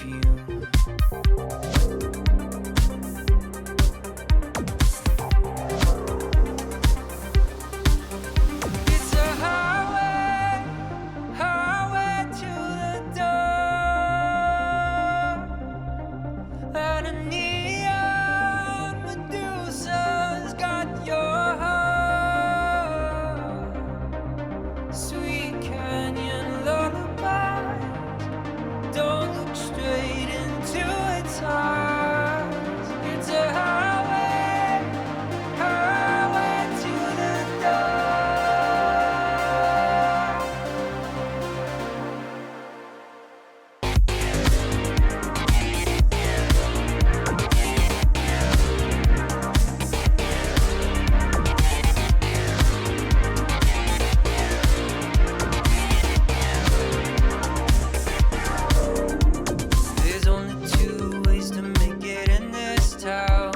perfume. It's a highway, highway to the door, and a neon Medusa's got your heart. Sweet canyon lullabies, don't look straight into its eyes. It's a highway, highway to the door. There's only two ways to make it in this town.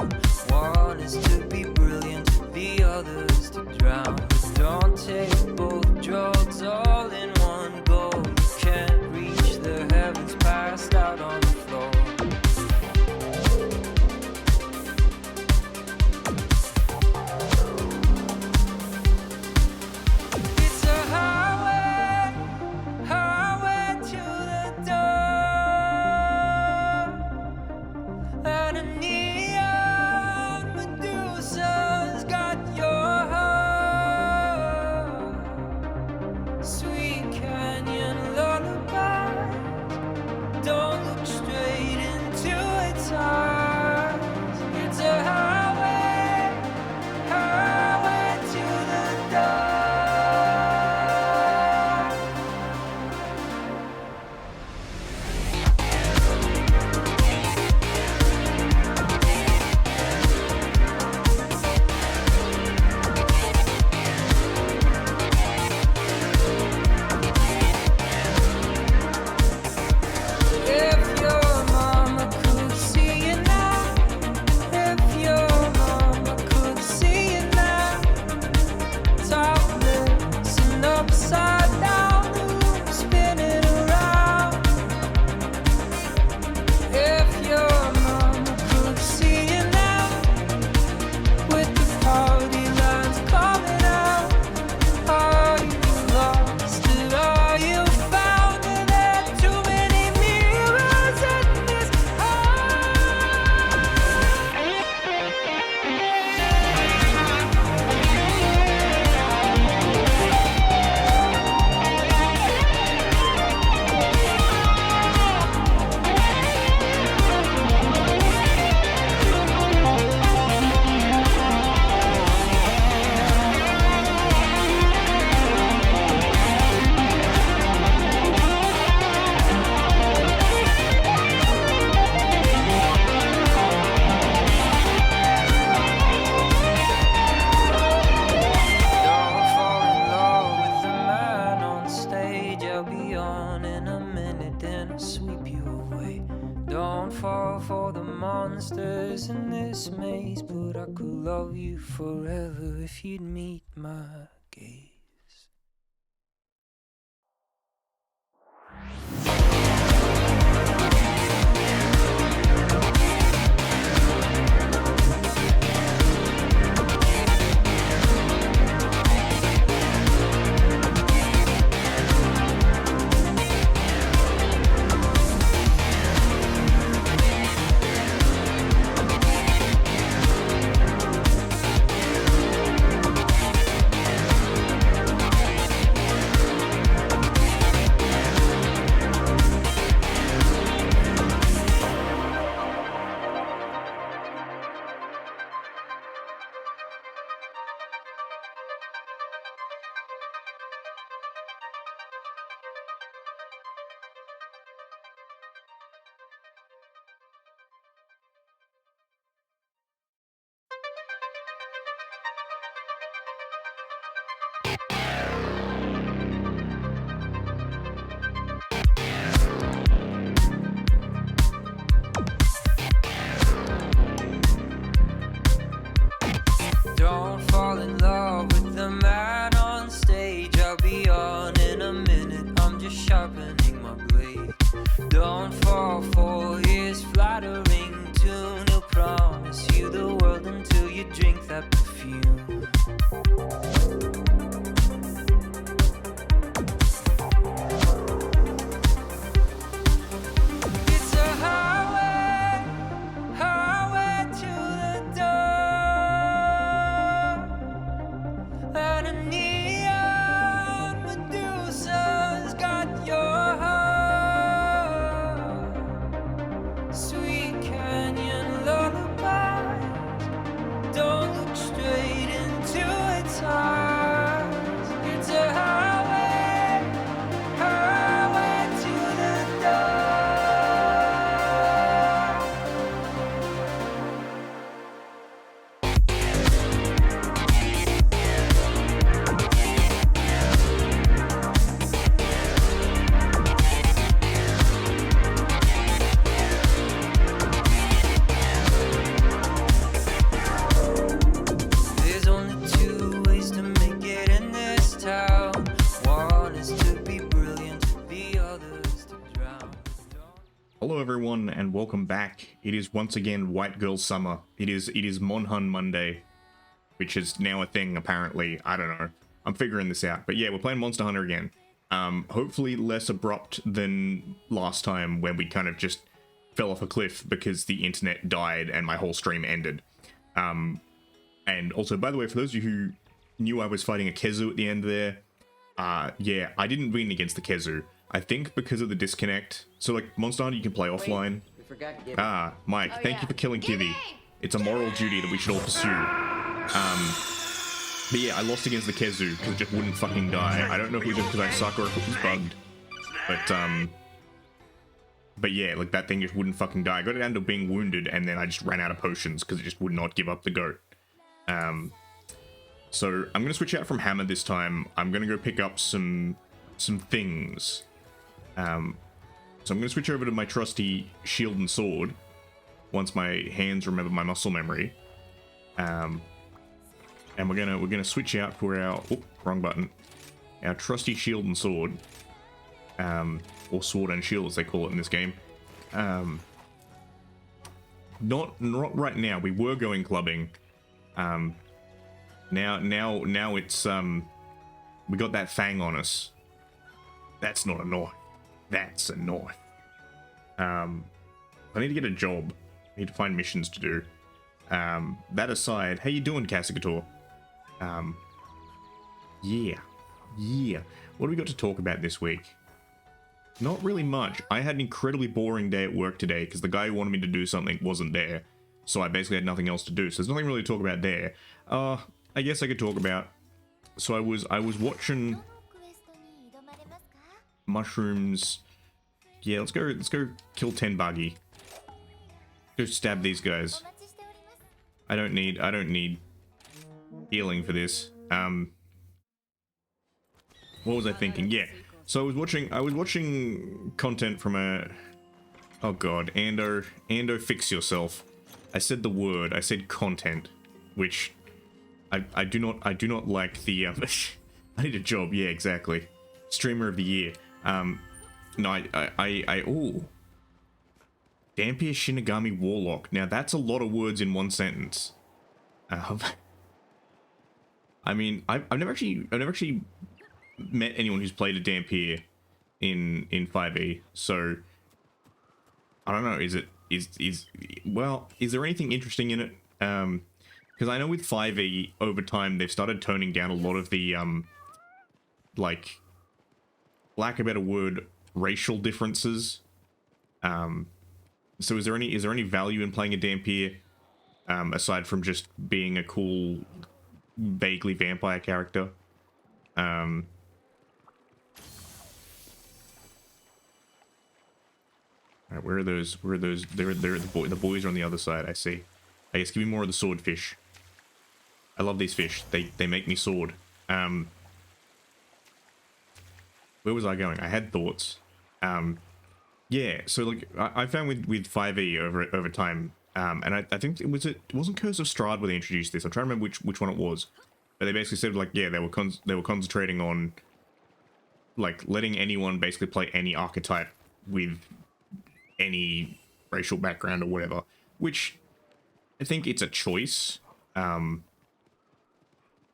One is to be brilliant, the other is to drown. But don't take both drugs all in one go. You can't reach the heavens passed out on the floor. It's a highway, highway to the door, and a neon Medusa's got your heart. Sweet canyon lullabies, don't look straight into its eyes. It's a highway, highway to the door. If your mama could see you now, if your mama could see you now, topless and upside down, the room spinning around. If your mama could see you now, with the party lines coming out, are you lost or are you found? Are there too many mirrors in this Don't fall in love with the man on stage. I'll be on in a minute and I'll sweep you away. Don't fall for the monsters in this maze, but I could love you forever if you'd meet my gaze. that perfume. It's a highway, highway to the door, and a neon Medusa's got your heart. Sweet canyon lullaby, don't look straight into its eyes. It's a highway, highway to the door. There's only two ways to make it in this town. One is to be brilliant, the other is to drown. Hello everyone and welcome back. It is once again White Girl Summer. It is Monhun Monday, which is now a thing apparently. I don't know. I'm figuring this out. But yeah, we're playing Monster Hunter again. Hopefully less abrupt than last time when we kind of just fell off a cliff because the internet died and my whole stream ended. And also, by the way, for those of you who knew I was fighting a Kezu at the end there, yeah, I didn't win against the Kezu. I think because of the disconnect. So, like, Monster Hunter, you can play offline. We forgot to give Mike, thank you for killing Kivy. It's a moral duty that we should all pursue. But yeah, I lost against the Kezu because it just wouldn't fucking die. I don't know if it was just because I suck or if it was bugged. But yeah, like, that thing just wouldn't fucking die. I got it down to being wounded, and then I just ran out of potions because it just would not give up the goat. So I'm gonna switch out from hammer this time. I'm gonna go pick up some things. So I'm gonna switch over to my trusty shield and sword once my hands remember my muscle memory. And we're gonna switch out for our wrong button. Our trusty shield and sword. Or sword and shield as they call it in this game. Not right now. We were going clubbing. Now it's we got that fang on us. That's not a knife. That's a knife. I need to get a job. I need to find missions to do. That aside, how you doing, Casagator? Yeah. What have we got to talk about this week? Not really much. I had an incredibly boring day at work today because the guy who wanted me to do something wasn't there. So I basically had nothing else to do. So there's nothing really to talk about there. I guess I could talk about. So I was watching mushrooms. Yeah, let's go kill 10 buggy. Go stab these guys. I don't need healing for this. What was I thinking? Yeah. So I was watching content from a, oh god, Ando, fix yourself. I said the word. I said content, which I do not like the I need a job. Yeah, exactly. Streamer of the year. No, ooh. Dampier Shinigami Warlock. Now that's a lot of words in one sentence. I mean, I've never actually met anyone who's played a Dampier in 5e, so I don't know. Is there anything interesting in it? Because I know with 5e over time they've started toning down a lot of the like, lack of a better word, racial differences. So is there any value in playing a Dampier aside from just being a cool, vaguely vampire character? Alright, where are those? They're the boys are on the other side. I see. I guess give me more of the swordfish. I love these fish. They make me sword. Where was I going? I had thoughts. Yeah. So like I found with 5e over time, and I think it wasn't Curse of Strahd where they introduced this. I'm trying to remember which one it was, but they basically said like, yeah, they were concentrating on like letting anyone basically play any archetype with any racial background or whatever, which I think it's a choice.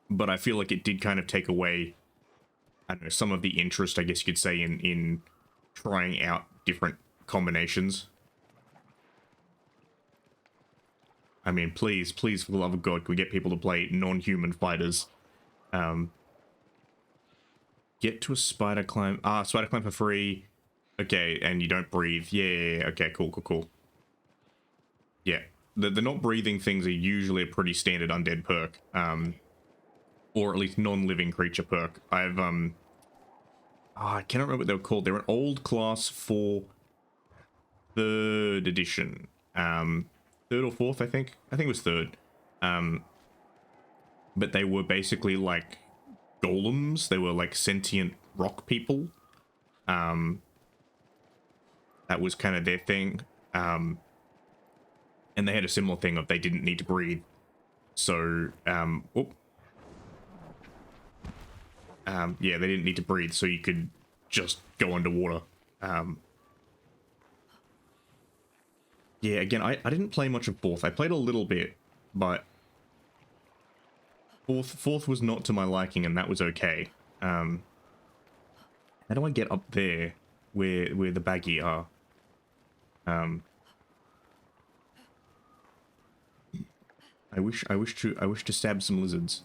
but I feel like it did kind of take away, I don't know, some of the interest, I guess you could say, in trying out different combinations. I mean, please, please, for the love of God, can we get people to play non-human fighters? Get to a spider climb. Ah, spider climb for free. Okay, and you don't breathe. Yeah, okay, cool, cool, cool. Yeah, the not breathing things are usually a pretty standard undead perk. Or at least non-living creature perk. I cannot remember what they were called. They're an old class for 3rd edition. 3rd or 4th, I think. I think it was 3rd. But they were basically like golems. They were like sentient rock people. That was kind of their thing. And they had a similar thing of they didn't need to breathe. So, yeah, they didn't need to breathe, so you could just go underwater. Yeah, again, I didn't play much of 4th. I played a little bit, but 4th was not to my liking, and that was okay. How do I get up there where the baggy are? I wish to stab some lizards.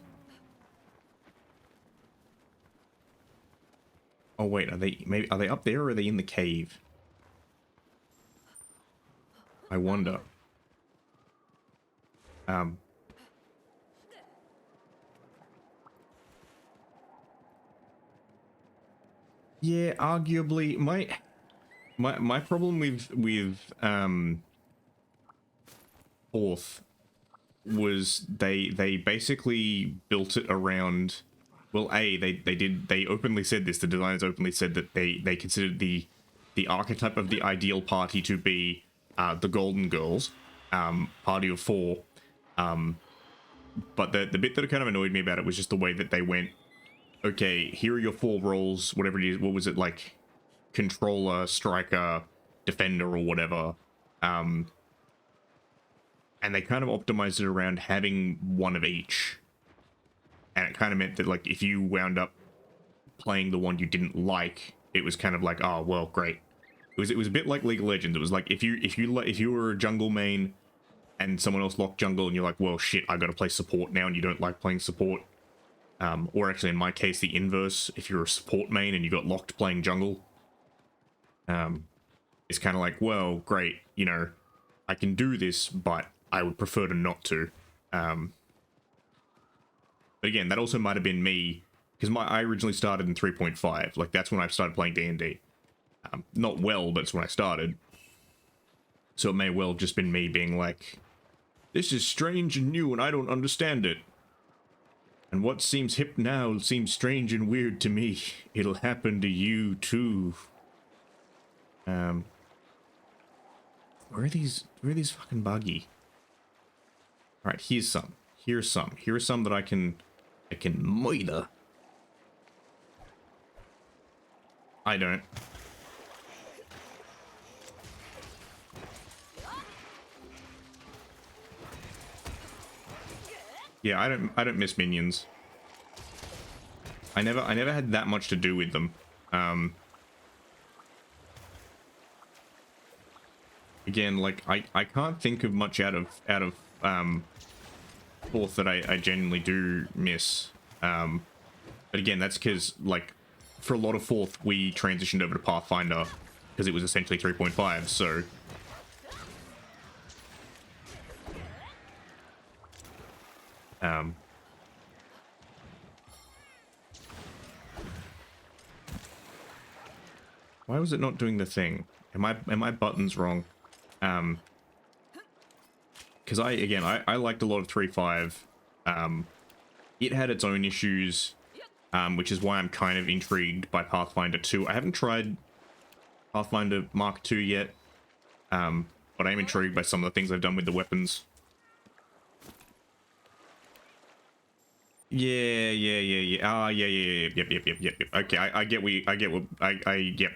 Oh wait, are they up there or are they in the cave? I wonder. Yeah, arguably my problem with 4th was they basically built it around, well, they openly said this, the designers openly said that they considered the archetype of the ideal party to be the Golden Girls, party of 4, but the bit that kind of annoyed me about it was just the way that they went, okay, here are your 4 roles, whatever it is, what was it, like, controller, striker, defender, or whatever, and they kind of optimized it around having one of each. And it kind of meant that, like, if you wound up playing the one you didn't like, it was kind of like, oh, well, great. It was a bit like League of Legends. It was like, if you were a jungle main and someone else locked jungle and you're like, well, shit, I gotta play support now, and you don't like playing support. Or actually, in my case, the inverse, if you're a support main and you got locked playing jungle. It's kind of like, well, great, you know, I can do this, but I would prefer to not to. But again, that also might have been me, because I originally started in 3.5. Like, that's when I started playing D&D. Not well, but it's when I started. So it may well have just been me being like, this is strange and new and I don't understand it. And what seems hip now seems strange and weird to me. It'll happen to you too. Where are these fucking buggy? Alright, here's some. Here's some that I can murder. I don't. Yeah, I don't miss minions. I never had that much to do with them. Again, like I can't think of much out of 4th that I genuinely do miss. But again, that's because, like, for a lot of 4th we transitioned over to Pathfinder because it was essentially 3.5, so why was it not doing the thing? Am my buttons wrong? Because I liked a lot of 3.5. It had its own issues, which is why I'm kind of intrigued by Pathfinder 2. I haven't tried Pathfinder Mark 2 yet, but I'm intrigued by some of the things I've done with the weapons. Yeah. Yep. Okay, yep.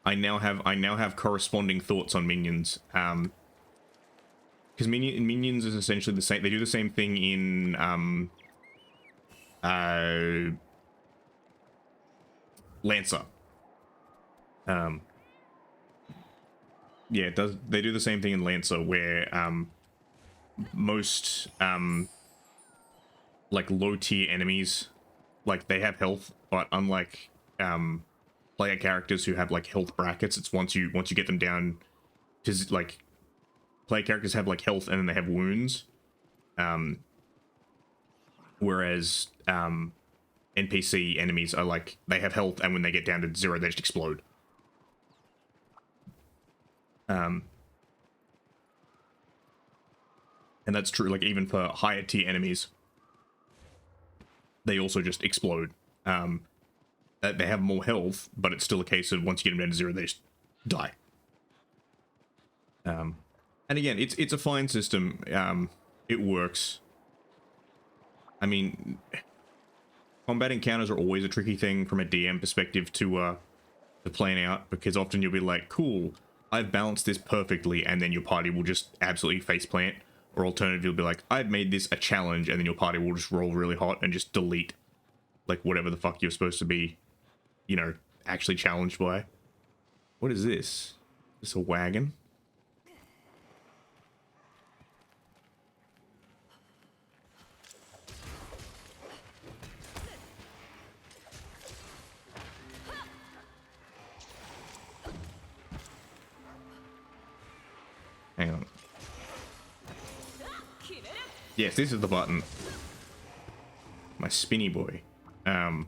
I now have corresponding thoughts on minions. Because minions is essentially the same. They do the same thing in Lancer. Yeah, it does. They do the same thing in Lancer, where most like low tier enemies, like they have health, but unlike player characters who have like health brackets, it's once you get them down to like player characters have like health and then they have wounds, whereas NPC enemies are like they have health and when they get down to 0 they just explode. And that's true, like, even for higher tier enemies. They also just explode. They have more health, but it's still a case of once you get them down to 0, they just die. And again, it's a fine system. It works. I mean, combat encounters are always a tricky thing from a DM perspective to plan out, because often you'll be like, cool, I've balanced this perfectly, and then your party will just absolutely faceplant. Or alternatively, you'll be like, I've made this a challenge, and then your party will just roll really hot and just delete, like, whatever the fuck you're supposed to be, you know, actually challenged by. What is this? Is this a wagon? Hang on. Yes, this is the button. My spinny boy. Yeah,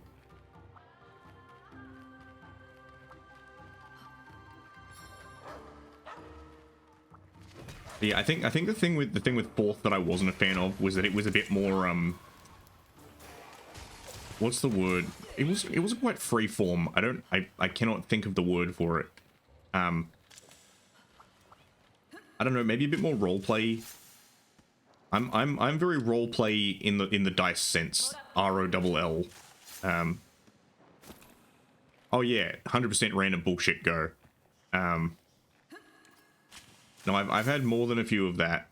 I think the thing with fourth that I wasn't a fan of was that it was a bit more what's the word? It was quite freeform. I cannot think of the word for it. I don't know, maybe a bit more roleplay. I'm very roleplay in the dice sense. ROLL. Oh yeah, 100% random bullshit go. No, I've had more than a few of that.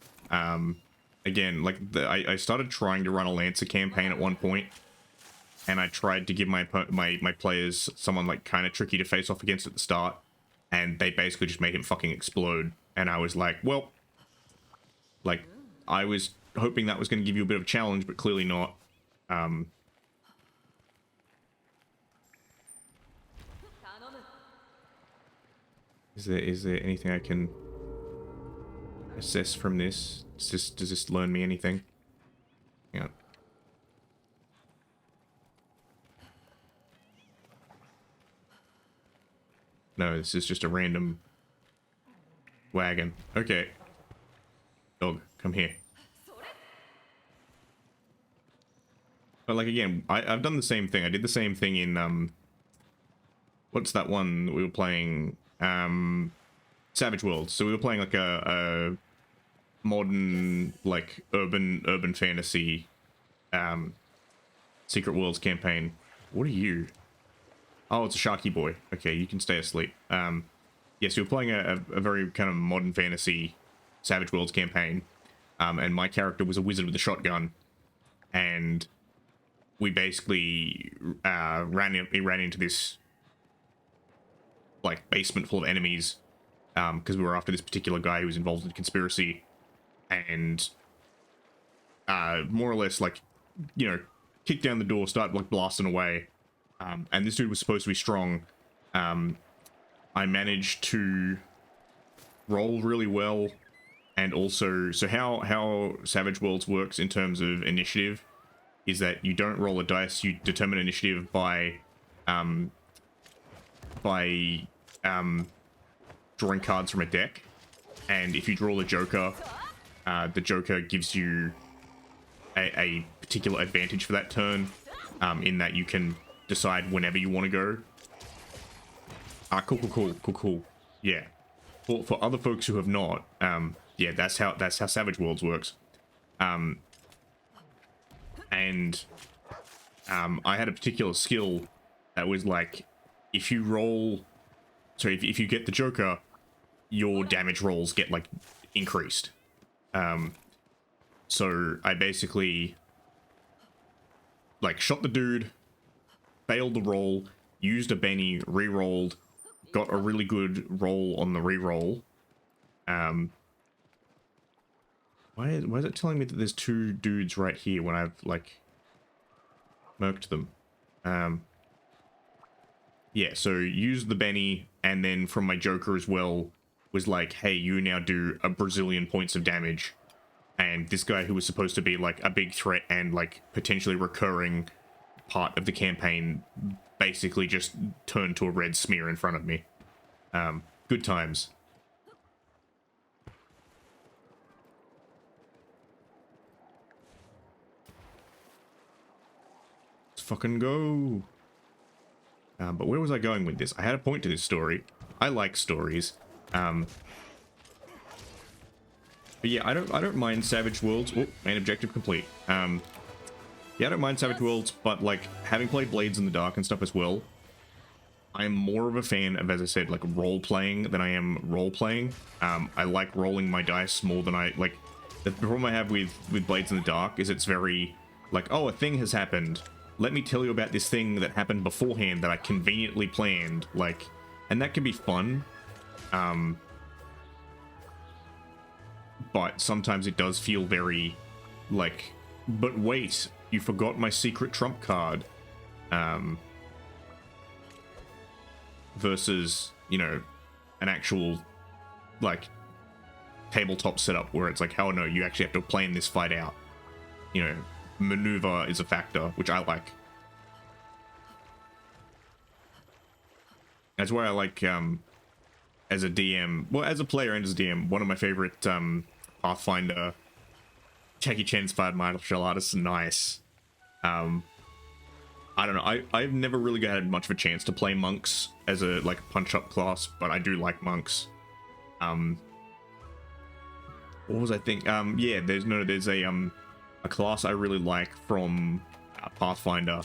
Again, like I started trying to run a Lancer campaign at one point, and I tried to give my players someone like kind of tricky to face off against at the start, and they basically just made him fucking explode. And I was like, well, like, I was hoping that was going to give you a bit of a challenge, but clearly not. Is there anything I can assess from this? Does this learn me anything? Hang on. No, this is just a random wagon. Okay. Dog, come here. But like again, I've done the same thing. I did the same thing in what's that one we were playing? Savage Worlds. So we were playing like a modern like urban fantasy Secret Worlds campaign. What are you? Oh, it's a Sharky boy. Okay, you can stay asleep. Yes, we were playing a very kind of modern fantasy Savage Worlds campaign, and my character was a wizard with a shotgun, and we basically ran into this like basement full of enemies, because we were after this particular guy who was involved in a conspiracy, and more or less like, you know, kick down the door, start like blasting away, and this dude was supposed to be strong. I managed to roll really well, and also, so how Savage Worlds works in terms of initiative is that you don't roll a dice, you determine initiative by drawing cards from a deck, and if you draw the Joker gives you a particular advantage for that turn, in that you can decide whenever you want to go. Cool. Yeah. For other folks who have not, yeah, that's how Savage Worlds works. And I had a particular skill that was like, if you roll, so if you get the Joker, your damage rolls get like increased. So I basically like shot the dude, failed the roll, used a Benny, re-rolled, got a really good roll on the re-roll. Why is it telling me that there's two dudes right here when I've like murked them? Yeah, so used the Benny, and then from my Joker as well was like, hey, you now do a Brazilian points of damage. And this guy who was supposed to be like a big threat and like potentially recurring part of the campaign basically just turned to a red smear in front of me. Good times. Let's fucking go. But where was I going with this? I had a point to this story. I like stories. But yeah, I don't mind Savage Worlds. Oh, main objective complete. Yeah, I don't mind Savage Worlds, but like having played Blades in the Dark and stuff as well, I'm more of a fan of, as I said, like role playing than I am role playing. I like rolling my dice more than I like. The problem I have with Blades in the Dark is it's very like, oh, a thing has happened. Let me tell you about this thing that happened beforehand that I conveniently planned. Like, and that can be fun. But sometimes it does feel very like, but wait, you forgot my secret trump card. Versus, you know, an actual like tabletop setup where it's like, oh no, you actually have to plan this fight out. You know, maneuver is a factor, which I like. That's why I like, as a DM, well, as a player and as a DM, one of my favorite Pathfinder Jackie Chan inspired martial artists. Nice. I don't know. I've never really had much of a chance to play monks as a like punch-up class, but I do like monks. What was I think? Yeah, there's a class I really like from Pathfinder.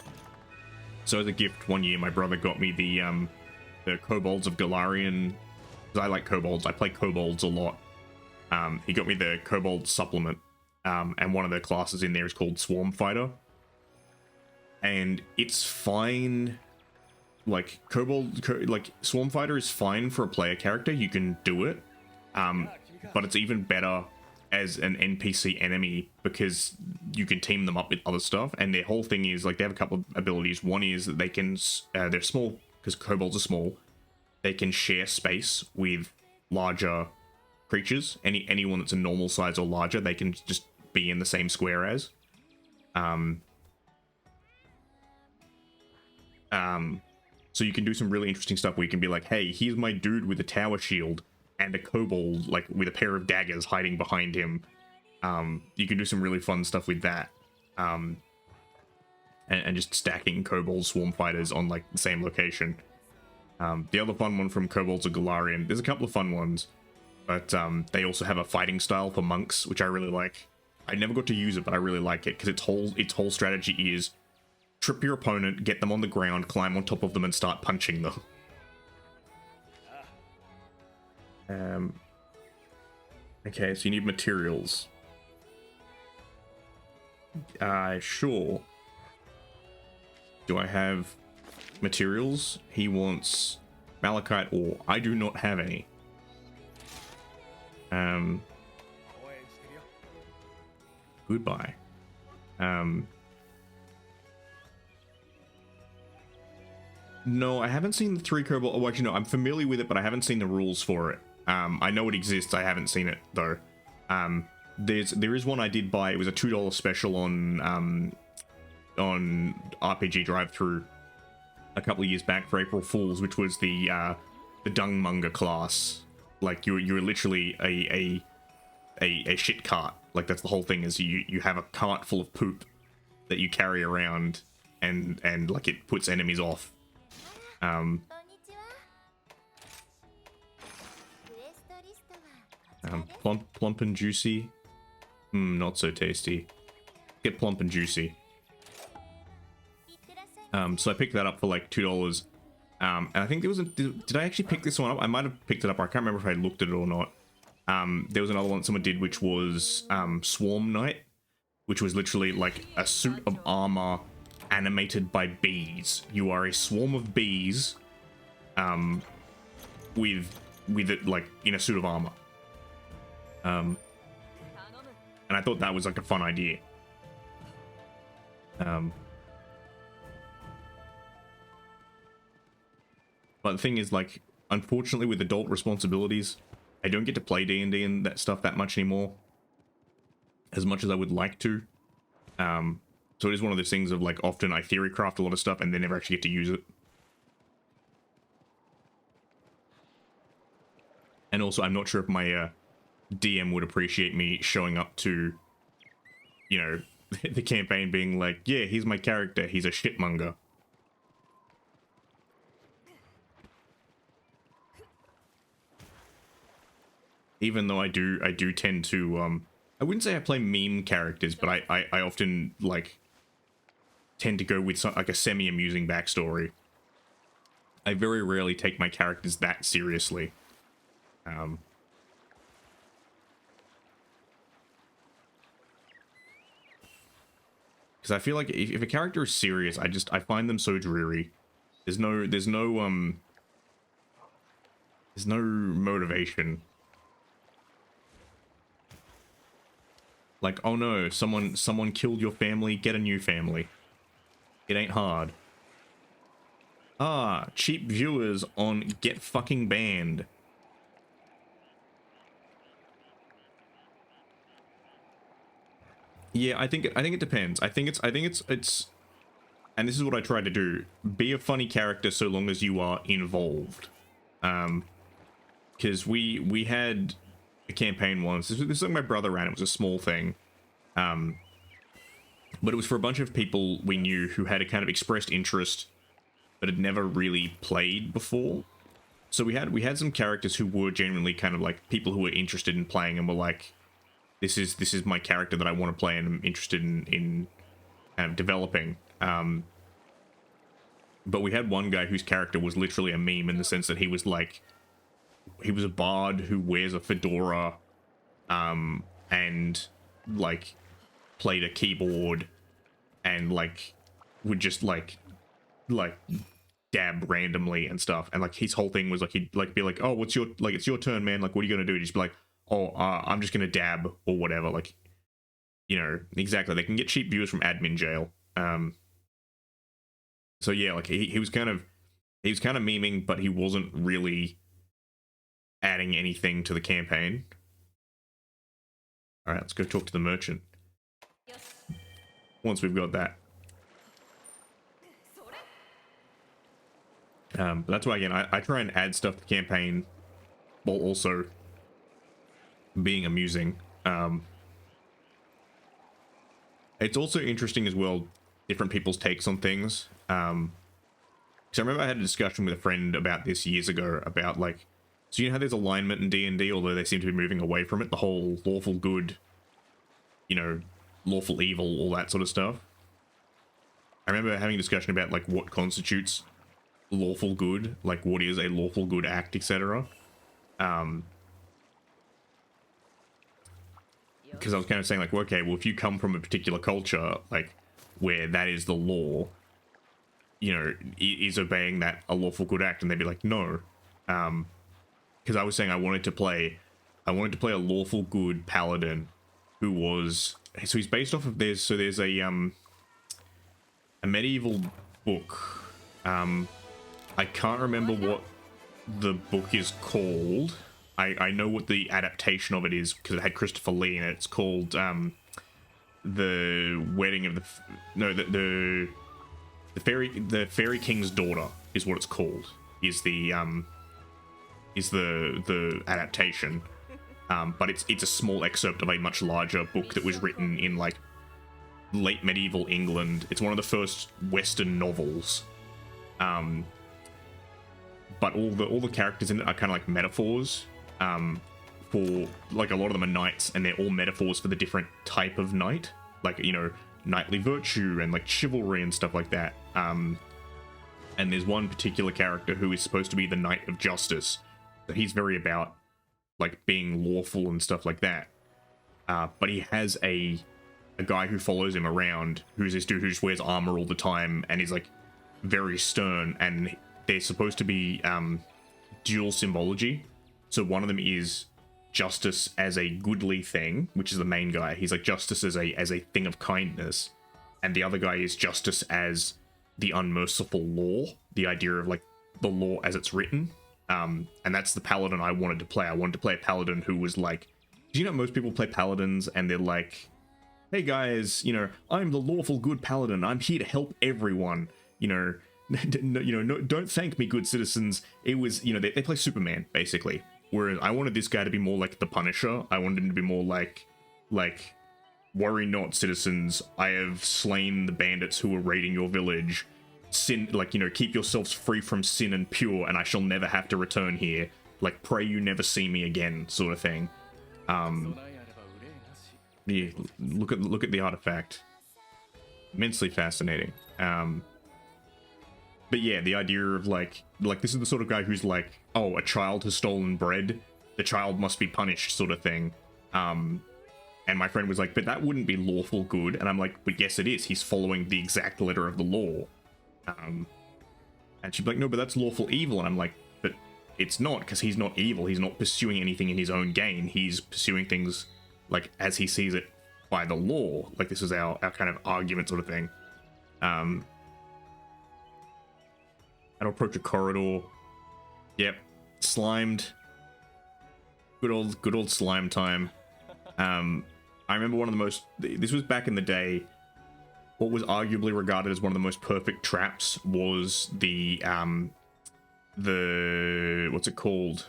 So as a gift one year, my brother got me the Kobolds of Golarion. Because I like kobolds. I play kobolds a lot. He got me the Kobold supplement, and one of the classes in there is called Swarm Fighter. And it's fine. Like like Swarm Fighter is fine for a player character. You can do it, but it's even better as an NPC enemy because you can team them up with other stuff. And their whole thing is like they have a couple of abilities. One is that they can they're small because kobolds are small. They can share space with larger creatures. Anyone that's a normal size or larger, they can just be in the same square as. So you can do some really interesting stuff where you can be like, hey, here's my dude with a tower shield and a kobold like with a pair of daggers hiding behind him. You can do some really fun stuff with that. And just stacking kobold swarm fighters on like the same location. The other fun one from Kobolds of Golarion, there's a couple of fun ones, but they also have a fighting style for monks, which I really like. I never got to use it, but I really like it because its whole strategy is trip your opponent, get them on the ground, climb on top of them, and start punching them. Okay, so you need materials. Sure. Do I have materials? He wants malachite ore. I do not have any. Goodbye. No, I haven't seen the 3 Kobold. Oh, actually, no, I'm familiar with it, but I haven't seen the rules for it. I know it exists. I haven't seen it though. There is one I did buy. It was a $2 special on RPG Drive-Thru a couple of years back for April Fools, which was the Dungmonger class. Like you were literally a shit cart. Like that's the whole thing. Is you have a cart full of poop that you carry around, and like it puts enemies off. Plump and juicy. Not so tasty. Get plump and juicy. So I picked that up for like $2. And I think there was did I actually pick this one up? I might have picked it up. I can't remember if I looked at it or not. There was another one that someone did, which was Swarm Knight, which was literally like a suit of armor animated by bees. You are a swarm of bees, with it like in a suit of armor. And I thought that was like a fun idea. But the thing is, like, unfortunately, with adult responsibilities, I don't get to play D&D and that stuff that much anymore, as much as I would like to. So it is one of those things of, like, often I theory craft a lot of stuff and then never actually get to use it. And also, I'm not sure if my DM would appreciate me showing up to, you know, the campaign being like, yeah, here's my character, he's a shitmonger. Even though I do tend to, I wouldn't say I play meme characters, but I often, like, tend to go with some, like, a semi-amusing backstory. I very rarely take my characters that seriously. Because I feel like if a character is serious, I find them so dreary. There's no motivation. Like, oh no, someone killed your family, get a new family. It ain't hard. Ah, cheap viewers on Get Fucking Banned. Yeah, I think it depends. I think it's and this is what I try to do. Be a funny character so long as you are involved. Because we had a campaign once. This is something my brother ran. It was a small thing. But it was for a bunch of people we knew who had a kind of expressed interest but had never really played before. So we had some characters who were genuinely kind of like people who were interested in playing and were like, this is my character that I want to play and I'm interested in kind of developing. But we had one guy whose character was literally a meme in the sense that he was a bard who wears a fedora, and like played a keyboard and like would just like dab randomly and stuff. And like his whole thing was like he'd like be like, oh, what's your, like, it's your turn, man, like what are you gonna do? He'd just be like, oh, I'm just gonna dab or whatever. Like, you know, exactly, they can get cheap viewers from admin jail. So yeah, like he was kind of memeing, but he wasn't really adding anything to the campaign. All right, let's go talk to the merchant. Once we've got that. But that's why, again, I try and add stuff to the campaign while also being amusing. It's also interesting as well, different people's takes on things. Because I remember I had a discussion with a friend about this years ago about, like, so you know how there's alignment in D&D, although they seem to be moving away from it, the whole lawful good, you know, lawful evil, all that sort of stuff. I remember having a discussion about, like, what constitutes lawful good, like what is a lawful good act, etc. Because I was kind of saying, like, well, okay, well, if you come from a particular culture, like, where that is the law, you know, is obeying that a lawful good act? And they'd be like, no. Because I was saying I wanted to play a lawful good paladin who was, so he's based off of there's a medieval book. I can't remember what the book is called. I know what the adaptation of it is because it had Christopher Lee in it. It's called The Wedding of the Fairy King's Daughter is what it's called. Is the adaptation. But it's a small excerpt of a much larger book that was written in like late medieval England. It's one of the first Western novels. But all the characters in it are kind of like metaphors. For like a lot of them are knights, and they're all metaphors for the different type of knight, like, you know, knightly virtue and like chivalry and stuff like that. And there's one particular character who is supposed to be the Knight of Justice. So he's very about like being lawful and stuff like that. But he has a a guy who follows him around, who's this dude who just wears armor all the time and is like very stern, and they're supposed to be dual symbology. So one of them is justice as a goodly thing, which is the main guy. He's like justice as a thing of kindness, and the other guy is justice as the unmerciful law, the idea of like the law as it's written. And that's the paladin I wanted to play. I wanted to play a paladin who was like, do you know most people play paladins and they're like, hey guys, you know, I'm the lawful good paladin. I'm here to help everyone. You know, no, don't thank me, good citizens. It was, you know, they play Superman basically. Whereas I wanted this guy to be more like the Punisher. I wanted him to be more like, worry not, citizens. I have slain the bandits who were raiding your village. Sin, like, you know, keep yourselves free from sin and pure, and I shall never have to return here. Like, pray you never see me again, sort of thing. Yeah, look at the artifact. Immensely fascinating. But yeah, the idea of like this is the sort of guy who's like, oh, a child has stolen bread, the child must be punished, sort of thing. And my friend was like, but that wouldn't be lawful good. And I'm like, but yes, it is. He's following the exact letter of the law. And she'd be like, no, but that's lawful evil. And I'm like, but it's not, because he's not evil. He's not pursuing anything in his own gain. He's pursuing things like as he sees it by the law. Like, this is our kind of argument sort of thing. I'd approach a corridor. Yep, slimed. Good old slime time. I remember one of the most, this was back in the day, what was arguably regarded as one of the most perfect traps was the what's it called?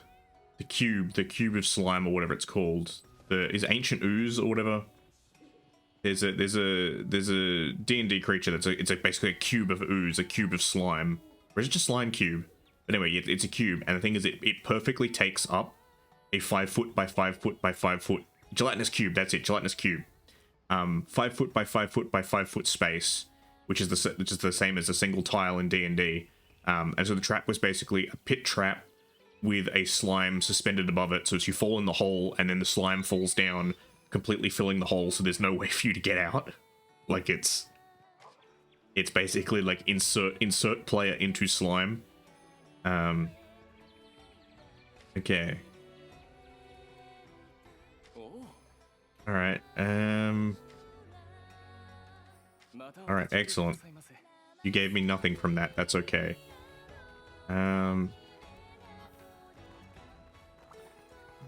The cube of slime, or whatever it's called. Is Ancient Ooze or whatever. There's a D&D creature it's basically a cube of ooze, a cube of slime. Or is it just slime cube? But anyway, it's a cube, and the thing is, it perfectly takes up a 5 foot by 5 foot by 5 foot gelatinous cube. That's it, gelatinous cube. 5 foot by 5 foot by 5 foot space, which is the same as a single tile in D&D. And so the trap was basically a pit trap with a slime suspended above it. So as you fall in the hole, and then the slime falls down, completely filling the hole, so there's no way for you to get out. Like, it's basically like insert player into slime. Okay. Alright, alright, excellent. You gave me nothing from that, that's okay.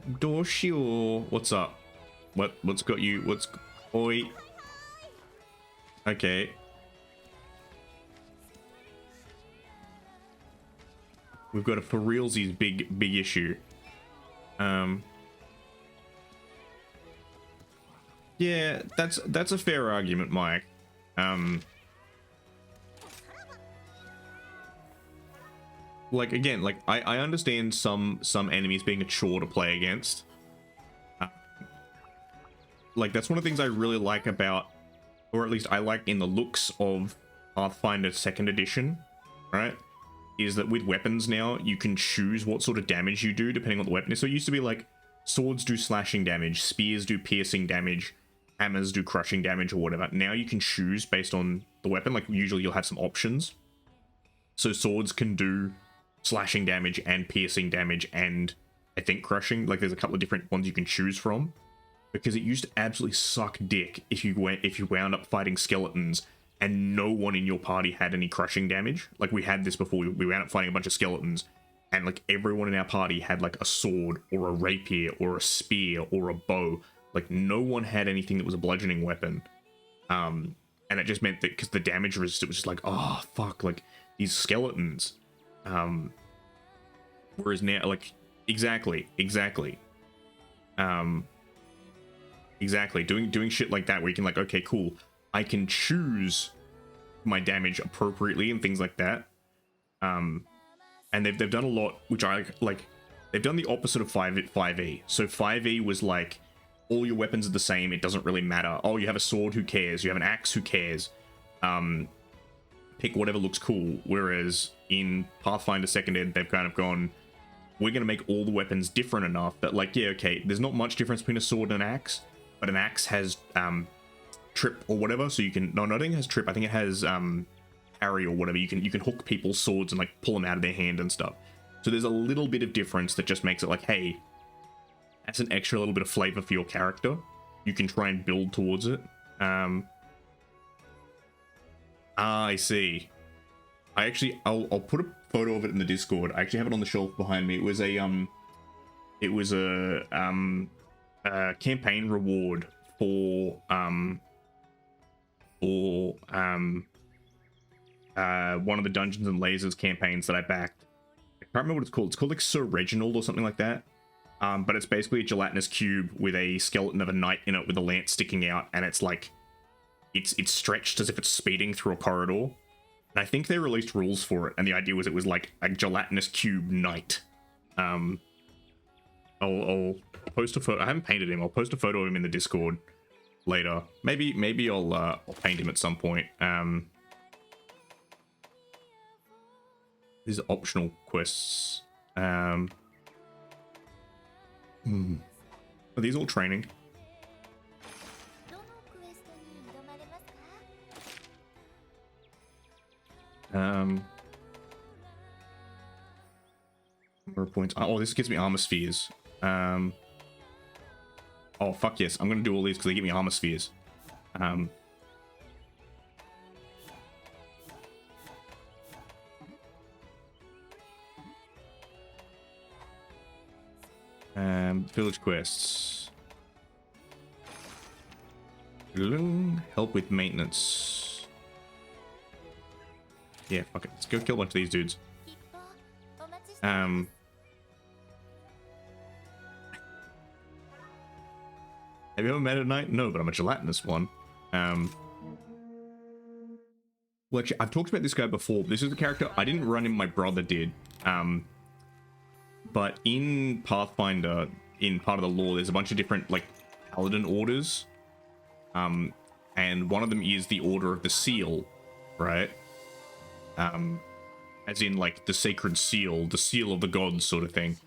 Doshio, what's up? What's got you, oi? Okay. We've got a for realsies big issue. Yeah, that's a fair argument, Mike. Like, again, like I understand some enemies being a chore to play against. Like, that's one of the things I really like about, or at least I like in the looks of Pathfinder 2nd edition, right? Is that with weapons now, you can choose what sort of damage you do depending on the weapon. So it used to be like, swords do slashing damage, spears do piercing damage, hammers do crushing damage, or whatever. Now you can choose based on the weapon. Like, usually you'll have some options. So swords can do slashing damage and piercing damage and, I think, crushing. Like, there's a couple of different ones you can choose from. Because it used to absolutely suck dick if you wound up fighting skeletons and no one in your party had any crushing damage. Like, we had this before. We wound up fighting a bunch of skeletons, and like everyone in our party had like a sword or a rapier or a spear or a bow. Like, no one had anything that was a bludgeoning weapon. And it just meant that because the damage resist, it was just like, oh fuck, like these skeletons. Whereas now, like, exactly. Doing shit like that where you can, like, okay, cool, I can choose my damage appropriately and things like that. And they've done a lot, which I like. They've done the opposite of 5e. So 5e was like, all your weapons are the same, it doesn't really matter. Oh, you have a sword, who cares? You have an axe, who cares? Pick whatever looks cool. Whereas in Pathfinder 2nd Ed, they've kind of gone, we're going to make all the weapons different enough that, like, yeah, okay, there's not much difference between a sword and an axe, but an axe has trip or whatever, so you can, no, I don't think it has trip, I think it has parry or whatever. You can hook people's swords and like pull them out of their hand and stuff. So there's a little bit of difference that just makes it like, hey, that's an extra little bit of flavor for your character. You can try and build towards it. I see. I'll put a photo of it in the Discord. I actually have it on the shelf behind me. It was a campaign reward for one of the Dungeons and Lasers campaigns that I backed. I can't remember what it's called. It's called like Sir Reginald or something like that. But it's basically a gelatinous cube with a skeleton of a knight in it with a lance sticking out, and it's like it's stretched as if it's speeding through a corridor. And I think they released rules for it, and the idea was it was like a gelatinous cube knight. I'll post a photo. I haven't painted him. I'll post a photo of him in the Discord later. Maybe I'll paint him at some point. These are optional quests. Are these all training? More points. Oh, this gives me armor spheres. Oh, fuck yes. I'm gonna do all these because they give me armor spheres. Village quests. Help with maintenance. Yeah, fuck it. Let's go kill a bunch of these dudes. Have you ever met a knight? No, but I'm a gelatinous one. Well, actually, I've talked about this guy before. This is the character I didn't run him, my brother did. But in Pathfinder, in part of the lore, there's a bunch of different, like, paladin orders. And one of them is the Order of the Seal, right? As in, like, the Sacred Seal, the Seal of the Gods sort of thing.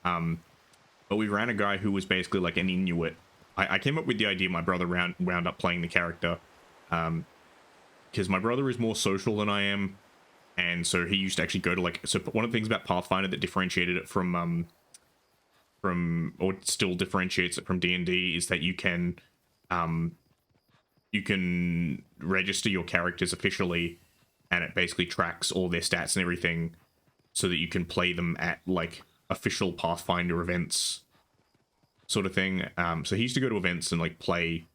But we ran a guy who was basically like an Inuit. I came up with the idea, my brother wound up playing the character. Because my brother is more social than I am. And so he used to actually go to, like, so one of the things about Pathfinder that differentiated it from or still differentiates it from D&D is that you can register your characters officially, and it basically tracks all their stats and everything so that you can play them at, like, official Pathfinder events sort of thing. So he used to go to events and, like, play,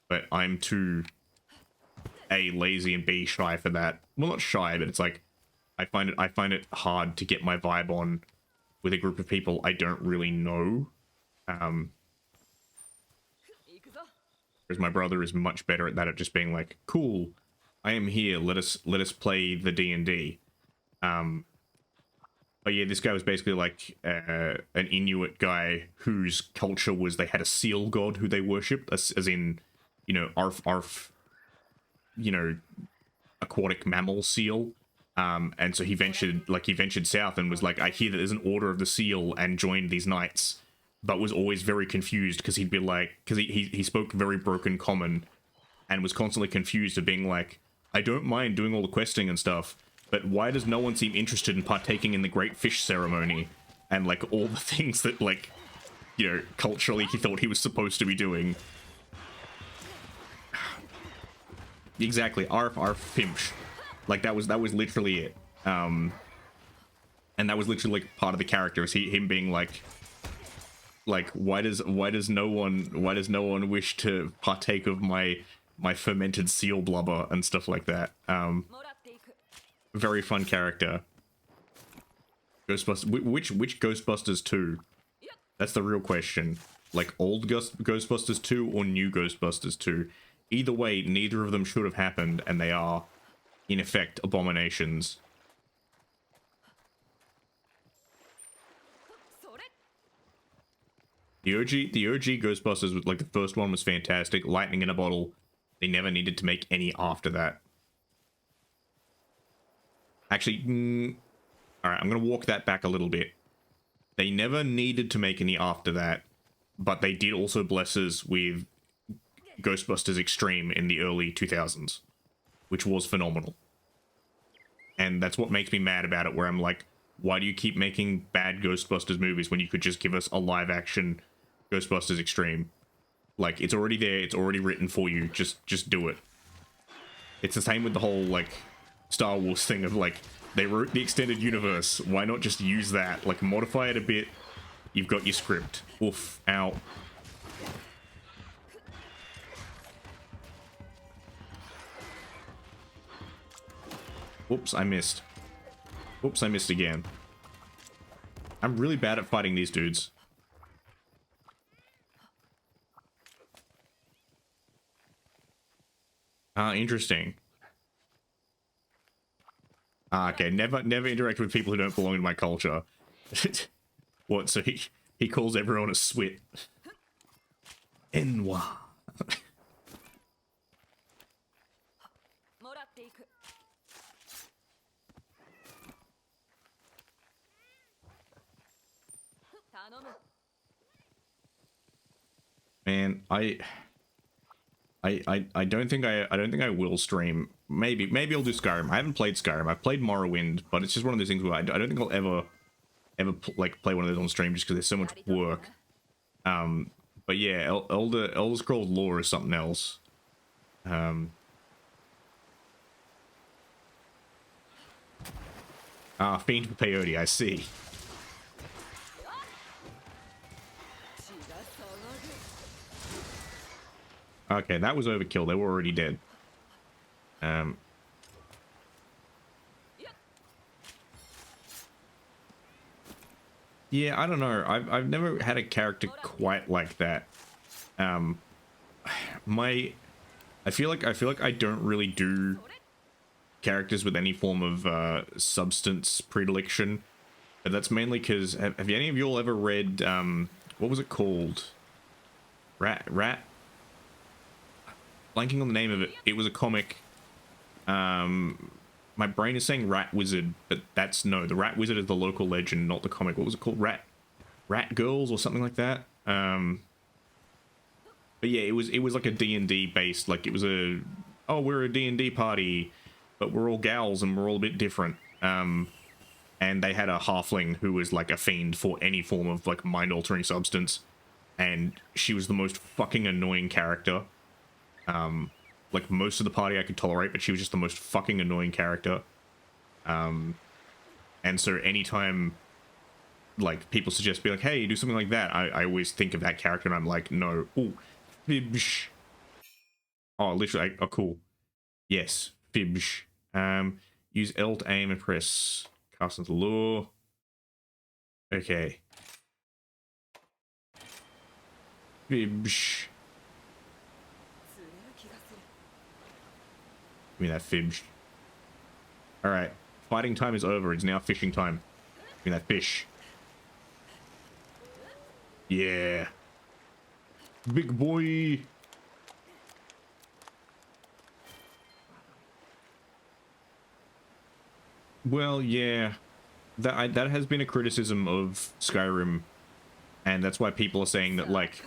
but I'm too A, lazy, and B, shy for that. Well, not shy, but it's like I find it hard to get my vibe on with a group of people I don't really know. Whereas my brother is much better at that, at just being like, cool, I am here, let us play the D&D. But yeah, this guy was basically like an Inuit guy whose culture was they had a seal god who they worshipped, as in, you know, arf, you know, aquatic mammal seal. And so he ventured south and was like, I hear that there's an Order of the Seal, and joined these knights, but was always very confused because he'd be like, because he spoke very broken common and was constantly confused of being like, I don't mind doing all the questing and stuff, but why does no one seem interested in partaking in the Great Fish Ceremony and, like, all the things that, like, you know, culturally he thought he was supposed to be doing. Exactly, arf fimsh. Like, that was literally it. And that was literally, like, part of the character, is him being like, why does no one wish to partake of my fermented seal blubber and stuff like that. Very fun character. Ghostbusters, which Ghostbusters 2? That's the real question. Like, old Ghostbusters 2 or new Ghostbusters 2? Either way, neither of them should have happened, and they are, in effect, abominations. The OG Ghostbusters, like, the first one was fantastic. Lightning in a bottle. They never needed to make any after that. Actually, alright, I'm gonna walk that back a little bit. They never needed to make any after that, but they did also bless us with Ghostbusters Extreme in the early 2000s, which was phenomenal. And that's what makes me mad about it, where I'm like, why do you keep making bad Ghostbusters movies when you could just give us a live action Ghostbusters Extreme? Like, it's already there, it's already written for you, just do it. It's the same with the whole, like, Star Wars thing of, like, they wrote the extended universe, why not just use that? Like, modify it a bit, you've got your script. Oof, ow. Whoops, I missed. Whoops, I missed again. I'm really bad at fighting these dudes. Interesting. Okay, never interact with people who don't belong in my culture. What, so he calls everyone a swit. Enwa. Man, I don't think I will stream. Maybe I'll do Skyrim. I haven't played Skyrim. I've played Morrowind, but it's just one of those things where I don't think I'll ever like play one of those on stream just because there's so much work. But yeah, Elder Scrolls Lore is something else. Fiend for peyote, I see. Okay, that was overkill. They were already dead. Yeah, I don't know. I've never had a character quite like that. I feel like I don't really do characters with any form of substance predilection, but that's mainly because have any of you all ever read what was it called? Rat. Blanking on the name of it. It was a comic. My brain is saying Rat Wizard, but that's no. The Rat Wizard is the local legend, not the comic. What was it called? Rat Girls or something like that. But yeah, it was like a D&D based. Like it was we're a D&D party, but we're all gals and we're all a bit different. And they had a halfling who was like a fiend for any form of like mind altering substance, and she was the most fucking annoying character. Like most of the party I could tolerate, but she was just the most fucking annoying character. And so anytime like people suggest be like, hey, do something like that, I always think of that character and I'm like, no. Ooh, Fibsh. Oh, literally, oh, cool. Yes, Fibsh. Use L to aim and press cast into lure. Okay. Fibsh. Give me that Fibsh. Alright. Fighting time is over. It's now fishing time. Give me that fish. Yeah. Big boy. Well, yeah. That has been a criticism of Skyrim. And that's why people are saying that, like,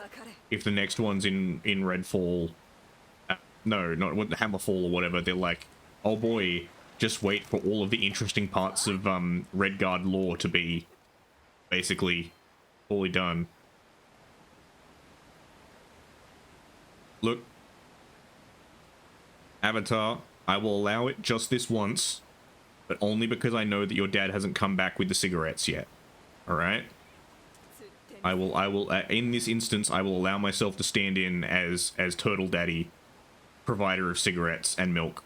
if the next one's in Redfall... no, not with Hammerfall or whatever, they're like, oh boy, just wait for all of the interesting parts of Redguard lore to be basically fully done. Look, Avatar, I will allow it just this once, but only because I know that your dad hasn't come back with the cigarettes yet. Alright? I will, in this instance, I will allow myself to stand in as Turtle Daddy, provider of cigarettes and milk.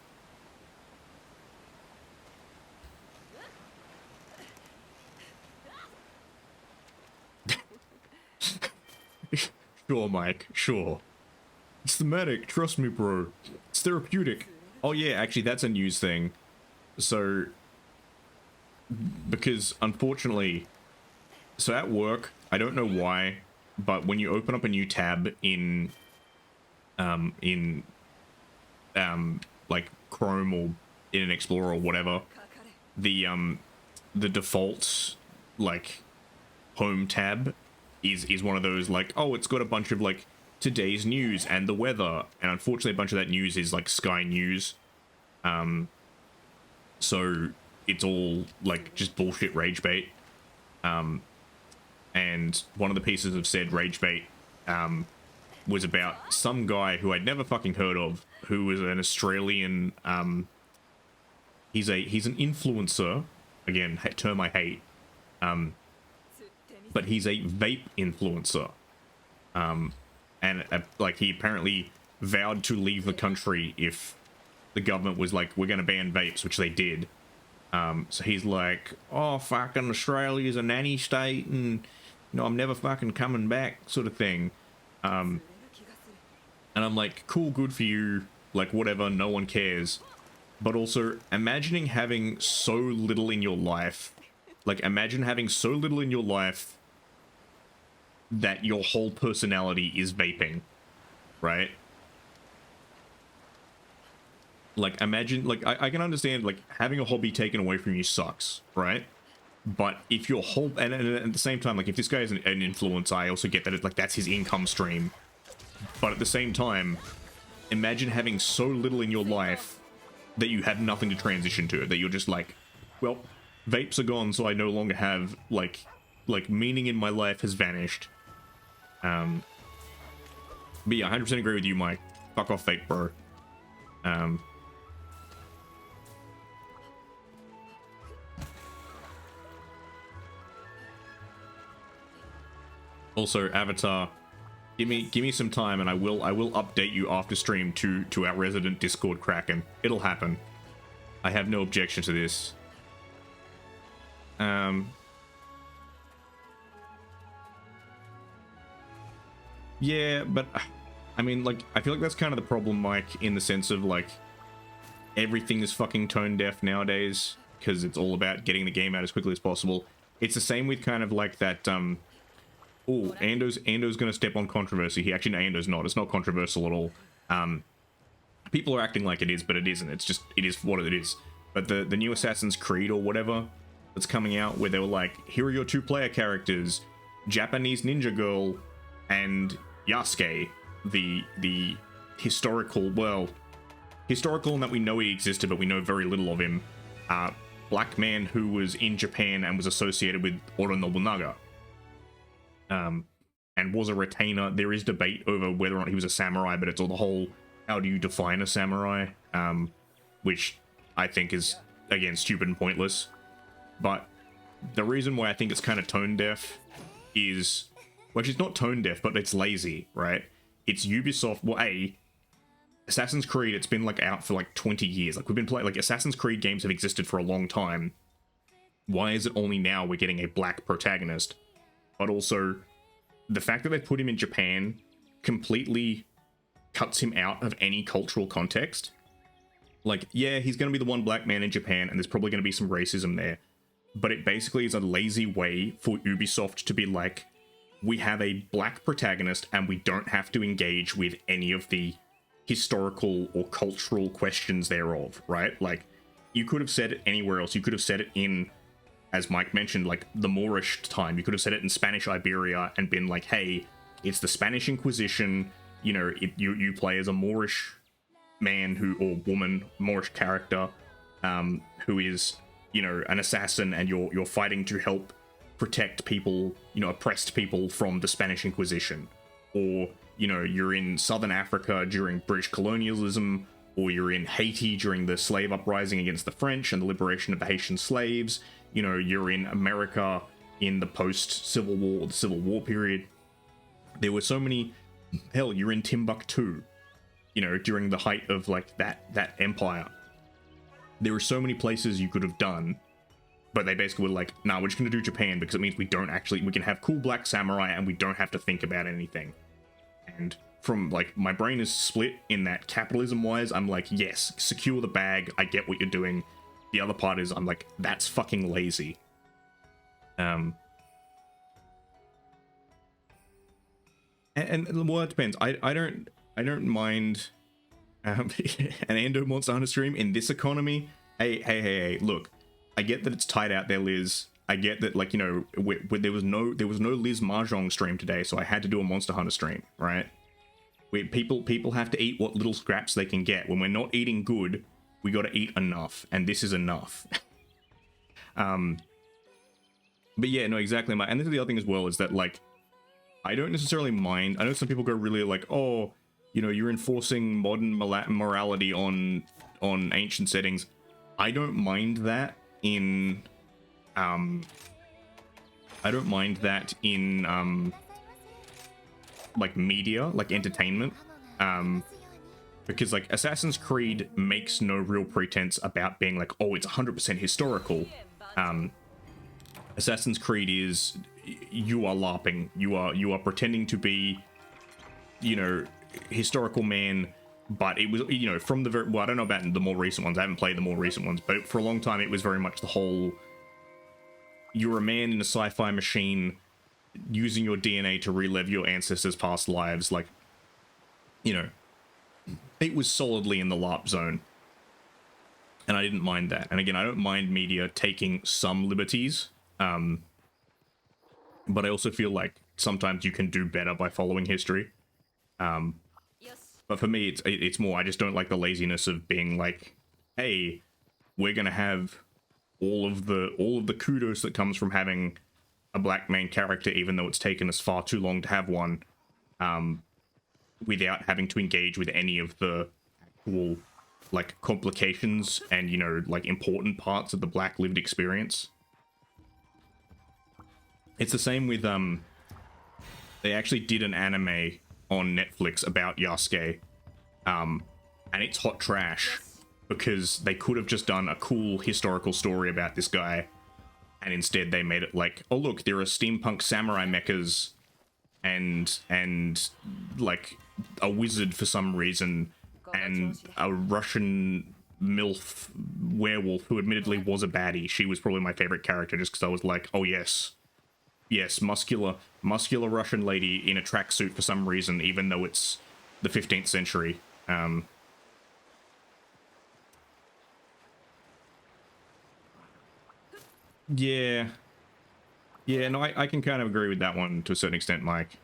Sure, Mike, sure. It's thematic, trust me, bro. It's therapeutic. Oh yeah, actually, that's a news thing. So, because unfortunately, so at work, I don't know why, but when you open up a new tab in like Chrome or Internet Explorer or whatever, the default like home tab is one of those like, oh, it's got a bunch of like today's news and the weather. And unfortunately, a bunch of that news is like Sky News. So it's all like just bullshit rage bait. And one of the pieces of said rage bait was about some guy who I'd never fucking heard of, who was an Australian. He's an influencer. Again, term I hate. But he's a vape influencer. And like he apparently vowed to leave the country if the government was like, we're going to ban vapes, which they did. So he's like, oh, fucking Australia's a nanny state, and you know, I'm never fucking coming back, sort of thing. And I'm like, cool, good for you, like whatever, no one cares. But also, imagining having so little in your life, like imagine having so little in your life that your whole personality is vaping, right? Like, imagine, like, I can understand, like, having a hobby taken away from you sucks, right? But if your whole, and at the same time, like, if this guy is an influencer, I also get that it's like, that's his income stream. But at the same time, imagine having so little in your life that you have nothing to transition to, that you're just like, well, vapes are gone, so I no longer have, like meaning in my life has vanished. But yeah, 100% agree with you, Mike. Fuck off vape, bro. Also, Avatar, give me some time, and I will update you after stream to our resident Discord Kraken. It'll happen. I have no objection to this. Yeah, but I mean, like, I feel like that's kind of the problem, Mike, in the sense of like everything is fucking tone deaf nowadays because it's all about getting the game out as quickly as possible. It's the same with kind of like that. Oh, Ando's gonna step on controversy here. Actually, no, Ando's not. It's not controversial at all. People are acting like it is, but it isn't. It's just, it is what it is. But the new Assassin's Creed or whatever that's coming out, where they were like, here are your two player characters, Japanese ninja girl and Yasuke, the historical in that we know he existed, but we know very little of him. Black man who was in Japan and was associated with Oda Nobunaga. And was a retainer. There is debate over whether or not he was a samurai, but it's all the whole, how do you define a samurai? Which I think is, again, stupid and pointless. But the reason why I think it's kind of tone deaf is, well, it's not tone deaf, but it's lazy, right? It's Ubisoft. Well, Assassin's Creed, it's been like out for like 20 years. Like, we've been playing, like, Assassin's Creed games have existed for a long time. Why is it only now we're getting a black protagonist? But also, the fact that they put him in Japan completely cuts him out of any cultural context. Like, yeah, he's going to be the one black man in Japan, and there's probably going to be some racism there. But it basically is a lazy way for Ubisoft to be like, we have a black protagonist, and we don't have to engage with any of the historical or cultural questions thereof, right? Like, you could have said it anywhere else. You could have said it in, as Mike mentioned, like the Moorish time. You could have said it in Spanish Iberia and been like, hey, it's the Spanish Inquisition, you know, you play as a Moorish man or woman, Moorish character, who is, you know, an assassin, and you're fighting to help protect people, you know, oppressed people from the Spanish Inquisition. Or, you know, you're in Southern Africa during British colonialism, or you're in Haiti during the slave uprising against the French and the liberation of the Haitian slaves. You know, you're in America in the post-Civil War, the Civil War period. There were so many, hell, you're in Timbuktu, you know, during the height of, like, that empire. There were so many places you could have done, but they basically were like, nah, we're just going to do Japan because it means we can have cool black samurai and we don't have to think about anything. And from, like, my brain is split in that capitalism-wise, I'm like, yes, secure the bag, I get what you're doing. The other part is, I'm like, that's fucking lazy. And well, it depends. I don't mind an Ando Monster Hunter stream in this economy. Hey, look, I get that it's tight out there, Liz. I get that, like, you know, there was no Liz Mahjong stream today, so I had to do a Monster Hunter stream, right? People have to eat what little scraps they can get. When we're not eating good, we got to eat enough, and this is enough. But yeah, no, exactly. And this is the other thing as well, is that, like, I don't necessarily mind. I know some people go really like, oh, you know, you're enforcing modern morality on ancient settings. I don't mind that in like media, like entertainment, because like Assassin's Creed makes no real pretense about being like, oh, it's 100% historical. Assassin's Creed is, you are LARPing, you are pretending to be, you know, historical man, but it was, you know, from the very, well, I don't know about the more recent ones, I haven't played the more recent ones, but for a long time it was very much the whole, you're a man in a sci-fi machine using your DNA to relive your ancestors' past lives. Like, you know, it was solidly in the LARP zone, and I didn't mind that. And again, I don't mind media taking some liberties, but I also feel like sometimes you can do better by following history. But for me, it's more, I just don't like the laziness of being like, hey, we're gonna have all of the kudos that comes from having a black main character, even though it's taken us far too long to have one, without having to engage with any of the actual, like, complications and, you know, like, important parts of the black lived experience. It's the same with, they actually did an anime on Netflix about Yasuke, and it's hot trash, because they could have just done a cool historical story about this guy, and instead they made it like, oh look, there are steampunk samurai mechas, and like a wizard for some reason, and a Russian MILF werewolf who admittedly was a baddie. She was probably my favorite character just because I was like, oh yes, muscular Russian lady in a tracksuit for some reason, even though it's the 15th century. Yeah, no, I can kind of agree with that one to a certain extent, Mike.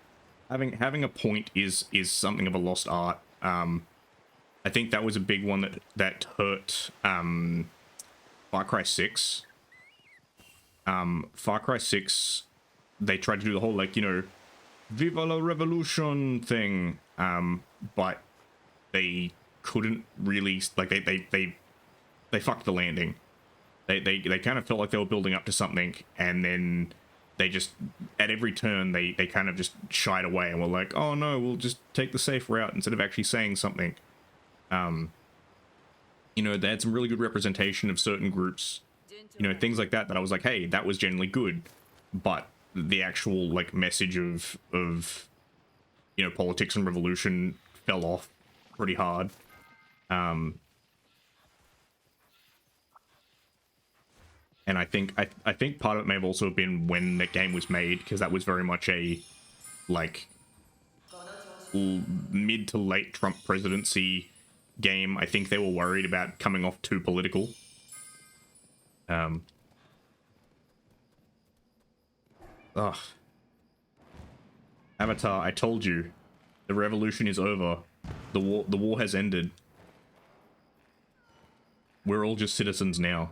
Having a point is something of a lost art. I think that was a big one that hurt Far Cry 6. Far Cry 6, they tried to do the whole, like, you know, Viva la Revolution thing, but they couldn't really, like, they fucked the landing. They kind of felt like they were building up to something, and then they just, at every turn, they kind of just shied away and were like, oh no, we'll just take the safe route instead of actually saying something. You know, they had some really good representation of certain groups, you know, things like that I was like, hey, that was generally good, but the actual, like, message of you know, politics and revolution fell off pretty hard. And I think part of it may have also been when the game was made, because that was very much a, like, mid to late Trump presidency game. I think they were worried about coming off too political. Ugh. Avatar, I told you, the revolution is over. The war has ended. We're all just citizens now.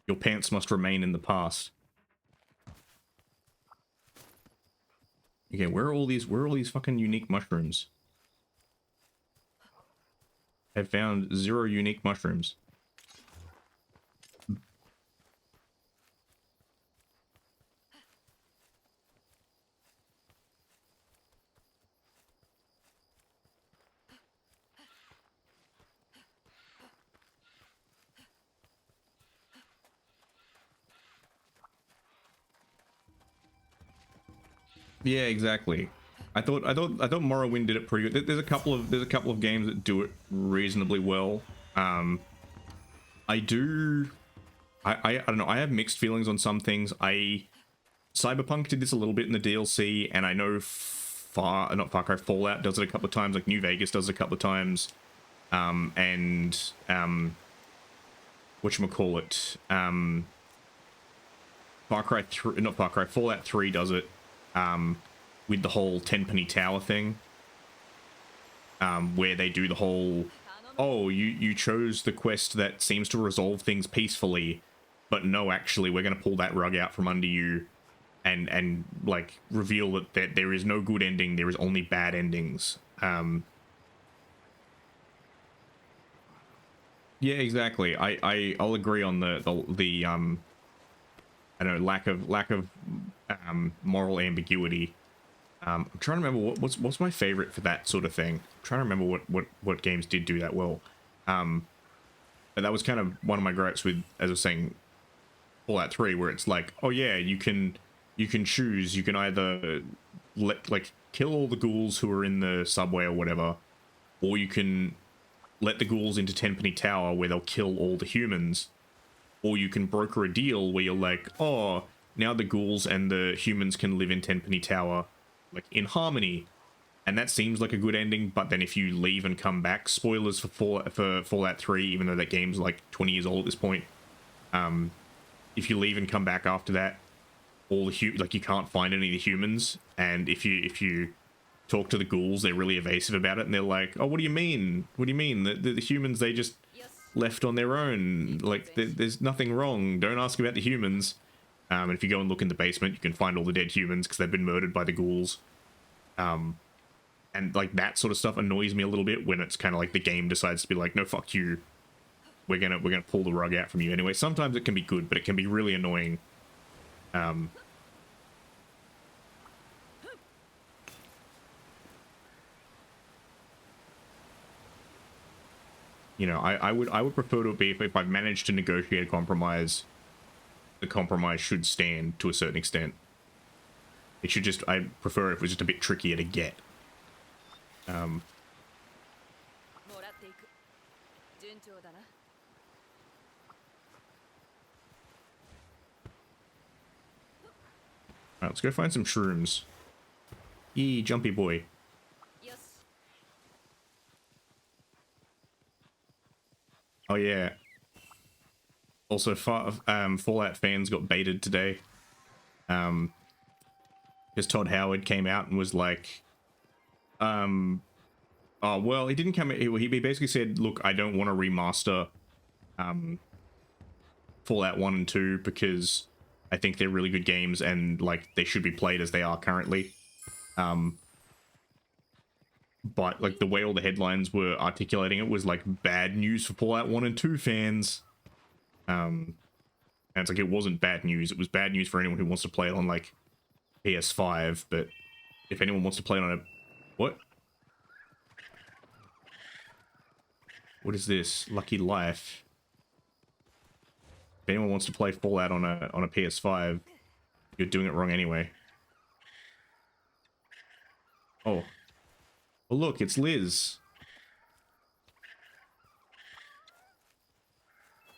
Your pants must remain in the past. Okay, where are all these fucking unique mushrooms? I've found 0 unique mushrooms. Yeah, exactly. I thought Morrowind did it pretty good. There's a couple of games that do it reasonably well. I don't know. I have mixed feelings on some things. Cyberpunk did this a little bit in the DLC, and I know not Far Cry, Fallout does it a couple of times. Like New Vegas does it a couple of times, and whatchamacallit, Fallout 3 does it. with the whole Tenpenny Tower thing, where they do the whole, oh, you chose the quest that seems to resolve things peacefully, but no, actually, we're going to pull that rug out from under you and like reveal that there is no good ending, there is only bad endings. Yeah, exactly. I'll agree on the I don't know, lack of moral ambiguity. I'm trying to remember what's my favorite for that sort of thing. I'm trying to remember what games did do that well. But that was kind of one of my gripes with, as I was saying, Fallout 3, where it's like, oh yeah, you can choose. You can either kill all the ghouls who are in the subway or whatever, or you can let the ghouls into Tenpenny Tower where they'll kill all the humans, or you can broker a deal where you're like, oh, now the ghouls and the humans can live in Tenpenny Tower, like, in harmony. And that seems like a good ending, but then if you leave and come back, spoilers for Fallout 3, even though that game's like 20 years old at this point, if you leave and come back after that, all the you can't find any of the humans, and if you talk to the ghouls, they're really evasive about it, and they're like, oh, what do you mean? What do you mean? The humans, they just left on their own. Like, there's nothing wrong. Don't ask about the humans. And if you go and look in the basement, you can find all the dead humans because they've been murdered by the ghouls. And like that sort of stuff annoys me a little bit when it's kind of like the game decides to be like, no, fuck you. We're gonna pull the rug out from you anyway. Sometimes it can be good, but it can be really annoying. You know, I would prefer to be if I've managed to negotiate a compromise, the compromise should stand to a certain extent. It should just, I prefer if it was just a bit trickier to get. Alright, let's go find some shrooms. Yee, jumpy boy. Oh yeah. Also, Fallout fans got baited today. Because Todd Howard came out and was like, oh, well, he didn't come, he basically said, look, I don't want to remaster, Fallout 1 and 2 because I think they're really good games and, like, they should be played as they are currently. But, like, the way all the headlines were articulating it was, like, bad news for Fallout 1 and 2 fans. And it's like, it wasn't bad news. It was bad news for anyone who wants to play it on, like, PS5. But if anyone wants to play it on a... What? What is this? Lucky Life. If anyone wants to play Fallout on a PS5, you're doing it wrong anyway. Oh. Oh, look, it's Liz.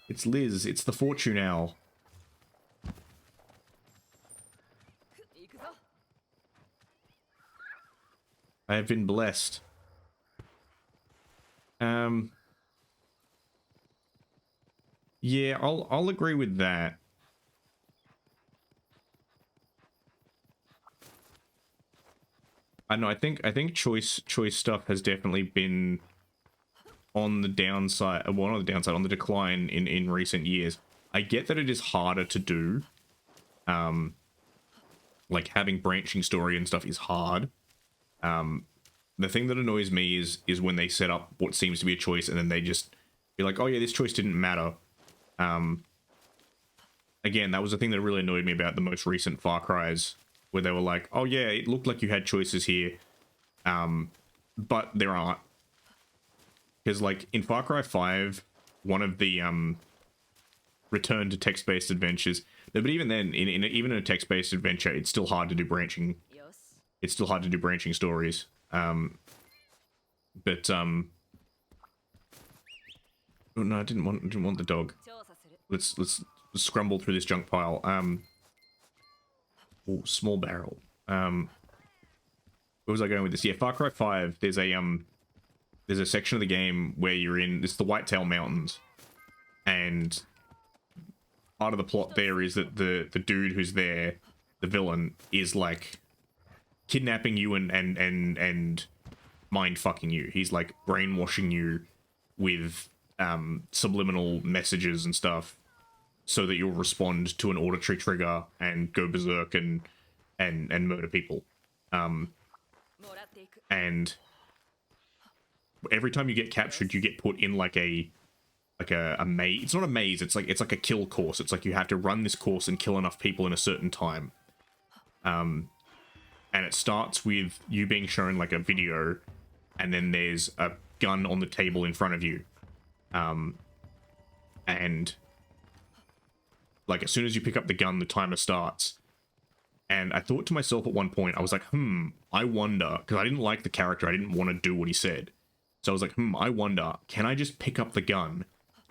It's Liz. It's the Fortune Owl. I have been blessed. Yeah, I'll agree with that. I know. I think choice stuff has definitely been on the downside. Well, not the downside, on the decline in recent years. I get that it is harder to do. Like having branching story and stuff is hard. The thing that annoys me is when they set up what seems to be a choice and then they just be like, oh yeah, this choice didn't matter. Again, that was the thing that really annoyed me about the most recent Far Cry's, where they were like, oh yeah, it looked like you had choices here, but there aren't. Because, like, in Far Cry 5, one of the return to text-based adventures, but even then, even in a text-based adventure, it's still hard to do branching. It's still hard to do branching stories. Oh no, I didn't want the dog. Let's scrumble through this junk pile. Oh, small barrel. Where was I going with this? Yeah, Far Cry 5. There's a section of the game where you're in the Whitetail Mountains, and part of the plot there is that the dude who's there, the villain, is like kidnapping you and mind fucking you. He's like brainwashing you with subliminal messages and stuff so that you'll respond to an auditory trigger and go berserk and murder people. And every time you get captured, you get put in like a maze. It's not a maze, it's like a kill course. It's like you have to run this course and kill enough people in a certain time. And it starts with you being shown like a video, and then there's a gun on the table in front of you. And like as soon as you pick up the gun, the timer starts. And I thought to myself at one point, I was like, I wonder, because I didn't like the character, I didn't want to do what he said. So I was like, I wonder, can I just pick up the gun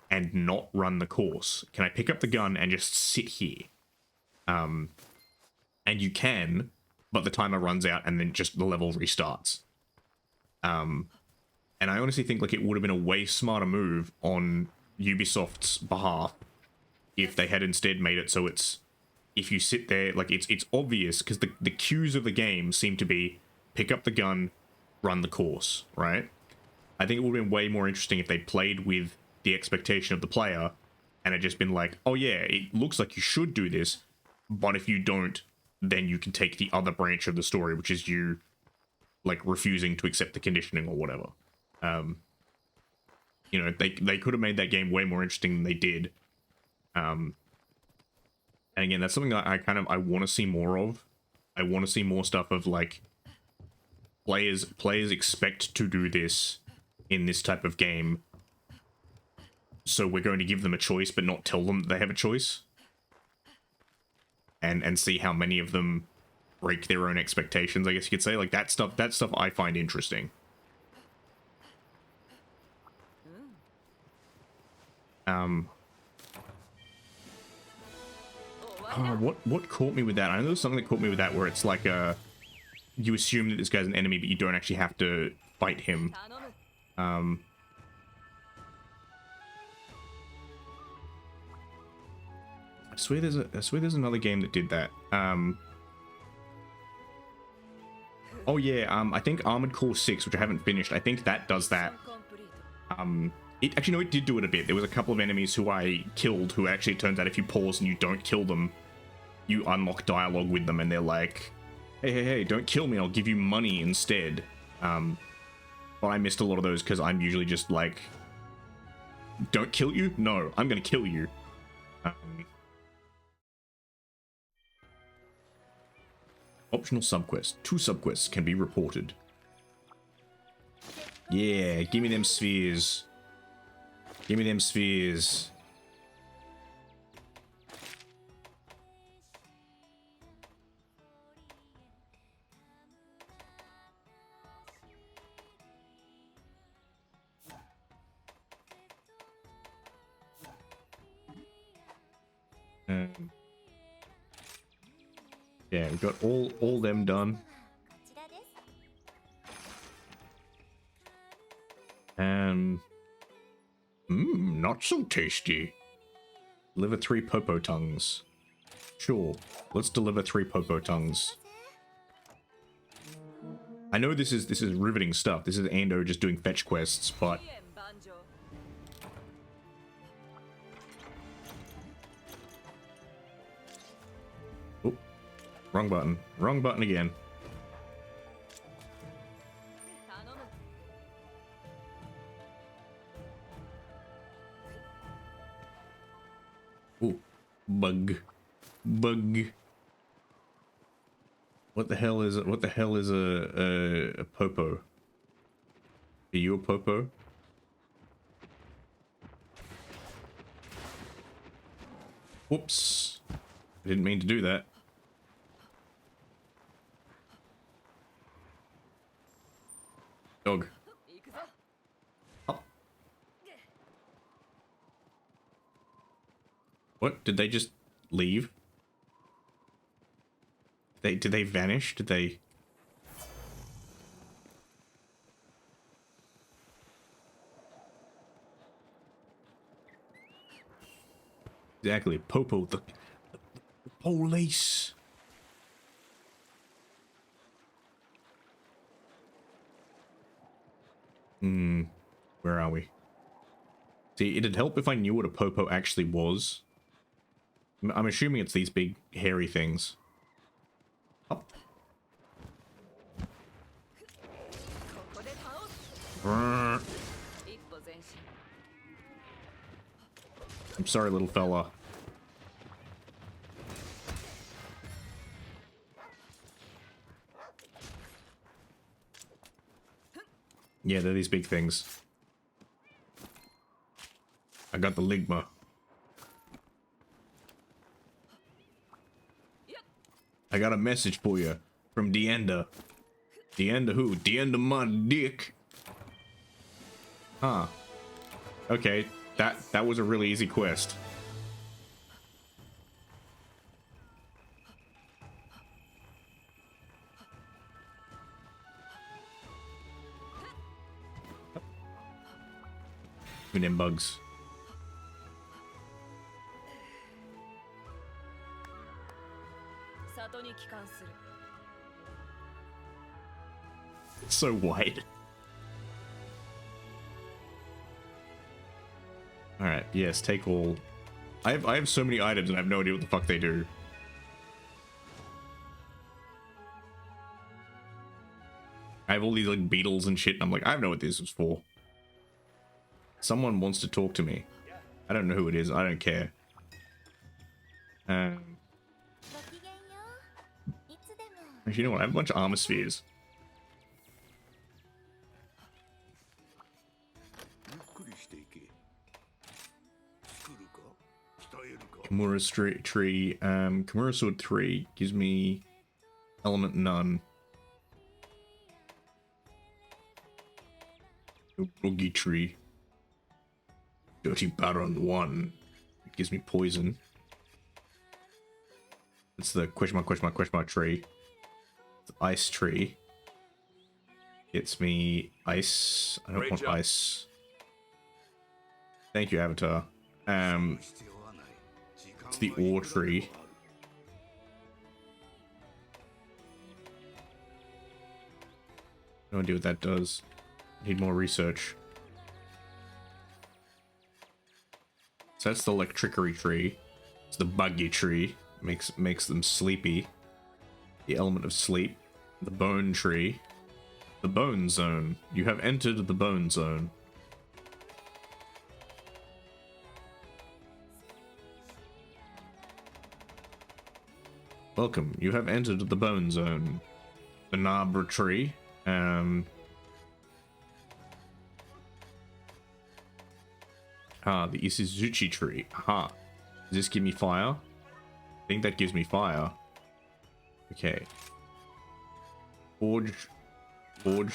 and not run the course? Can I pick up the gun and just sit here? And you can, but the timer runs out and then just the level restarts. And I honestly think like it would have been a way smarter move on Ubisoft's behalf if they had instead made it so it's, if you sit there, like it's obvious, because the cues of the game seem to be pick up the gun, run the course, right? I think it would have been way more interesting if they played with the expectation of the player and had just been like, oh yeah, it looks like you should do this, but if you don't, then you can take the other branch of the story, which is you like refusing to accept the conditioning or whatever. You know, they could have made that game way more interesting than they did. And again, that's something that I want to see more of. I want to see more stuff of like players expect to do this in this type of game. So we're going to give them a choice, but not tell them they have a choice. And see how many of them break their own expectations, I guess you could say. Like that stuff I find interesting. What caught me with that? I know there's something that caught me with that where it's like you assume that this guy's an enemy, but you don't actually have to fight him. I swear there's another game that did that. Oh yeah, I think Armored Core 6, which I haven't finished, I think that does that. It did do it a bit. There was a couple of enemies who I killed who actually, it turns out if you pause and you don't kill them, you unlock dialogue with them and they're like, hey, don't kill me, I'll give you money instead. But I missed a lot of those because I'm usually just like, don't kill you? No, I'm gonna kill you. Optional subquest. 2 subquests can be reported. Yeah, give me them spheres. Give me them spheres. Yeah, we got all them done. Not so tasty. Deliver 3 popo tongues. Sure, let's deliver 3 popo tongues. I know this is riveting stuff. This is Ando just doing fetch quests, but oh, wrong button. Wrong button again. Ooh, bug. What the hell is it? What the hell is a popo? Are you a popo? Whoops. I didn't mean to do that. Dog. Oh. What? Did they just leave? Did they vanish? Did they? Exactly. Popo, the police. Where are we? See, it'd help if I knew what a Popo actually was. I'm assuming it's these big, hairy things. Up. I'm sorry, little fella. Yeah, they're these big things. I got the Ligma. I got a message for you from Deenda. Deenda who? Deenda my dick. Huh. Okay, that was a really easy quest. Give me them bugs. It's so white. Alright, yes, take all. I have so many items and I have no idea what the fuck they do. I have all these like beetles and shit and I'm like, I don't know what this is for. Someone wants to talk to me. I don't know who it is, I don't care. Actually, you know what? I have a bunch of armor spheres. Kimura tree. Kimura sword 3 gives me element none. Rogi tree. Dirty Baron 1. It gives me poison. It's the question mark tree. The ice tree. Gets me ice. I don't want ice. Thank you, Avatar. It's the ore tree. No idea what that does. Need more research. So that's the electricity tree. It's the buggy tree. Makes them sleepy. The element of sleep. The bone tree. The bone zone. You have entered the bone zone. Welcome. You have entered the bone zone. The Nabra tree. The Isuzuchi tree. Aha. Does this give me fire? I think that gives me fire. Okay. Forge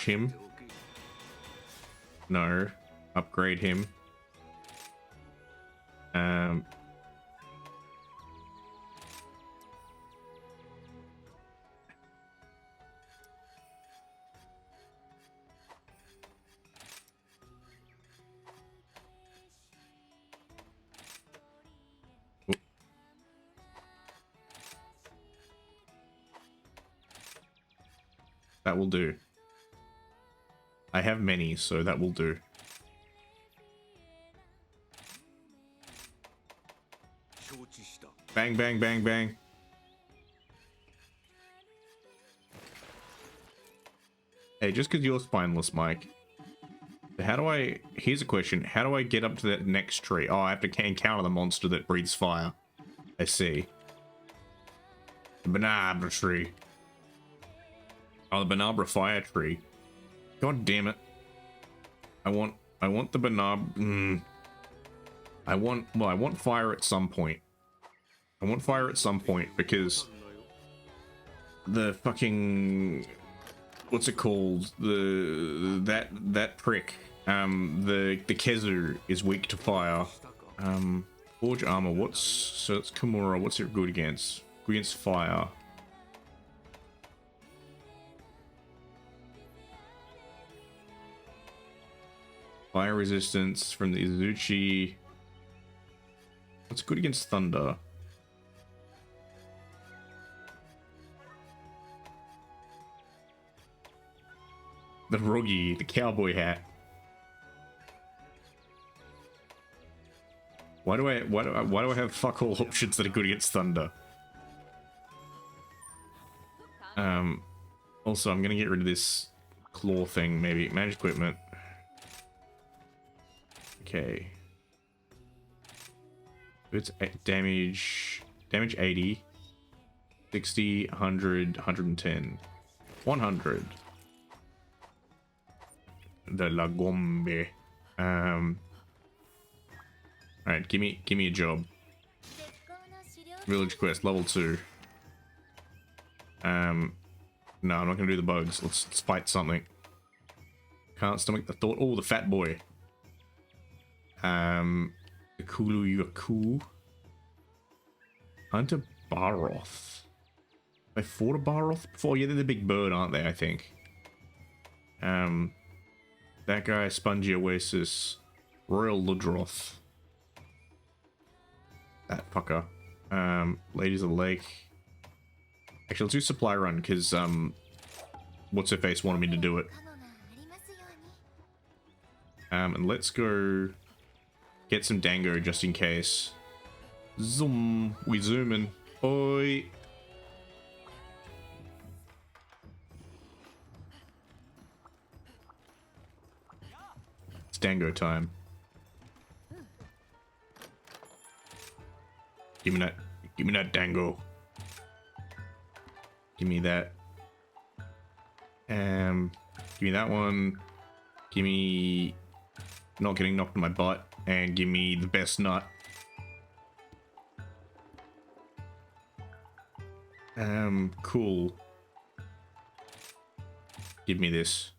him. No. Upgrade him. That will do. I have many, so that will do. Bang, bang, bang, bang. Hey, just because you're spineless, Mike. How do I... Here's a question. How do I get up to that next tree? Oh, I have to encounter the monster that breathes fire. I see. The Banabra tree. Oh, the Banabra fire tree. God damn it. I want the Banabra... I want fire at some point. I want fire at some point because the fucking... What's it called? That prick. The Kezu is weak to fire. Forge armor. So it's Kimura. What's it good against? Good against fire. Fire resistance from the Izuchi. What's good against thunder? The Rogi, the cowboy hat. Why do I have fuck all options that are good against thunder? Also, I'm gonna get rid of this claw thing, maybe. Manage equipment. Okay. It's damage 80, 60, 100, 110, 100. The Lagombe. Alright, give me a job. Village quest, level 2. No, I'm not gonna do the bugs. Let's fight something. Can't stomach the thought. Oh, the fat boy. The Kulu Yaku. Hunter Baroth. I fought a Baroth before? Yeah, they're the big bird, aren't they, I think. That guy, Spongy Oasis. Royal Ludroth. That fucker. Ladies of the Lake. Actually, let's do supply run, because, what's her face wanted me to do it. And let's go get some Dango just in case. Zoom. We zooming. Oi. It's Dango time. Give me that Dango. Give me that. Give me that one. Give me not getting knocked in my butt, and give me the best nut. Cool. Give me this.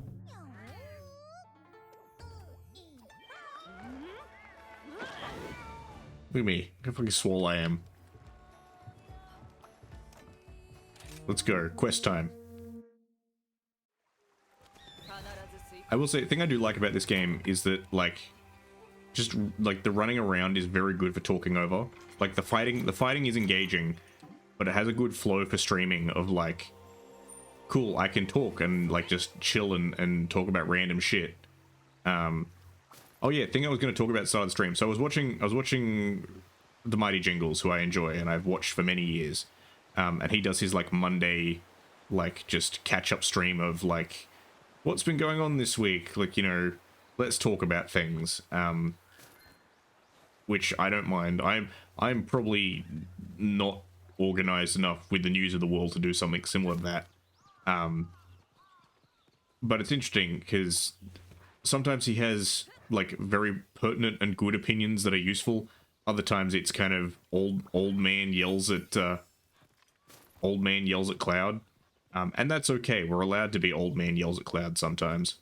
Look at me. Look how fucking swole I am. Let's go. Quest time. I will say, the thing I do like about this game is that, like, just, like, the running around is very good for talking over. Like, the fighting is engaging, but it has a good flow for streaming of, like, cool, I can talk and, like, just chill and talk about random shit. Oh yeah, thing I was going to talk about at the start of the stream. So I was watching The Mighty Jingles, who I enjoy, and I've watched for many years. And he does his, like, Monday, like, just catch-up stream of, like, what's been going on this week? Like, you know, let's talk about things. Which I don't mind. I'm probably not organized enough with the news of the world to do something similar to that. But it's interesting, because sometimes he has, like, very pertinent and good opinions that are useful. Other times it's kind of old man yells at cloud. And that's okay. We're allowed to be old man yells at cloud sometimes.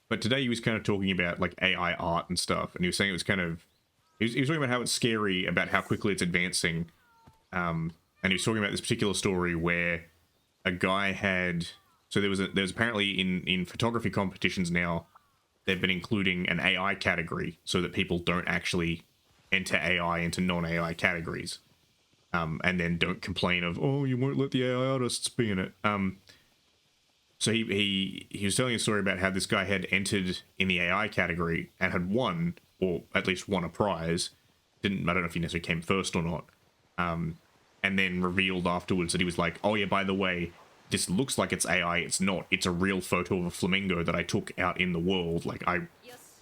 But today he was kind of talking about, like, AI art and stuff, and he was saying it was kind of... He was talking about how it's scary, about how quickly it's advancing. And he was talking about this particular story where a guy had... So there's apparently in photography competitions now, they've been including an AI category so that people don't actually enter AI into non-AI categories. And then don't complain of, oh, you won't let the AI artists be in it. So he was telling a story about how this guy had entered in the AI category and had won, or at least won a prize. I don't know if he necessarily came first or not. And then revealed afterwards that he was like, oh yeah, by the way, this looks like it's AI, it's not. It's a real photo of a flamingo that I took out in the world. Like, I,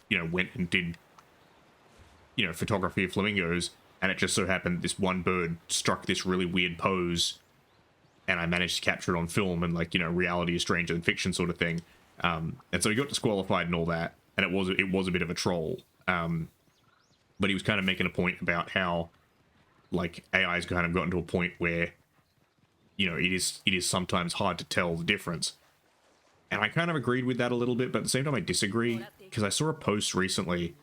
you know, went and did, you know, photography of flamingos, and it just so happened this one bird struck this really weird pose, and I managed to capture it on film, and, like, you know, reality is stranger than fiction sort of thing. And so he got disqualified and all that, and it was a bit of a troll. But he was kind of making a point about how, like, AI's kind of gotten to a point where, you know, it is sometimes hard to tell the difference. And I kind of agreed with that a little bit, but at the same time I disagree, because I saw a post recently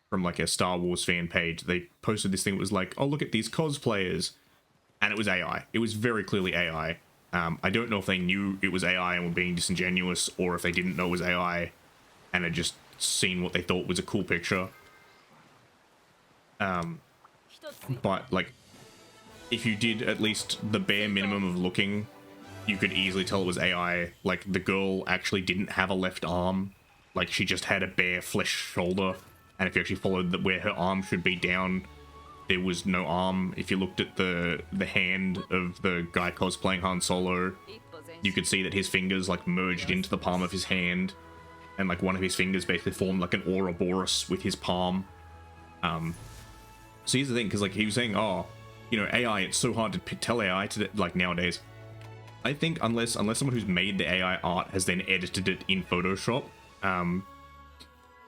from, like, a Star Wars fan page. They posted this thing that was like, oh, look at these cosplayers, and it was AI. It was very clearly AI. I don't know if they knew it was AI and were being disingenuous, or if they didn't know it was AI and had just seen what they thought was a cool picture. But, like, if you did at least the bare minimum of looking, you could easily tell it was AI. Like, the girl actually didn't have a left arm. Like, she just had a bare flesh shoulder, and if you actually followed where her arm should be down, there was no arm. If you looked at the hand of the guy cosplaying Han Solo, you could see that his fingers like merged into the palm of his hand, and like one of his fingers basically formed like an Ouroboros with his palm. So here's the thing, because like he was saying, oh, you know, AI, it's so hard to tell AI to like nowadays. I think unless someone who's made the AI art has then edited it in Photoshop.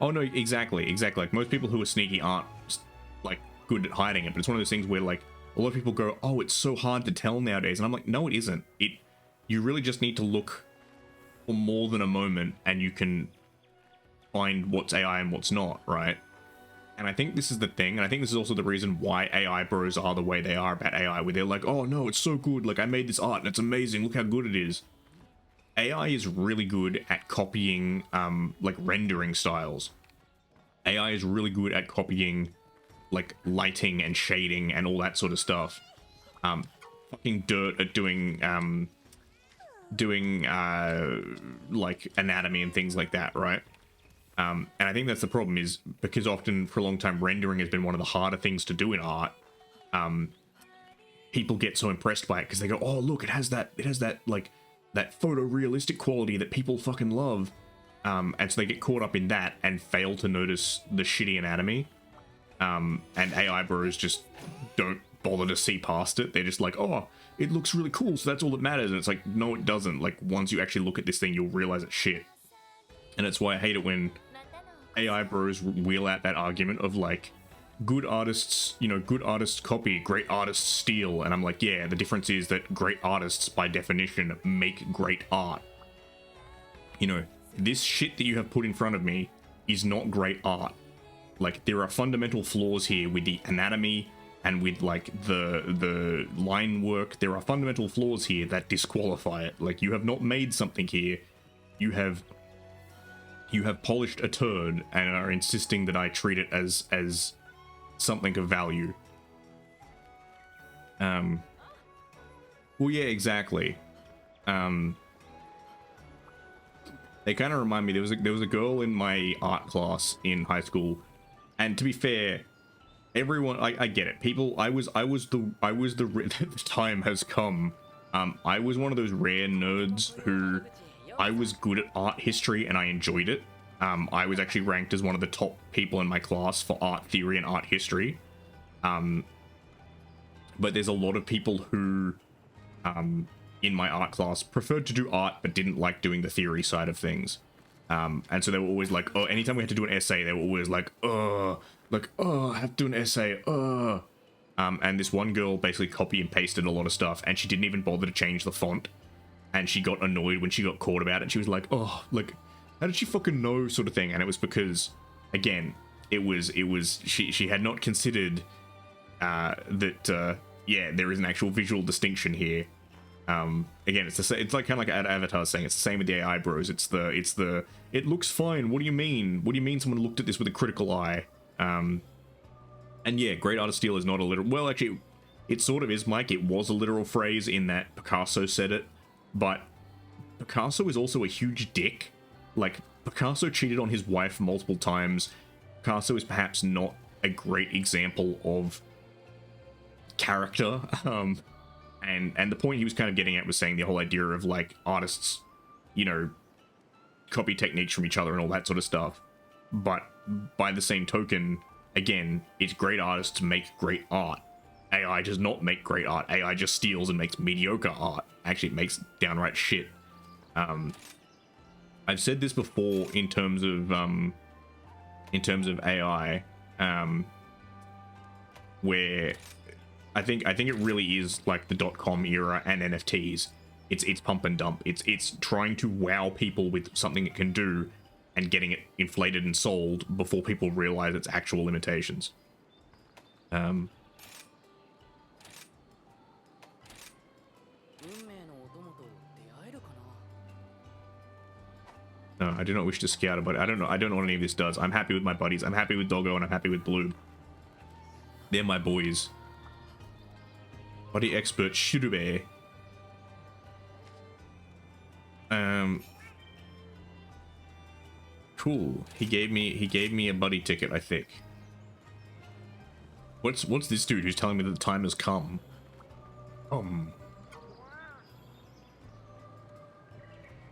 Oh no, exactly. Like most people who are sneaky aren't like good at hiding it, but it's one of those things where like a lot of people go, oh, it's so hard to tell nowadays, and I'm like, no, it isn't. You really just need to look for more than a moment, and you can find what's AI and what's not, right? And I think this is the thing, and I think this is also the reason why AI bros are the way they are about AI, where they're like, oh no, it's so good, like I made this art and it's amazing, look how good it is. AI is really good at copying like rendering styles. AI is really good at copying like lighting and shading and all that sort of stuff. Fucking dirt at doing like anatomy and things like that, right? And I think that's the problem, is because often for a long time rendering has been one of the harder things to do in art. People get so impressed by it because they go, oh look, it has that like that photorealistic quality that people fucking love. And so they get caught up in that and fail to notice the shitty anatomy. And AI bros just don't bother to see past it. They're just like, oh, it looks really cool, so that's all that matters. And it's like, no, it doesn't. Like, once you actually look at this thing, you'll realize it's shit. And it's why I hate it when AI bros wheel out that argument of like, good artists, you know, good artists copy, great artists steal. And I'm like, yeah, the difference is that great artists, by definition, make great art. You know, this shit that you have put in front of me is not great art. Like, there are fundamental flaws here with the anatomy and with like the line work. There are fundamental flaws here that disqualify it. Like, you have not made something here. You have polished a turd and are insisting that I treat it as something of value. Well, yeah, exactly. They kind of remind me, there was a girl in my art class in high school, and to be fair, everyone, I get it. People, the time has come. I was one of those rare nerds who, I was good at art history and I enjoyed it. I was actually ranked as one of the top people in my class for art theory and art history. But there's a lot of people who, in my art class, preferred to do art but didn't like doing the theory side of things. And so they were always like, oh, anytime we had to do an essay, they were always like, I have to do an essay, and this one girl basically copy and pasted a lot of stuff, and she didn't even bother to change the font. And she got annoyed when she got caught about it. She was like, oh, like, how did she fucking know, sort of thing? And it was because, again, she had not considered that yeah, there is an actual visual distinction here. Again, it's like kind of like Avatar saying, it's the same with the AI bros. It looks fine. What do you mean? What do you mean someone looked at this with a critical eye? And yeah, great artist steal is not a literal, well, actually, it sort of is, Mike. It was a literal phrase in that Picasso said it, but Picasso is also a huge dick. Like, Picasso cheated on his wife multiple times. Picasso is perhaps not a great example of character. And the point he was kind of getting at was saying the whole idea of, like, artists, you know, copy techniques from each other and all that sort of stuff. But by the same token, again, it's great artists make great art. AI does not make great art. AI just steals and makes mediocre art. Actually, it makes downright shit. I've said this before in terms of AI, where I think it really is like the .com era and NFTs. It's pump and dump. It's trying to wow people with something it can do and getting it inflated and sold before people realize its actual limitations. No, I do not wish to scout about it. I don't know what any of this does. I'm happy with my buddies. I'm happy with Doggo and I'm happy with Blue. They're my boys. Body expert Shirube. cool. He gave me a buddy ticket, I think. What's this dude who's telling me that the time has come?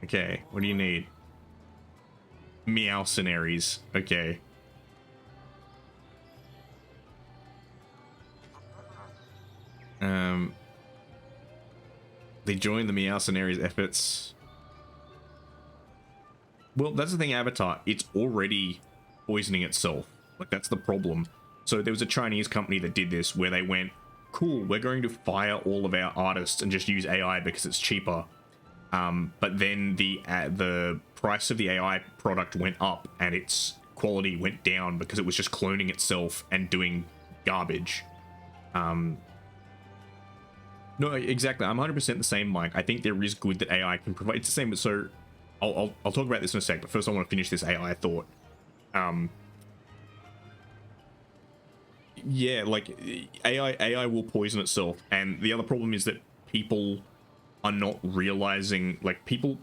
Okay, what do you need? Meowcenaries. Okay. They joined the Meowcenaries efforts. Well, that's the thing, Avatar. It's already poisoning itself. Like, that's the problem. So there was a Chinese company that did this where they went, cool, we're going to fire all of our artists and just use AI because it's cheaper. But then the price of the AI product went up and its quality went down because it was just cloning itself and doing garbage. No, exactly. I'm 100% the same, Mike. I think there is good that AI can provide. It's the same, so I'll talk about this in a sec, but first I want to finish this AI thought. Yeah, like, AI will poison itself, and the other problem is that people are not realizing, like, people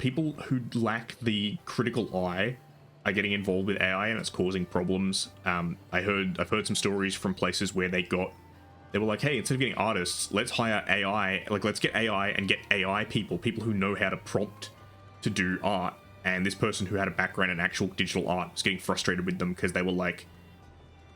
who lack the critical eye are getting involved with AI, and it's causing problems. I've heard some stories from places where they were like, hey, instead of getting artists, let's hire AI, like, let's get AI and get AI people who know how to prompt to do art. And this person who had a background in actual digital art was getting frustrated with them because they were like,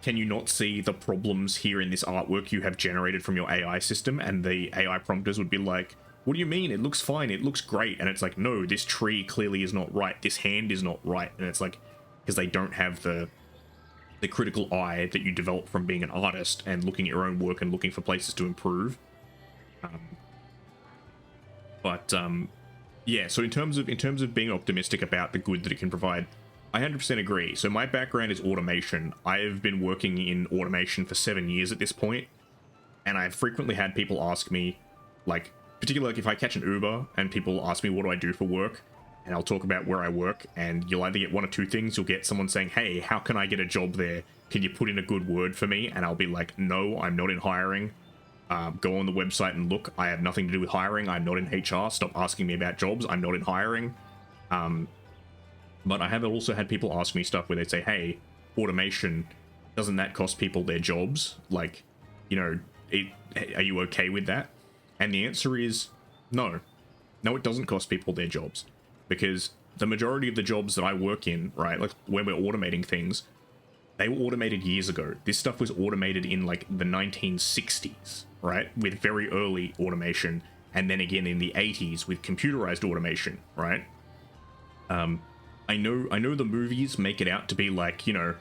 can you not see the problems here in this artwork you have generated from your AI system? And the AI prompters would be like, what do you mean? It looks fine. It looks great. And it's like, no, this tree clearly is not right. This hand is not right. And it's like, because they don't have the critical eye that you develop from being an artist and looking at your own work and looking for places to improve. Yeah, so in terms of being optimistic about the good that it can provide, I 100% agree. So my background is automation. I've been working in automation for 7 years at this point, and I've frequently had people ask me, like, particularly like if I catch an Uber and people ask me what do I do for work, and I'll talk about where I work, and you'll either get one or two things. You'll get someone saying, hey, how can I get a job there? Can you put in a good word for me? And I'll be like, no, I'm not in hiring. Go on the website and look. I have nothing to do with hiring. I'm not in HR. Stop asking me about jobs. I'm not in hiring. But I have also had people ask me stuff where they say, hey, automation, doesn't that cost people their jobs? Like, you know, are you okay with that? And the answer is no. No, it doesn't cost people their jobs. Because the majority of the jobs that I work in, right, like where we're automating things, they were automated years ago. This stuff was automated in like the 1960s, right, with very early automation, and then again in the 80s with computerized automation, right? I know the movies make it out to be like, you know,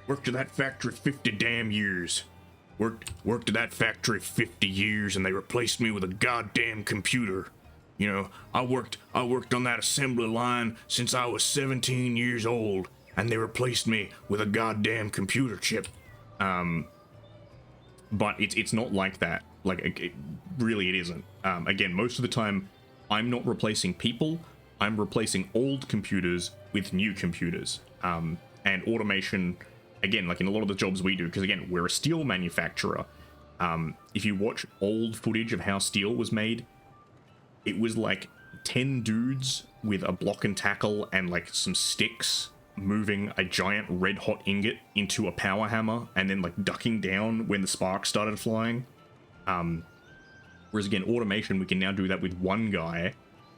worked at that factory 50 damn years. Worked at that factory 50 years and they replaced me with a goddamn computer. You know, I worked on that assembly line since I was 17 years old, and they replaced me with a goddamn computer chip. But it's not like that. Like, really it isn't. Again, most of the time, I'm not replacing people. I'm replacing old computers with new computers. And automation, again, like in a lot of the jobs we do, because again, we're a steel manufacturer. If you watch old footage of how steel was made, it was like 10 dudes with a block and tackle and like some sticks moving a giant red hot ingot into a power hammer and then like ducking down when the sparks started flying. Whereas again, automation, we can now do that with one guy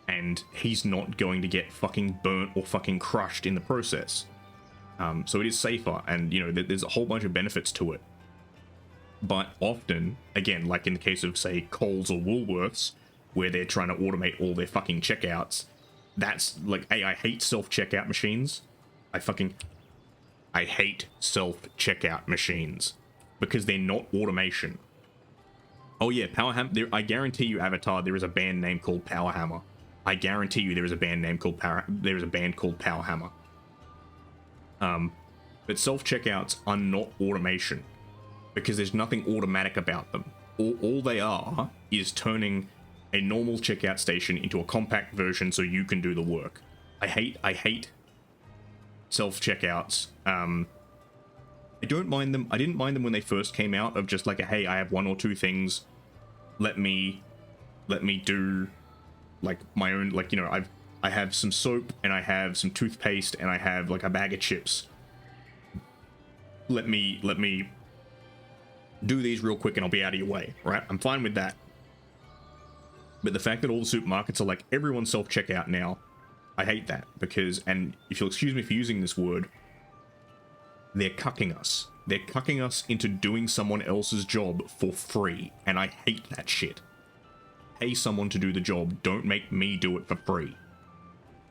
and he's not going to get fucking burnt or fucking crushed in the process. So it is safer, and you know, there's a whole bunch of benefits to it. But often, again, like in the case of say Coles or Woolworths, where they're trying to automate all their fucking checkouts, that's like, hey, I hate self-checkout machines. I hate self-checkout machines because they're not automation. Oh yeah, Power Hammer. I guarantee you, Avatar, there is a band name called Power Hammer. I guarantee you, there is a band name called There is a band called Power Hammer. But self-checkouts are not automation because there's nothing automatic about them. All they are is turning a normal checkout station into a compact version so you can do the work. I hate self-checkouts. I don't mind them. I didn't mind them when they first came out, of just like, hey, I have one or two things. Let me do like my own, like, you know, I have some soap and I have some toothpaste and I have like a bag of chips. Let me do these real quick and I'll be out of your way, right? I'm fine with that. But the fact that all the supermarkets are like, everyone's self-checkout now, I hate that, because, and if you'll excuse me for using this word, they're cucking us. They're cucking us into doing someone else's job for free, and I hate that shit. Pay someone to do the job, don't make me do it for free.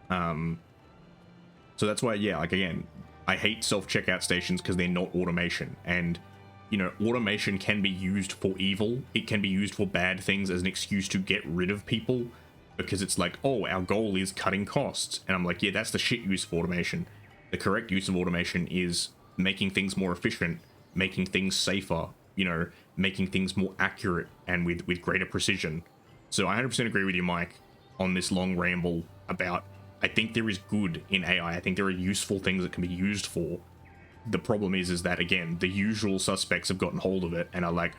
So that's why, yeah, like again, I hate self-checkout stations because they're not automation, and you know, automation can be used for evil. It can be used for bad things as an excuse to get rid of people, because it's like, oh, our goal is cutting costs. And I'm like, yeah, that's the shit use of automation. The correct use of automation is making things more efficient, making things safer, you know, making things more accurate and with greater precision. So I 100% agree with you, Mike, on this long ramble about, I think there is good in AI. I think there are useful things it can be used for. The problem is that, again, the usual suspects have gotten hold of it and are like,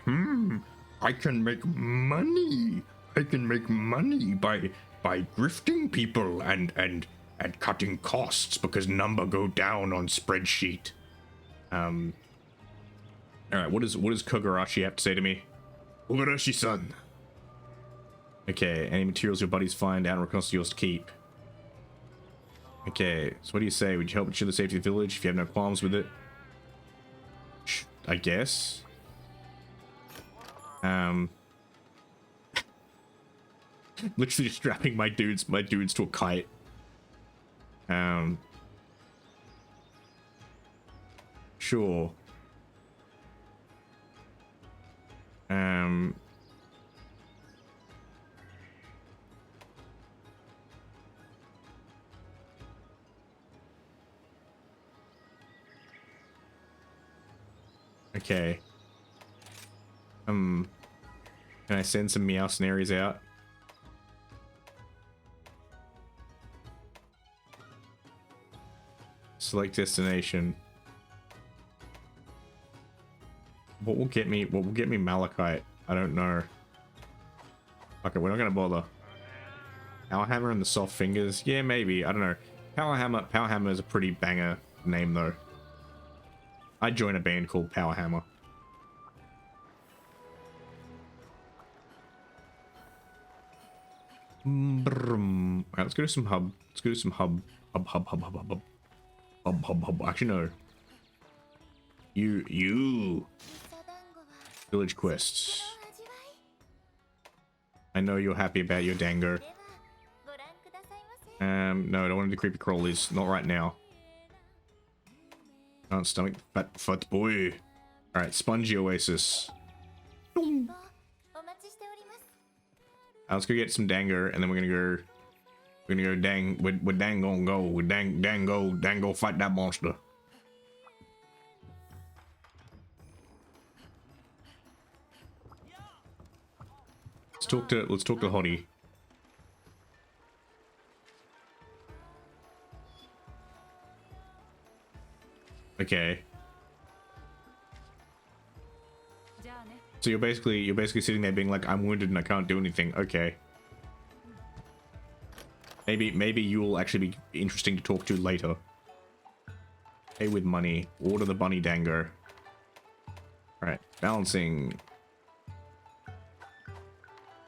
I can make money. I can make money by grifting people and cutting costs because number go down on spreadsheet. All right, what does Kogarashi have to say to me? Kogarashi-san. Okay, any materials your buddies find out and request yours to keep. Okay, so what do you say? Would you help ensure the safety of the village if you have no qualms with it? I guess. Literally just strapping my dudes to a kite. Sure. Okay. Can I send some Meowsnaries out? Select destination. What will get me Malachite? I don't know. Okay, we're not gonna bother. Power Hammer and the Soft Fingers? Yeah, maybe. I don't know. Power Hammer is a pretty banger name though. I'd join a band called Power Hammer. Alright, let's go to some hub. Let's go to some hub. Hub. Actually, no. You. Village quests. I know you're happy about your dango. No, I don't want to do creepy crawlies. Not right now. Can't stomach fat boy. Alright, Spongy Oasis. Let's go get some dango, and then we're gonna go dang, we're dang gonna go, we're dang go fight that monster. Let's talk to Hottie. Okay. So you're basically sitting there being like, I'm wounded and I can't do anything. Okay. Maybe you will actually be interesting to talk to later. Pay with money. Order the bunny dango. Alright, balancing.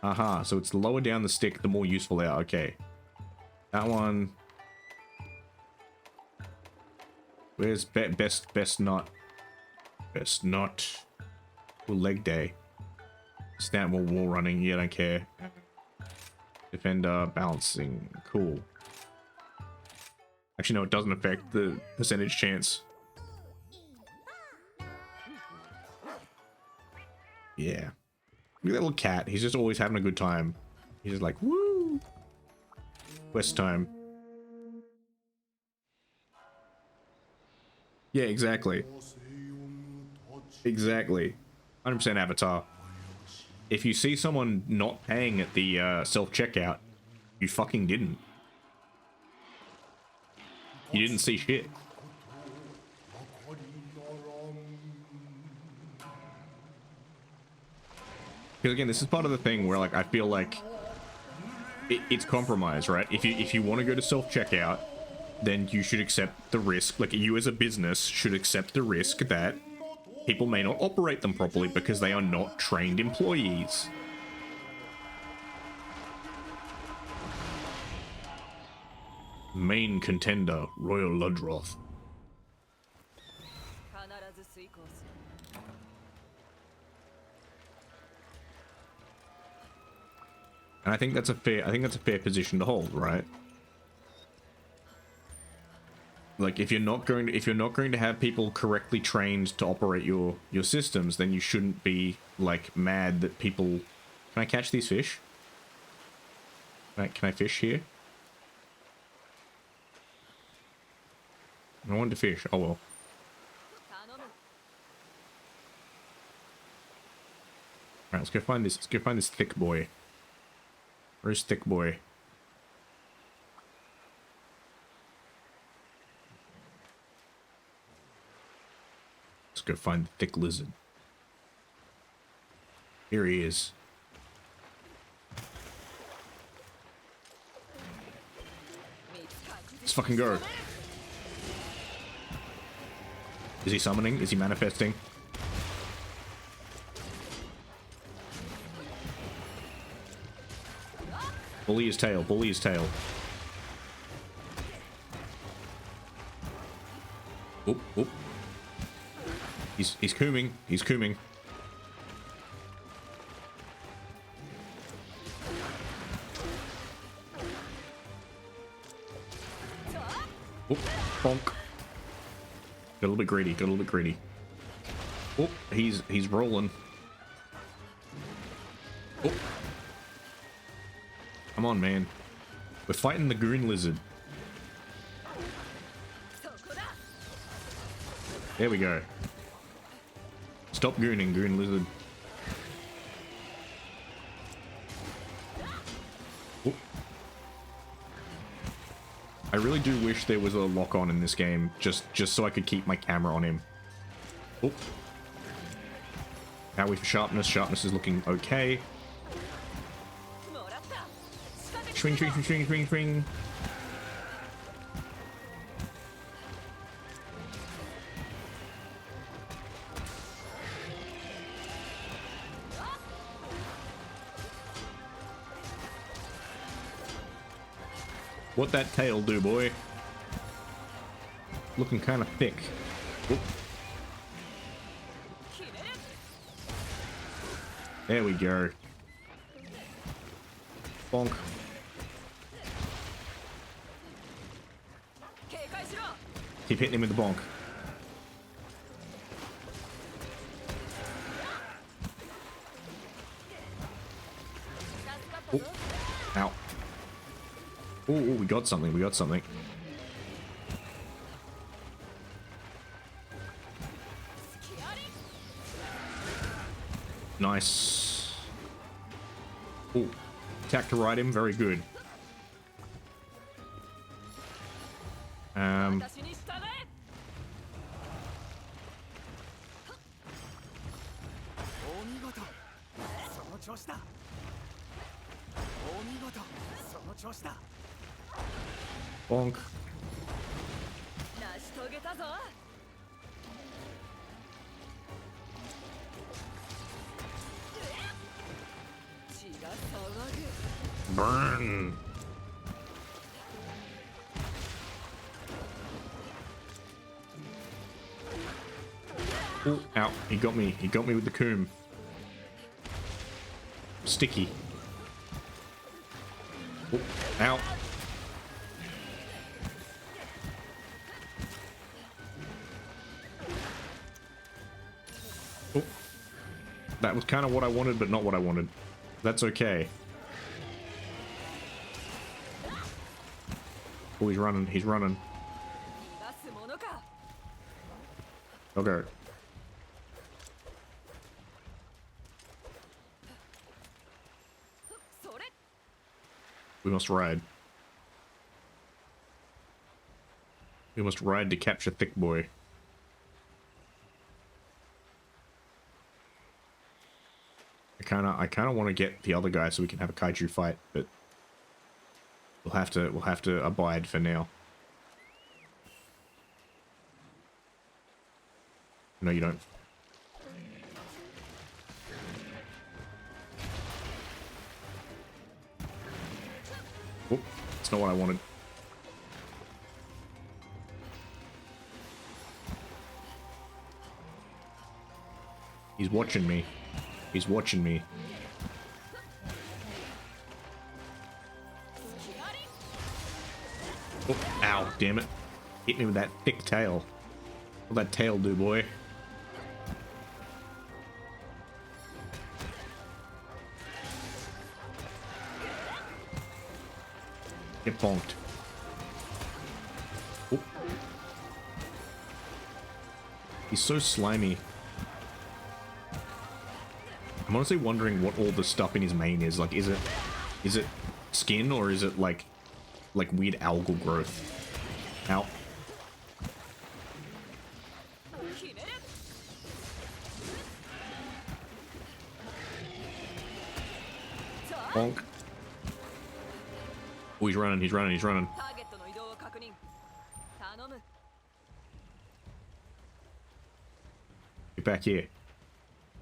Aha, so it's the lower down the stick, the more useful they are. Okay. That one. Where's best not? Best not. Ooh, leg day. Stamp wall running. Yeah, don't care. Defender balancing. Cool. Actually, no, it doesn't affect the percentage chance. Yeah. Look at that little cat. He's just always having a good time. He's just like, woo! Quest time. Yeah, exactly. Exactly. 100% Avatar. If you see someone not paying at the self-checkout, you fucking didn't. You didn't see shit. Because again, this is part of the thing where, like, I feel like it's compromise, right? If you want to go to self-checkout, then you should accept the risk. Like, you as a business should accept the risk that people may not operate them properly because they are not trained employees. Main contender, Royal Ludroth. And I think that's a fair position to hold, right? Like, if you're not going to have people correctly trained to operate your systems, then you shouldn't be like mad that people. Can I catch these fish? Can I fish here? I wanted to fish. Oh well. Alright, let's go find this. Let's go find this thick boy. Where's thick boy? Let's go find the thick lizard. Here he is. Let's fucking go. Is he summoning? Is he manifesting? Bully his tail. Bully his tail. Oop, oop. He's cooming. He's cooming. Oop, bonk. Got a little bit greedy. Got a little bit greedy. Oop, he's rolling. Oop. Come on, man. We're fighting the Goon Lizard. There we go. Stop gooning, Goon Lizard. Oop. I really do wish there was a lock-on in this game, just so I could keep my camera on him. Oop. How are we for sharpness? Sharpness is looking okay. Swing, swing, swing, swing, swing, swing. What that tail do, boy? Looking kind of thick. Oop. There we go. Bonk. Keep hitting him with the bonk. Ooh. Ow. Ooh, we got something. We got something. Nice. Ooh. Attack to ride him. Very good. Bonk. Burn. Ooh, ow. He got me. He got me with the coom. Sticky. Ooh, ow. Ooh. That was kind of what I wanted, but not what I wanted. That's okay. Oh, he's running. He's running. Okay. We must ride. We must ride to capture Thick Boy. I kinda want to get the other guy so we can have a kaiju fight, but we'll have to abide for now. No, you don't. Oh, that's not what I wanted. He's watching me. He's watching me. Oh, ow, damn it. Hit me with that thick tail. What'll that tail do, boy? Get bonked. Oh. He's so slimy. I'm honestly wondering what all the stuff in his mane is. Like, is it skin or is it like weird algal growth? Ow. Bonk. Oh, he's running, he's running, he's running. Get back here.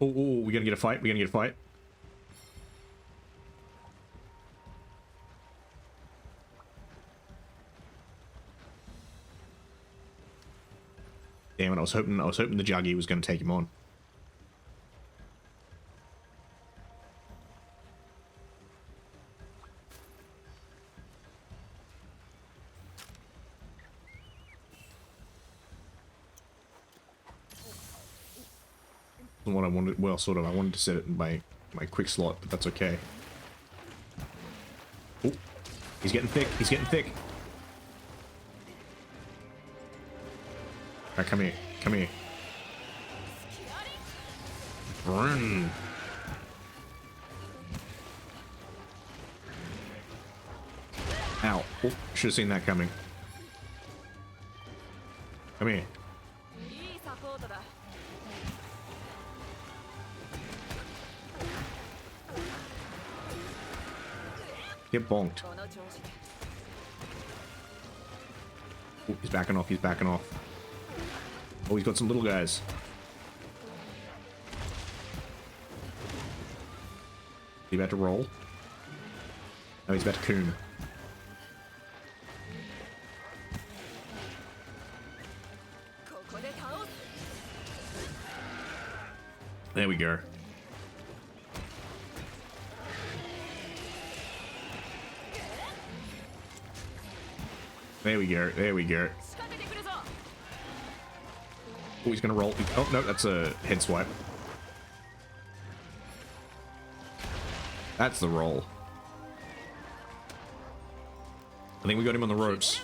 Oh, we're gonna get a fight, we're gonna get a fight. Damn it, I was hoping the Juggy was gonna take him on. What I wanted, well, sort of. I wanted to set it in my quick slot, but that's okay. Oh, he's getting thick. He's getting thick. Alright, come here. Come here. Run. Ow. Oh, should have seen that coming. Come here. Get bonked. Oh, he's backing off, he's backing off. Oh, he's got some little guys. Is he about to roll? No, he's about to coon. There we go. There we go, there we go. Oh, he's gonna roll. Oh, no, that's a head swipe. That's the roll. I think we got him on the ropes.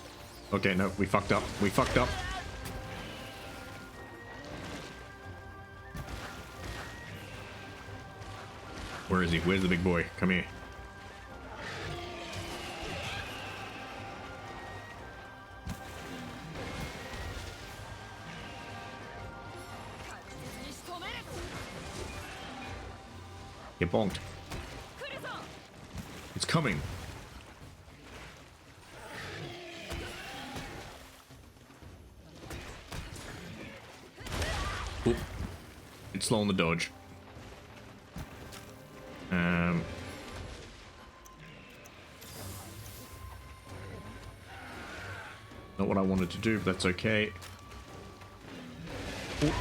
Okay, no, we fucked up. We fucked up. Where is he? Where's the big boy? Come here. Get bonked. It's coming. Oop. It's slow on the dodge. Not what I wanted to do, but that's okay. Oop.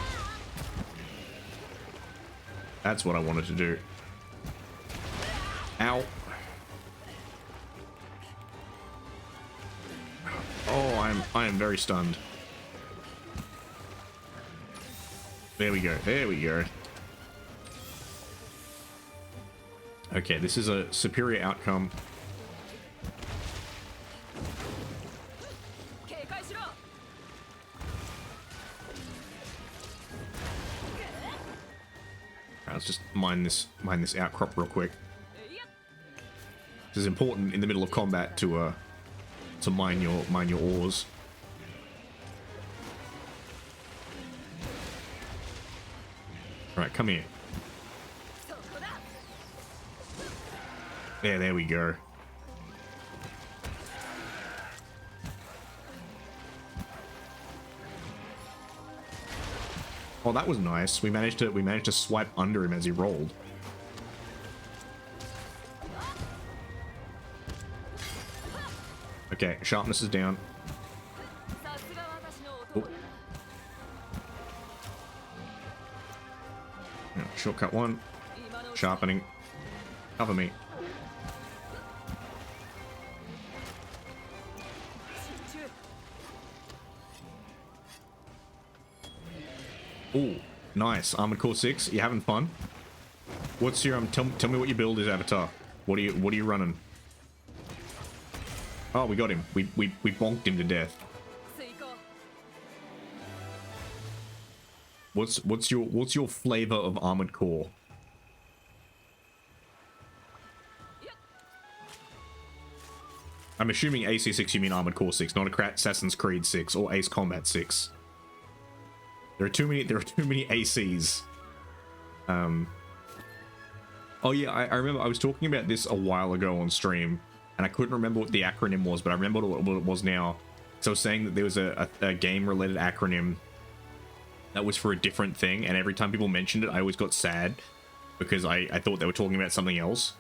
That's what I wanted to do. Ow. Oh, I am very stunned. There we go. There we go. Okay, this is a superior outcome. Let's just mine this outcrop real quick. This is important in the middle of combat to mine your ores. All right, come here. There we go. Oh, that was nice. We managed to swipe under him as he rolled. Okay, sharpness is down. Oh. Yeah, shortcut one. Sharpening. Cover me. Ooh, nice. Armored Core 6. You having fun? What's your tell me what your build is, Avatar. What are you running? Oh, we got him. We bonked him to death. What's your flavor of Armored Core? I'm assuming AC6 you mean Armored Core 6, not Assassin's Creed 6 or Ace Combat 6. There are too many ACs. Oh yeah, I remember I was talking about this a while ago on stream, and I couldn't remember what the acronym was, but I remember what it was now. So I was saying that there was a game-related acronym that was for a different thing, and every time people mentioned it, I always got sad because I thought they were talking about something else.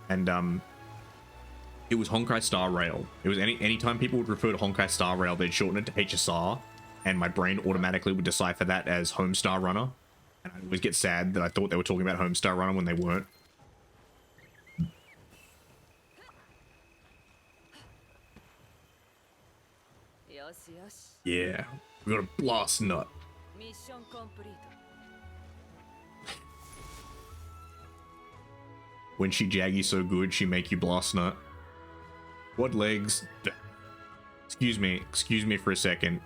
And it was Honkai Star Rail. It was anytime people would refer to Honkai Star Rail, they'd shorten it to HSR, and my brain automatically would decipher that as Homestar Runner. And I always get sad that I thought they were talking about Homestar Runner when they weren't. Yeah, we got a blast nut. When she jaggy so good, she make you blast nut. What legs? Excuse me for a second.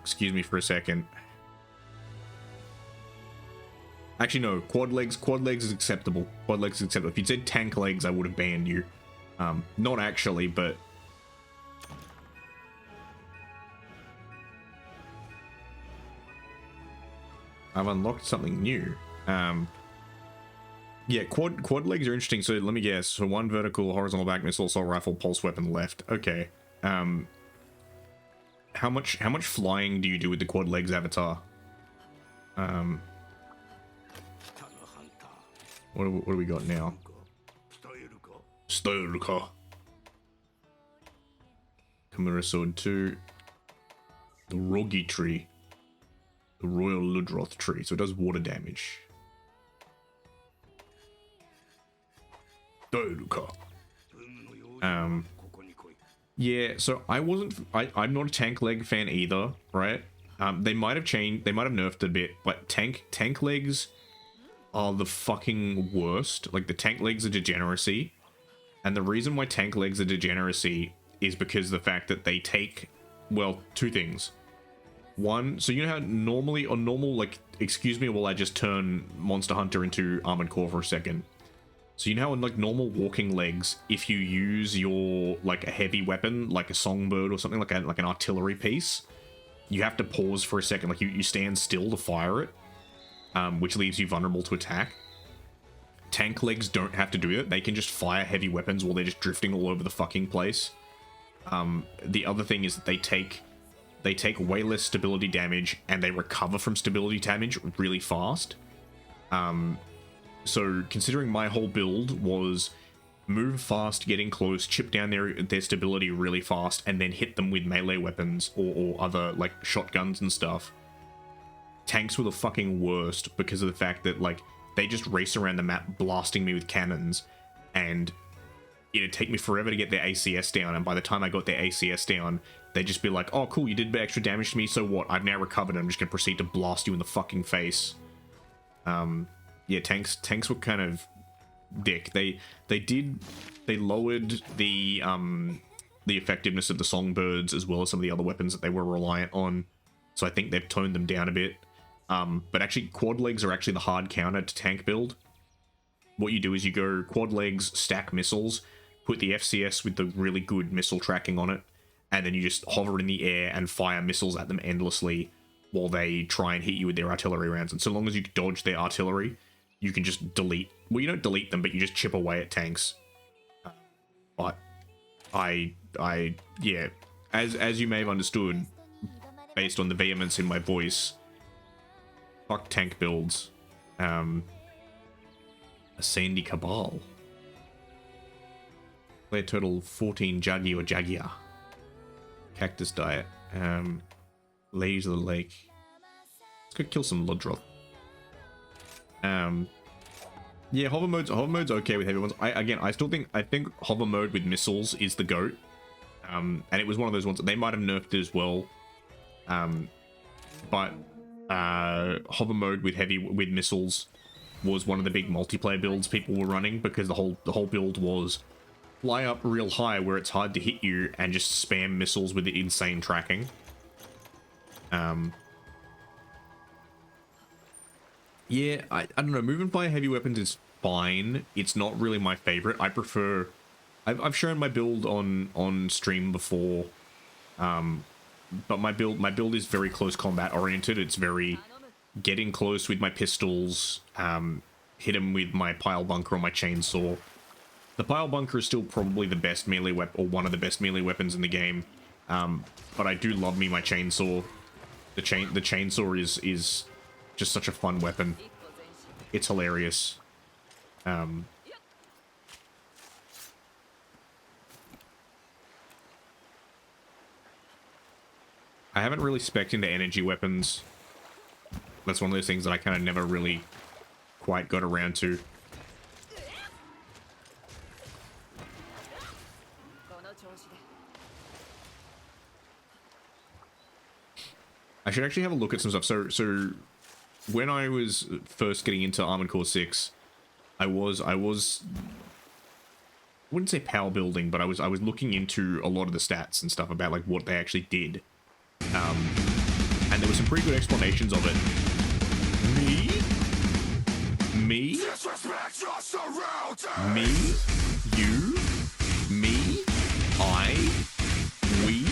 Actually, no. Quad legs is acceptable. Quad legs is acceptable. If you'd said tank legs, I would have banned you. Not actually, but I've unlocked something new. Yeah, quad legs are interesting. So let me guess. So one vertical, horizontal back missile, assault rifle, pulse weapon left. Okay. How much flying do you do with the quad legs, Avatar? What do we got now? Styluka. Chimera Sword 2. The Rogi Tree. The Royal Ludroth Tree. So it does water damage. Styluka. Yeah, so I'm not a tank leg fan either, right? They might have changed, they might have nerfed it a bit, but tank legs are the fucking worst. Like, the tank legs are degeneracy. And the reason why tank legs are degeneracy is because the fact that they take, well, two things. One, so you know how normally, on normal, like, excuse me while I just turn Monster Hunter into Armored Core for a second. So you know how on, like, normal walking legs, if you use your, like, a heavy weapon, like a songbird or something, like an artillery piece, you have to pause for a second, like, you stand still to fire it. Which leaves you vulnerable to attack. Tank legs don't have to do it. They can just fire heavy weapons while they're just drifting all over the fucking place. The other thing is that they take way less stability damage and they recover from stability damage really fast. So considering my whole build was move fast, getting close, chip down their stability really fast, and then hit them with melee weapons or other like shotguns and stuff. Tanks were the fucking worst because of the fact that, like, they just race around the map blasting me with cannons, and it'd take me forever to get their ACS down, and by the time I got their ACS down, they'd just be like, oh cool, you did a bit extra damage to me, so what? I've now recovered, I'm just gonna proceed to blast you in the fucking face. Yeah, tanks were kind of dick. They lowered the effectiveness of the songbirds as well as some of the other weapons that they were reliant on, so I think they've toned them down a bit. But actually, quad legs are actually the hard counter to tank build. What you do is you go quad legs, stack missiles, put the FCS with the really good missile tracking on it, and then you just hover in the air and fire missiles at them endlessly while they try and hit you with their artillery rounds. And so long as you dodge their artillery, you can just delete. Well, you don't delete them, but you just chip away at tanks. But yeah, as you may have understood, based on the vehemence in my voice, Fuck tank builds. A Sandy Cabal. Play a total of 14 Jaggi or Jagia. Cactus Diet. Ladies of the Lake. Let's go kill some Ludroth. Yeah, hover mode's okay with heavy ones. I think hover mode with missiles is the GOAT. And it was one of those ones that they might have nerfed it as well. But hover mode with missiles was one of the big multiplayer builds people were running, because the whole build was fly up real high where it's hard to hit you and just spam missiles with the insane tracking. Yeah, I don't know. Movement fire heavy weapons is fine. It's not really my favorite. I prefer. I've shown my build on stream before, but my build is very close combat oriented. It's very getting close with my pistols, hit him with my pile bunker or my chainsaw. The pile bunker is still probably the best melee weapon, or one of the best melee weapons in the game. But I do love me my chainsaw. The chainsaw is just such a fun weapon. It's hilarious. I haven't really spec'd into energy weapons. That's one of those things that I kind of never really quite got around to. I should actually have a look at some stuff. So when I was first getting into Armored Core 6, I wouldn't say power building, but I was looking into a lot of the stats and stuff about like what they actually did. And there were some pretty good explanations of it. Me? You? Me? I? We?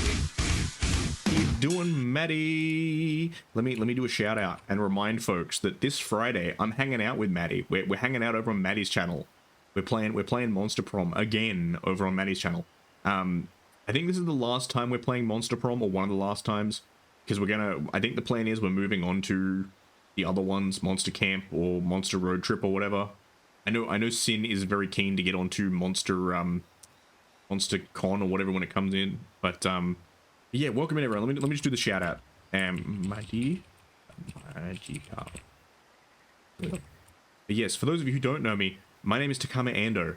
You doing, Maddie? Let me do a shout out and remind folks that this Friday I'm hanging out with Maddie. We're hanging out over on Maddie's channel. We're playing Monster Prom again over on Maddie's channel. I think this is the last time we're playing Monster Prom, or one of the last times, because I think the plan is we're moving on to the other ones, Monster Camp or Monster Road Trip or whatever. I know Sin is very keen to get onto Monster Con or whatever when it comes in, but yeah, welcome in everyone. Let me just do the shout out. Maddie. But yes, for those of you who don't know me, my name is Takama Ando.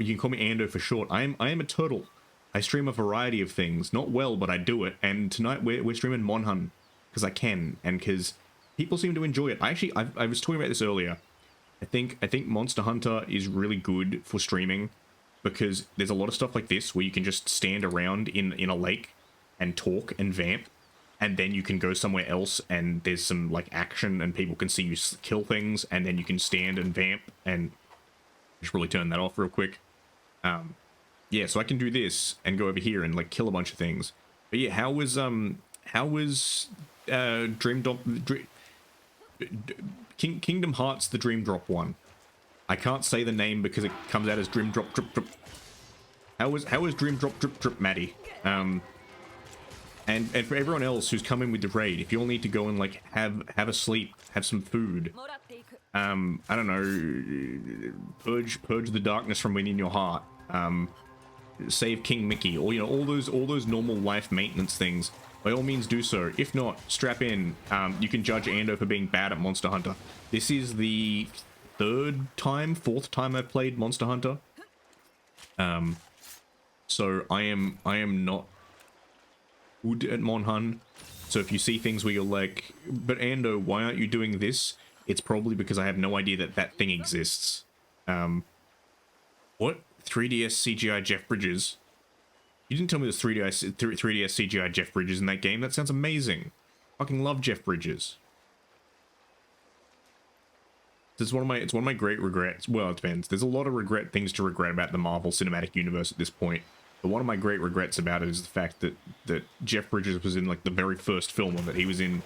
You can call me Ando for short. I am a turtle. I stream a variety of things. Not well, but I do it. And tonight we're streaming Monhun because I can, and because people seem to enjoy it. I was talking about this earlier. I think Monster Hunter is really good for streaming because there's a lot of stuff like this where you can just stand around in a lake and talk and vamp, and then you can go somewhere else and there's some like action and people can see you kill things, and then you can stand and vamp, and just really turn that off real quick. Yeah, so I can do this and go over here and like kill a bunch of things. But yeah, how was Kingdom Hearts the Dream Drop one? I can't say the name because it comes out as Dream Drop Drip Drip. How was Dream Drop Drip Drip Maddie? And for everyone else who's coming with the raid, if you all need to go and like have a sleep, have some food, I don't know, purge the darkness from within your heart, save King Mickey, or you know, all those normal life maintenance things, by all means do so. If not, strap in. You can judge Ando for being bad at Monster Hunter. This is the fourth time I've played Monster Hunter. So I am not good at Monhun. So if you see things where you're like, but Ando, why aren't you doing this? It's probably because I have no idea that thing exists. What? 3DS CGI Jeff Bridges? You didn't tell me there's 3DS CGI Jeff Bridges in that game. That sounds amazing. Fucking love Jeff Bridges. It's one of my great regrets. Well, it depends. There's a lot of things to regret about the Marvel Cinematic Universe at this point. But one of my great regrets about it is the fact that Jeff Bridges was in like the very first film of it. He was in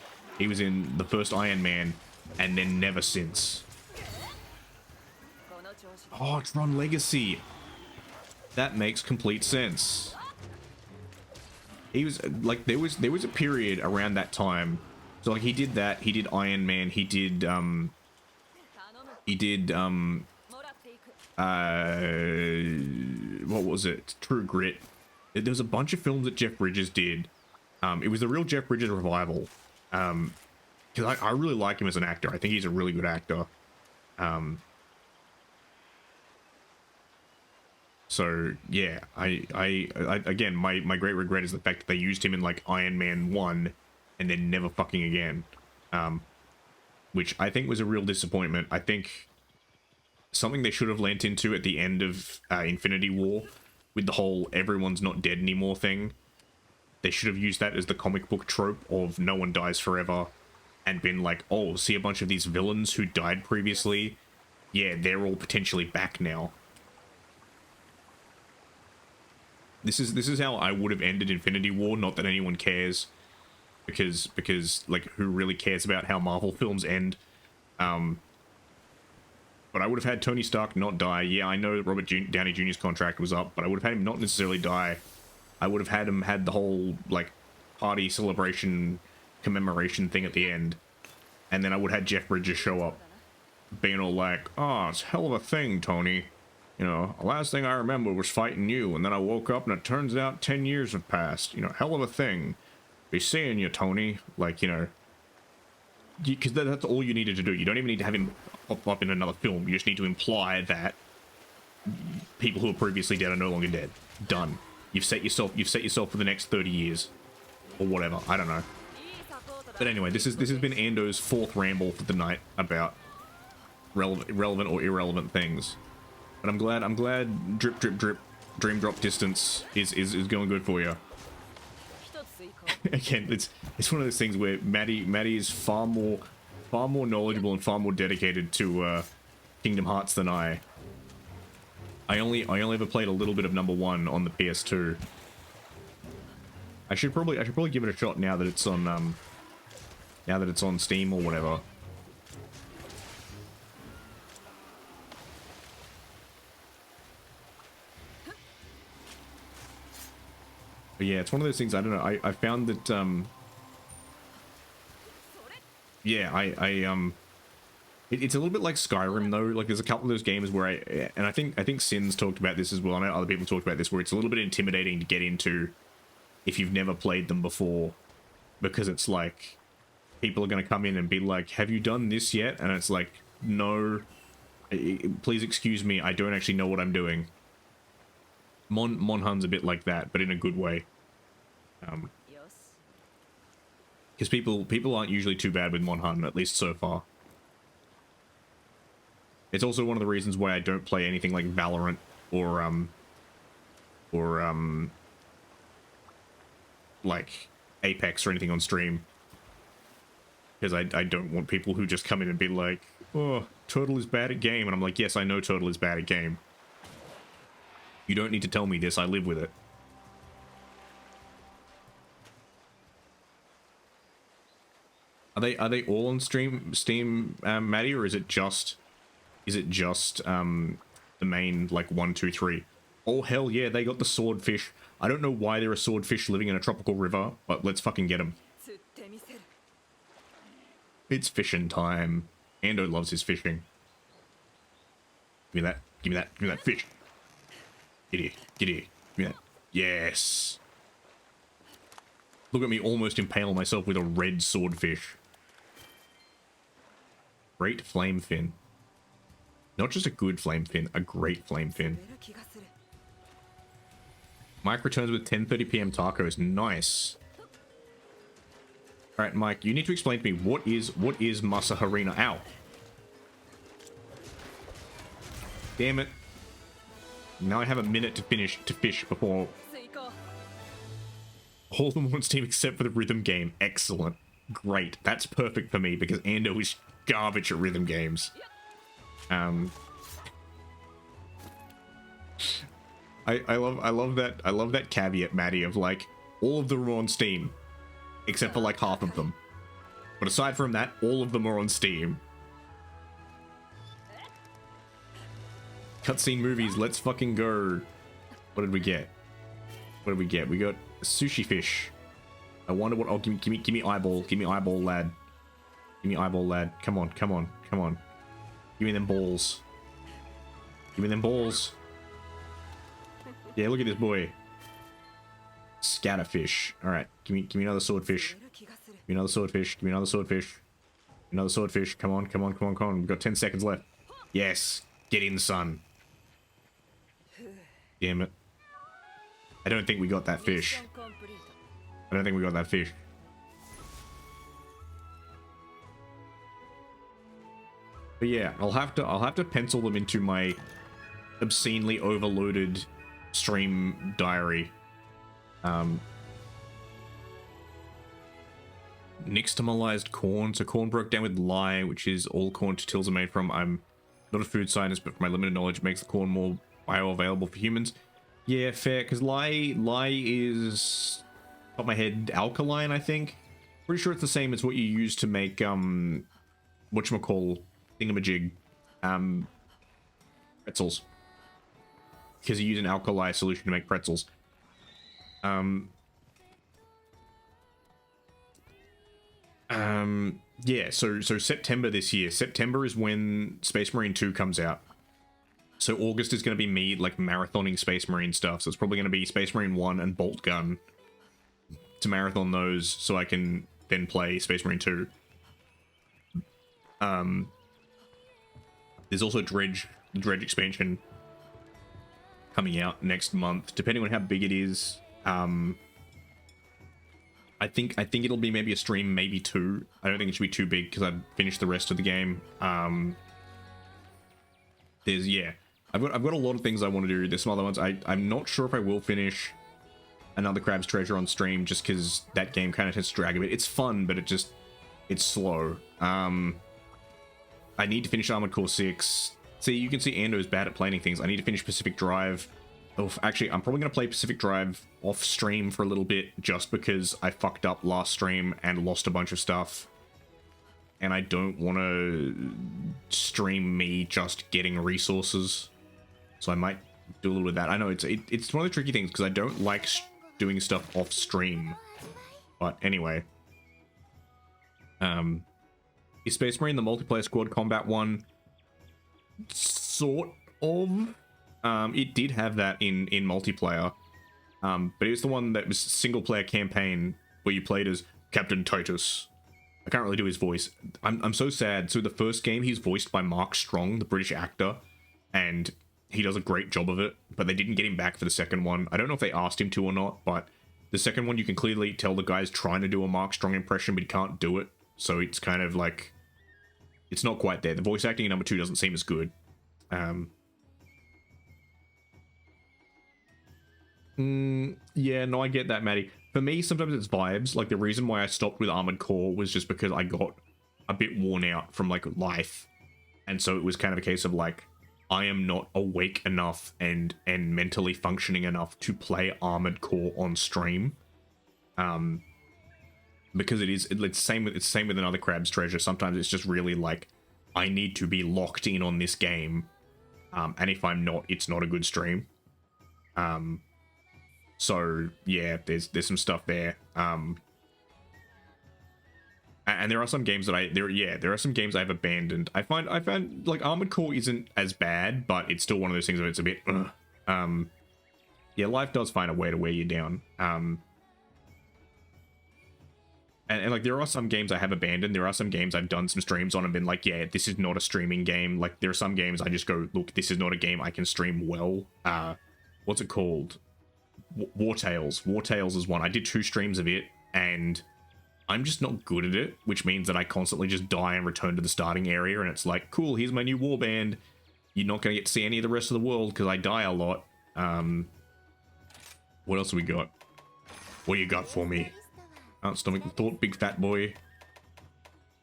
the first Iron Man, and then never since. Oh, it's Ron Legacy. That makes complete sense. He was like, there was a period around that time So like he did that, he did Iron Man, he did what was it? True Grit. There was a bunch of films that Jeff Bridges did. It was the real Jeff Bridges revival. Because I really like him as an actor. I think he's a really good actor. So yeah, I again, my great regret is the fact that they used him in like Iron Man 1 and then never fucking again. Which I think was a real disappointment. I think something they should have lent into at the end of Infinity War with the whole everyone's not dead anymore thing. They should have used that as the comic book trope of no one dies forever and been like, oh, see a bunch of these villains who died previously? Yeah, they're all potentially back now. This is how I would have ended Infinity War, not that anyone cares. Because like, who really cares about how Marvel films end? But I would have had Tony Stark not die. Yeah, I know Robert Downey Jr.'s contract was up, but I would have had him not necessarily die. I would have had him had the whole, like, party celebration commemoration thing at the end. And then I would have had Jeff Bridges show up, being all like, oh, it's a hell of a thing, Tony. You know, the last thing I remember was fighting you, and then I woke up and it turns out 10 years have passed. You know, hell of a thing. Be seeing you, Tony. Like, you know, because that's all you needed to do. You don't even need to have him pop up in another film. You just need to imply that people who are previously dead are no longer dead. Done. You've set yourself for the next 30 years. Or whatever. I don't know. But anyway, this has been Ando's fourth ramble for the night about relevant or irrelevant things. But I'm glad drip drip drip dream drop distance is going good for you. Again, it's one of those things where Maddie is far more knowledgeable and far more dedicated to Kingdom Hearts than I. I only ever played a little bit of number 1 on the PS2. I should probably give it a shot now that it's on Steam or whatever. But yeah, it's one of those things, I don't know, I found that, yeah, it's a little bit like Skyrim though. Like there's a couple of those games where I think Sins talked about this as well, I know other people talked about this, where it's a little bit intimidating to get into if you've never played them before, because it's like, people are going to come in and be like, have you done this yet? And it's like, no, please excuse me, I don't actually know what I'm doing. Monhun's a bit like that, but in a good way. Because people aren't usually too bad with Monhun, at least so far. It's also one of the reasons why I don't play anything like Valorant or like Apex or anything on stream. Because I don't want people who just come in and be like, oh, Turtle is bad at game. And I'm like, yes, I know Turtle is bad at game. You don't need to tell me this, I live with it. Are they all on Steam, Maddie, or is it just the main, like, 1, 2, 3? Oh hell yeah, they got the swordfish. I don't know why there are swordfish living in a tropical river, but let's fucking get them. It's fishing time. Ando loves his fishing. Give me that. Give me that. Give me that fish. Get here. Get here. Give me that. Yes. Look at me almost impale myself with a red swordfish. Great flame fin. Not just a good flame fin, a great flame fin. Mike returns with 10:30 PM tacos. Nice. Alright, Mike, you need to explain to me what is Masaharina? Ow. Damn it. Now I have a minute to fish before all of them on Steam except for the rhythm game. Excellent. Great. That's perfect for me because Ando is garbage at rhythm games. I love that caveat, Maddie, of like all of them are on Steam except for like half of them. But aside from that, all of them are on Steam. Cutscene movies, let's fucking go. What did we get? What did we get? We got sushi fish. I wonder what. Oh, give me eyeball. Give me eyeball, lad. Give me eyeball, lad. Come on, come on, come on. Give me them balls. Give me them balls. Yeah, look at this boy. Scatterfish. All right, give me another swordfish. Give me another swordfish. Give me another swordfish. Another swordfish. Come on, come on, come on, come on. We've got 10 seconds left. Yes, get in, son. Damn it. I don't think we got that fish. I don't think we got that fish. But yeah, I'll have to pencil them into my obscenely overloaded stream diary. Nixtamalized corn. So corn broke down with lye, which is all corn tortillas are made from. I'm not a food scientist, but from my limited knowledge, it makes the corn more bioavailable for humans. Yeah, fair, because lye is, top of my head, alkaline, I think. Pretty sure it's the same as what you use to make, whatchamacall, thingamajig, pretzels. Because you use an alkali solution to make pretzels. Yeah, so September this year. September is when Space Marine 2 comes out. So August is going to be me, like, marathoning Space Marine stuff. So it's probably going to be Space Marine 1 and Bolt Gun to marathon those so I can then play Space Marine 2. There's also Dredge expansion coming out next month, depending on how big it is. I think it'll be maybe a stream, maybe 2. I don't think it should be too big because I've finished the rest of the game. I've got a lot of things I want to do. There's some other ones. I'm not sure if I will finish another Crab's Treasure on stream just because that game kind of tends to drag a bit. It's fun, but it's slow. I need to finish Armored Core 6. See, you can see Ando's bad at planning things. I need to finish Pacific Drive. Oh, actually, I'm probably going to play Pacific Drive off stream for a little bit just because I fucked up last stream and lost a bunch of stuff. And I don't want to stream me just getting resources. So I might do a little bit of that. I know it's one of the tricky things because I don't like doing stuff off stream. But anyway. Is Space Marine the multiplayer squad combat one? Sort of. It did have that in multiplayer. But it was the one that was single player campaign where you played as Captain Titus. I can't really do his voice. I'm so sad. So the first game he's voiced by Mark Strong, the British actor, and he does a great job of it, but they didn't get him back for the second one. I don't know if they asked him to or not, but the second one you can clearly tell the guy's trying to do a Mark Strong impression, but he can't do it. So it's kind of like, it's not quite there. The voice acting in number 2 doesn't seem as good. Yeah, no, I get that, Maddie. For me, sometimes it's vibes. Like, the reason why I stopped with Armored Core was just because I got a bit worn out from, like, life. And so it was kind of a case of, like, I am not awake enough and mentally functioning enough to play Armored Core on stream. Because it's the same with another Crab's Treasure. Sometimes it's just really, like, I need to be locked in on this game. And if I'm not, it's not a good stream. So yeah, there's some stuff there. And there are some games that there are some games I've abandoned. I found like Armored Core isn't as bad, but it's still one of those things where it's a bit yeah, life does find a way to wear you down. And like there are some games I have abandoned. There are some games I've done some streams on and been like, yeah, this is not a streaming game. Like there are some games I just go, look, this is not a game I can stream well. What's it called? War Tales. War Tales is one. I did 2 streams of it, and I'm just not good at it, which means that I constantly just die and return to the starting area, and it's like, cool, here's my new warband. You're not going to get to see any of the rest of the world, because I die a lot. What else have we got? What do you got for me? Stomach the Thought, big fat boy.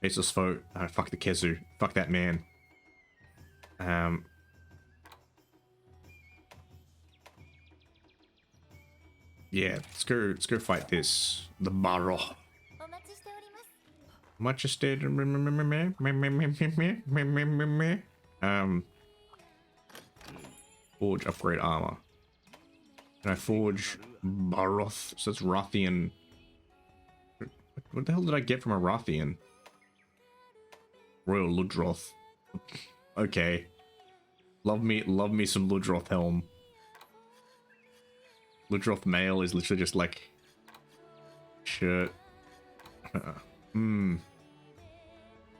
Asus Foe. Fuck the Kezu. Fuck that man. Yeah, let's go fight this. The Barrow. Much stayed. Forge upgrade armor. Can I forge Baroth? So it's Rothian. What the hell did I get from a Rathian? Royal Ludroth. Okay. Love me some Ludroth helm. Ludroth mail is literally just like shirt.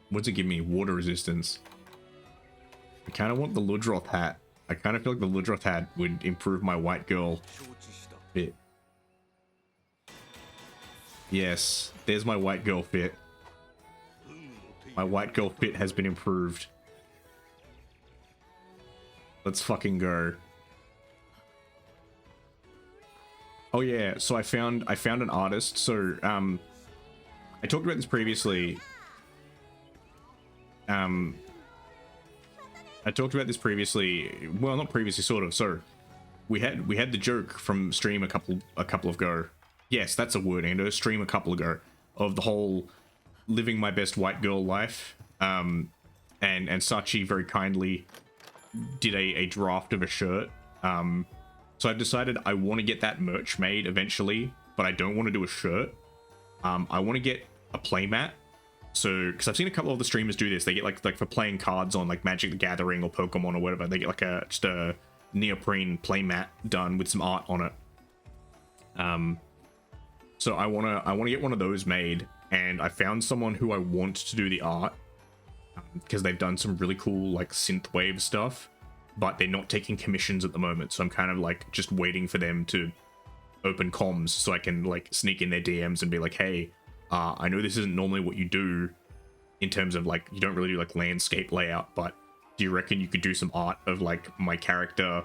What's it give me? Water resistance. I kind of want the Ludroth hat. I kind of feel like the Ludroth hat would improve my white girl fit. Yes, there's my white girl fit. My white girl fit has been improved. Let's fucking go. Oh yeah, so I found an artist. So I talked about this previously. Well, not previously, sort of. So we had the joke from stream a couple of go. Yes, that's a word, Ando. Stream a couple ago of the whole living my best white girl life. And Sachi very kindly did a draft of a shirt. So I've decided I want to get that merch made eventually, but I don't want to do a shirt. I want to get a playmat. So, because I've seen a couple of the streamers do this, they get like for playing cards on like Magic the Gathering or Pokemon or whatever, they get like just a neoprene playmat done with some art on it. So I wanna get one of those made, and I found someone who I want to do the art because they've done some really cool like synthwave stuff, but they're not taking commissions at the moment. So I'm kind of like just waiting for them to open comms so I can like sneak in their DMs and be like, hey, I know this isn't normally what you do in terms of like, you don't really do like landscape layout, but do you reckon you could do some art of like my character,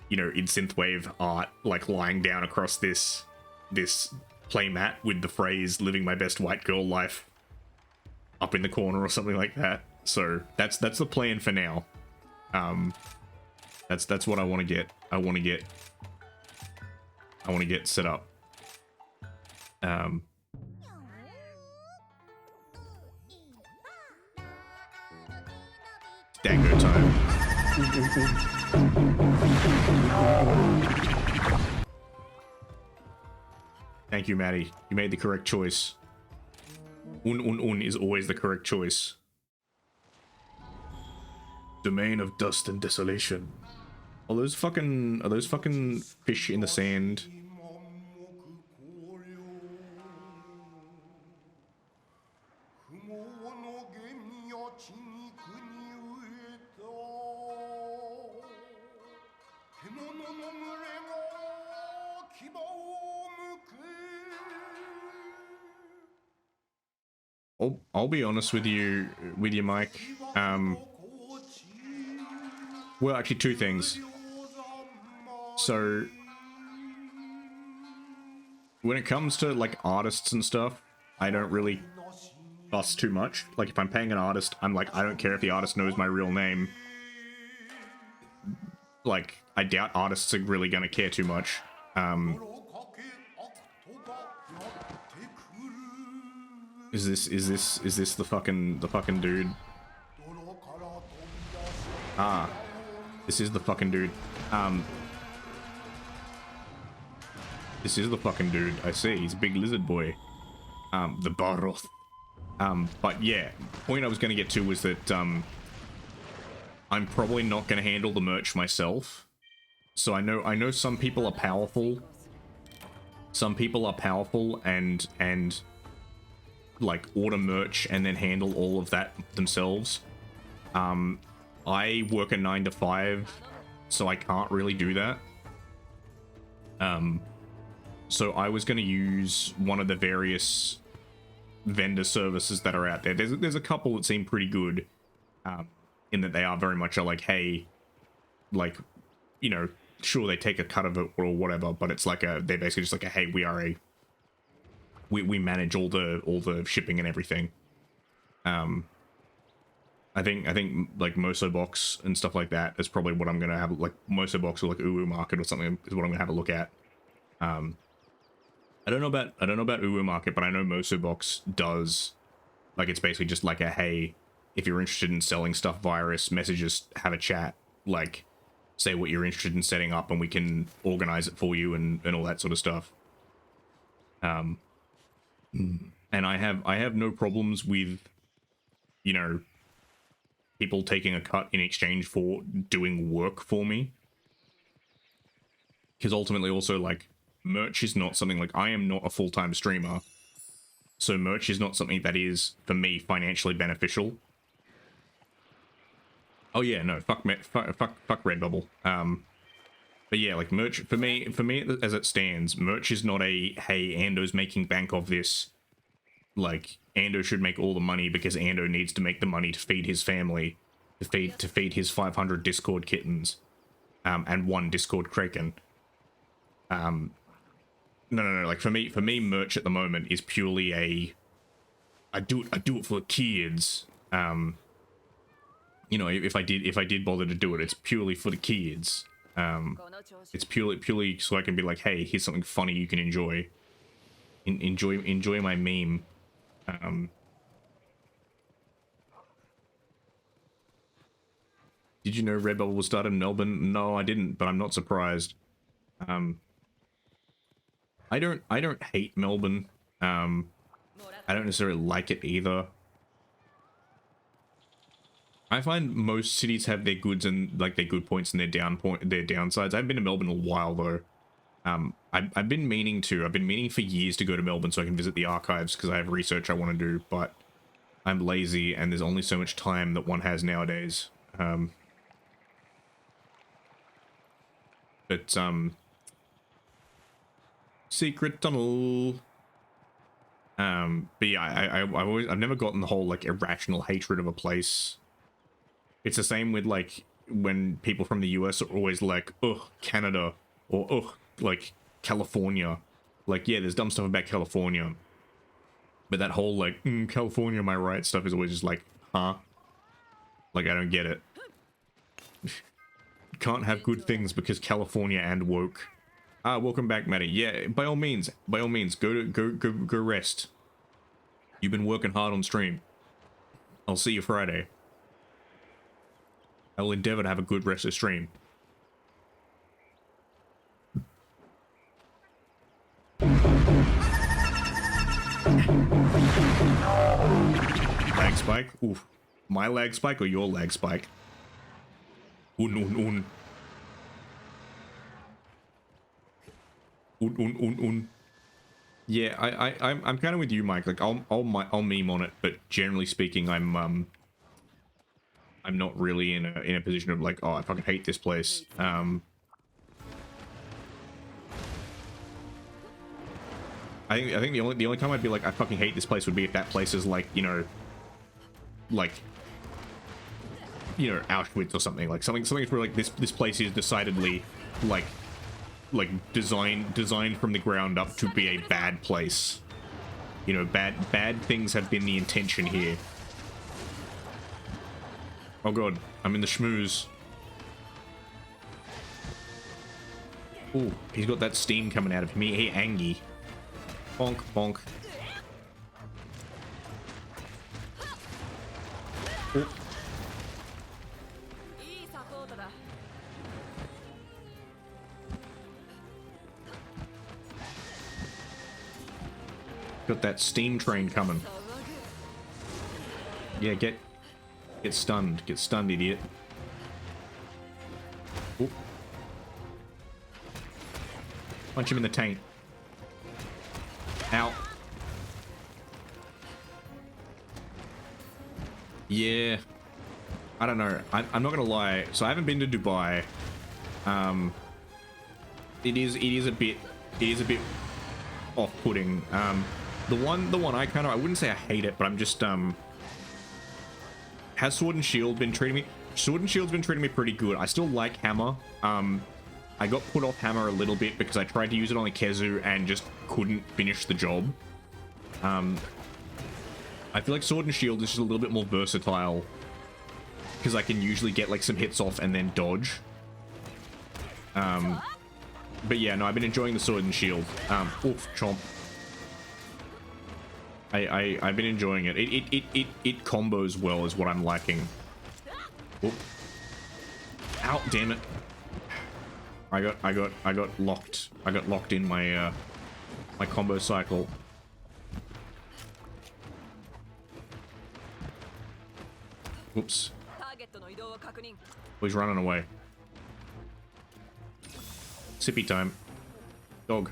you know, in synthwave art, like lying down across this playmat with the phrase "living my best white girl life" up in the corner or something like that. So that's the plan for now. That's what I want to get. I want to get set up. Dango time. Thank you, Maddie. You made the correct choice. Un is always the correct choice. Domain of dust and desolation. Are those fucking fish in the sand? I'll be honest with you, Mike. Well, actually, two things. So, when it comes to like artists and stuff, I don't really fuss too much. Like, if I'm paying an artist, I'm like, I don't care if the artist knows my real name. Like, I doubt artists are really gonna care too much. Is this the fucking dude? Ah, this is the fucking dude. This is the fucking dude. I see. He's a big lizard boy. The Baroth. But yeah, the point I was gonna get to was that I'm probably not gonna handle the merch myself. So I know some people are powerful. Some people are powerful and like order merch and then handle all of that themselves. I work a 9 to 5, so I can't really do that. So I was going to use one of the various vendor services that are out there. There's a couple that seem pretty good, in that they are very much like, hey, like, you know, sure, they take a cut of it or whatever, but it's like they're basically just like a, hey, we manage all the shipping and everything. I think like Mosobox and stuff like that is probably what I'm gonna have, like Mosobox or like Uwu Market or something is what I'm gonna have a look at. I don't know about Uwu Market, but I know Mosobox does, like, it's basically just like a, hey, if you're interested in selling stuff via us, message us, have a chat, like say what you're interested in setting up and we can organize it for you and all that sort of stuff. And I have no problems with, you know, people taking a cut in exchange for doing work for me. Because ultimately also, like, merch is not something, like, I am not a full-time streamer. So merch is not something that is, for me, financially beneficial. Oh yeah, no, fuck Redbubble. But yeah, like, merch, for me as it stands, merch is not a, hey, Ando's making bank of this. Like, Ando should make all the money because Ando needs to make the money to feed his family, to feed his 500 Discord kittens, and 1 Discord Kraken. No. Like, for me, merch at the moment is purely a, I do it for the kids. You know, if I did bother to do it, it's purely for the kids. It's purely so I can be like, hey, here's something funny you can enjoy. Enjoy my meme. Did you know Redbubble was started in Melbourne? No, I didn't, but I'm not surprised. I don't hate Melbourne. I don't necessarily like it either. I find most cities have their goods and, like, their good points and their downsides. I haven't been to Melbourne in a while though. I've been meaning for years to go to Melbourne so I can visit the archives because I have research I want to do, but I'm lazy and there's only so much time that one has nowadays. But secret tunnel. But yeah, I've never gotten the whole, like, irrational hatred of a place. It's the same with, like, when people from the US are always like, ugh, Canada, or ugh, like, California. Like, yeah, there's dumb stuff about California. But that whole, like, California, am I right, stuff is always just like, huh? Like, I don't get it. Can't have good things because California and woke. Welcome back, Maddie. Yeah, by all means, go rest. You've been working hard on stream. I'll see you Friday. I will endeavor to have a good rest of stream. Lag spike? Oof. My lag spike or your lag spike? Un. Yeah, I'm kind of with you, Mike. Like, I'll meme on it, but generally speaking, I'm not really in a position of, like, oh, I fucking hate this place. I think the only time I'd be like, I fucking hate this place would be if that place is like, you know, Auschwitz or something. Like something where, like, this place is decidedly like designed from the ground up to be a bad place. You know, bad things have been the intention here. Oh god, I'm in the schmooze. Ooh, he's got that steam coming out of him. Hey, Angie. Bonk, bonk. Ooh. Got that steam train coming. Yeah, get stunned. Get stunned, idiot. Ooh. Punch him in the taint. Ow. Yeah. I don't know. I'm not gonna lie. So I haven't been to Dubai. It is a bit off-putting. The one I wouldn't say I hate it, but I'm just has Sword and Shield been treating me? Sword and Shield's been treating me pretty good. I still like Hammer. I got put off Hammer a little bit because I tried to use it on Ikezu and just couldn't finish the job. I feel like Sword and Shield is just a little bit more versatile because I can usually get, like, some hits off and then dodge. But yeah, no, I've been enjoying the Sword and Shield. Oof, chomp. I've been enjoying it. It combos well is what I'm liking. Oop. Ow, damn it. I got locked. I got locked in my my combo cycle. Whoops. ターゲットの移動を確認。 Oh, he's running away. Sippy time. Dog.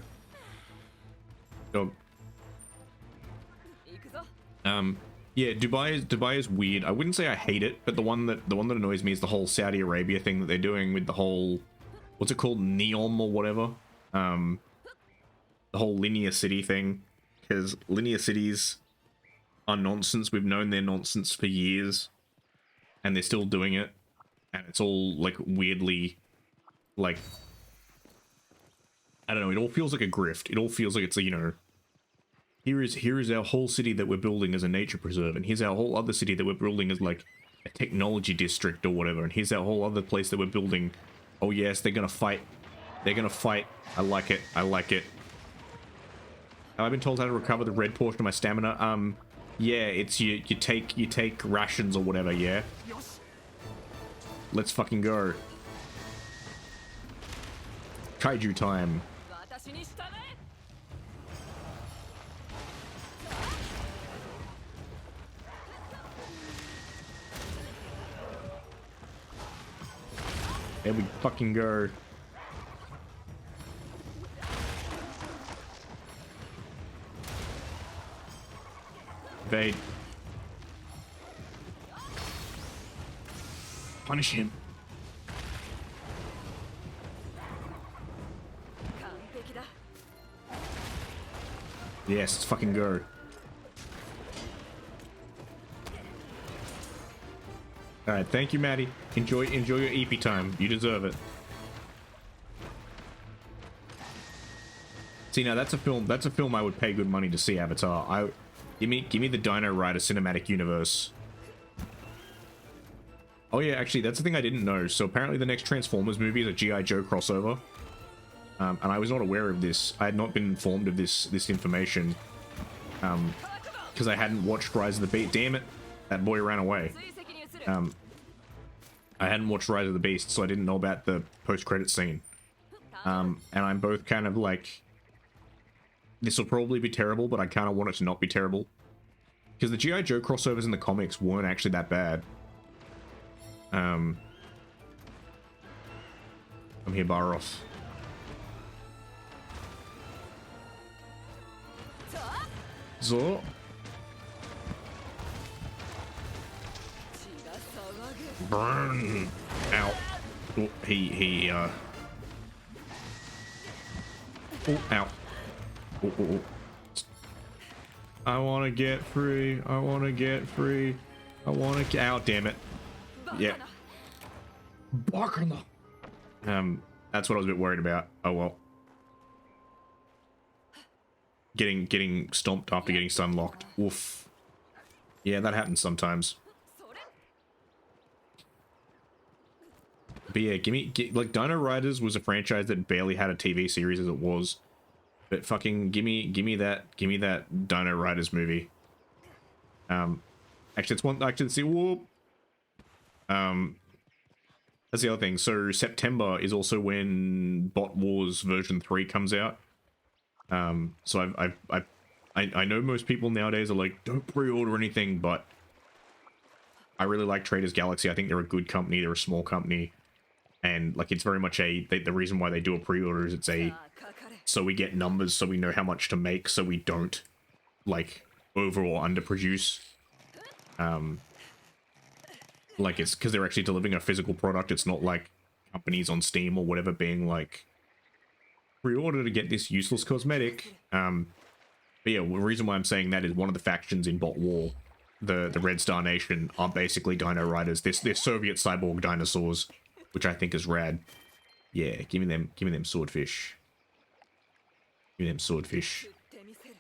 Dog. 行くぞ。 Yeah, Dubai is weird. I wouldn't say I hate it, but the one that annoys me is the whole Saudi Arabia thing that they're doing with the whole, what's it called, Neom or whatever. The whole linear city thing, because linear cities are nonsense. We've known they're nonsense for years, and they're still doing it, and it's all like weirdly, like, I don't know. It all feels like a grift. It all feels like it's, you know, here is our whole city that we're building as a nature preserve, and here's our whole other city that we're building as like a technology district or whatever, and here's our whole other place that we're building. Oh yes, they're gonna fight. They're gonna fight. I like it. I like it. Have I been told how to recover the red portion of my stamina? Yeah, it's you take rations or whatever, yeah? Let's fucking go. Kaiju time. 私に従え。 There we fucking go. Evade. Punish him. 完璧だ。 Yes, let's fucking go. Alright, thank you, Maddie. Enjoy your EP time. You deserve it. See, now that's a film I would pay good money to see, Avatar. Give me the Dino Rider cinematic universe. Oh yeah, actually, that's the thing I didn't know. So apparently the next Transformers movie is a G.I. Joe crossover. And I was not aware of this. I had not been informed of this information. Because I hadn't watched Rise of the Beast. Damn it, that boy ran away. 追跡に移る。 I hadn't watched Rise of the Beast, so I didn't know about the post-credit scene. And I'm both kind of like, this will probably be terrible, but I kind of want it to not be terrible. Because the G.I. Joe crossovers in the comics weren't actually that bad. Come here, Barros. So. 血が騒ぐ。 Burn. Ow. Oh, Oh, ow. Oh, oh, oh. I want to get free. I want to get free. I want to get out. Damn it. Yeah. Bakana. That's what I was a bit worried about. Oh well. Getting stomped after getting stun locked. Oof. Yeah, that happens sometimes. それ。 But yeah, like Dino Riders was a franchise that barely had a TV series as it was. But fucking give me that Dino Riders movie. Actually it's one actually see whoop. That's the other thing. So September is also when Bot Wars version 3 comes out. So I know most people nowadays are like, don't pre-order anything, but I really like Traders Galaxy. I think they're a good company. They're a small company. And like, it's very much the reason why they do a pre-order is it's さあかかれ。 so we get numbers, so we know how much to make, so we don't like over or underproduce. Like it's because they're actually delivering a physical product. It's not like companies on Steam or whatever being like, pre-order to get this useless cosmetic. But yeah, the reason why I'm saying that is one of the factions in Bot War, the Red Star Nation, are basically Dino Riders. They're Soviet cyborg dinosaurs, which I think is rad. Yeah, give me them swordfish. Give me them swordfish. 食ってみせる。